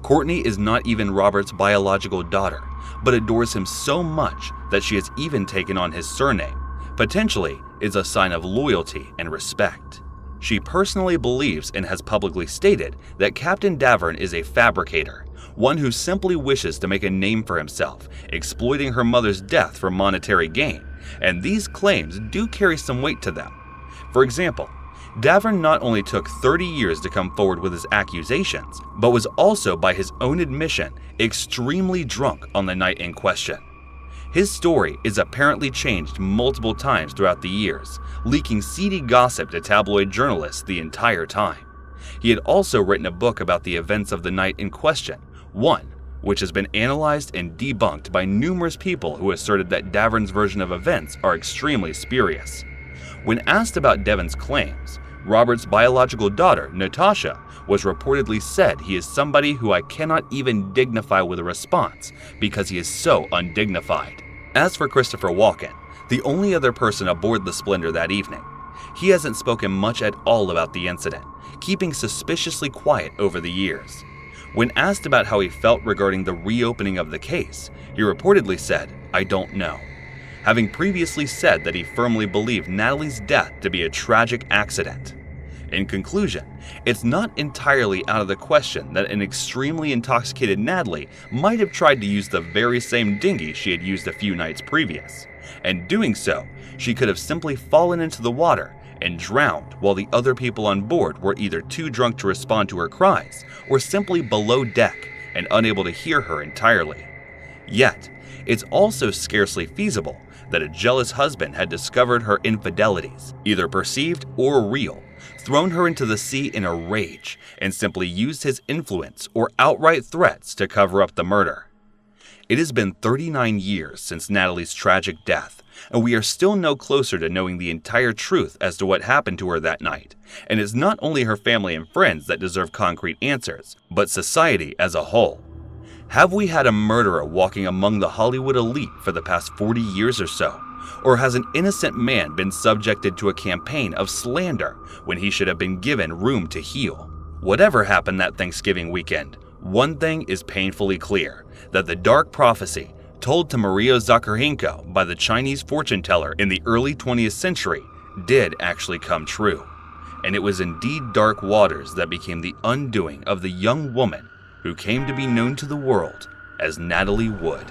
Courtney is not even Robert's biological daughter, but adores him so much that she has even taken on his surname, potentially is a sign of loyalty and respect. She personally believes and has publicly stated that Captain Davern is a fabricator, one who simply wishes to make a name for himself, exploiting her mother's death for monetary gain, and these claims do carry some weight to them. For example, Davern not only took 30 years to come forward with his accusations, but was also, by his own admission, extremely drunk on the night in question. His story is apparently changed multiple times throughout the years, leaking seedy gossip to tabloid journalists the entire time. He had also written a book about the events of the night in question, one which has been analyzed and debunked by numerous people who asserted that Davern's version of events are extremely spurious. When asked about Devon's claims, Robert's biological daughter, Natasha, was reportedly said he is somebody who I cannot even dignify with a response because he is so undignified. As for Christopher Walken, the only other person aboard the Splendor that evening, he hasn't spoken much at all about the incident, keeping suspiciously quiet over the years. When asked about how he felt regarding the reopening of the case, he reportedly said, "I don't know," having previously said that he firmly believed Natalie's death to be a tragic accident. In conclusion, it's not entirely out of the question that an extremely intoxicated Natalie might have tried to use the very same dinghy she had used a few nights previous, and doing so, she could have simply fallen into the water and drowned while the other people on board were either too drunk to respond to her cries or simply below deck and unable to hear her entirely. Yet, it's also scarcely feasible that a jealous husband had discovered her infidelities, either perceived or real, thrown her into the sea in a rage, and simply used his influence or outright threats to cover up the murder. It has been 39 years since Natalie's tragic death, and we are still no closer to knowing the entire truth as to what happened to her that night, and it's not only her family and friends that deserve concrete answers, but society as a whole. Have we had a murderer walking among the Hollywood elite for the past 40 years or so? Or has an innocent man been subjected to a campaign of slander when he should have been given room to heal? Whatever happened that Thanksgiving weekend, one thing is painfully clear, that the dark prophecy told to Maria Zakharhenko by the Chinese fortune teller in the early 20th century did actually come true. And it was indeed dark waters that became the undoing of the young woman who came to be known to the world as Natalie Wood.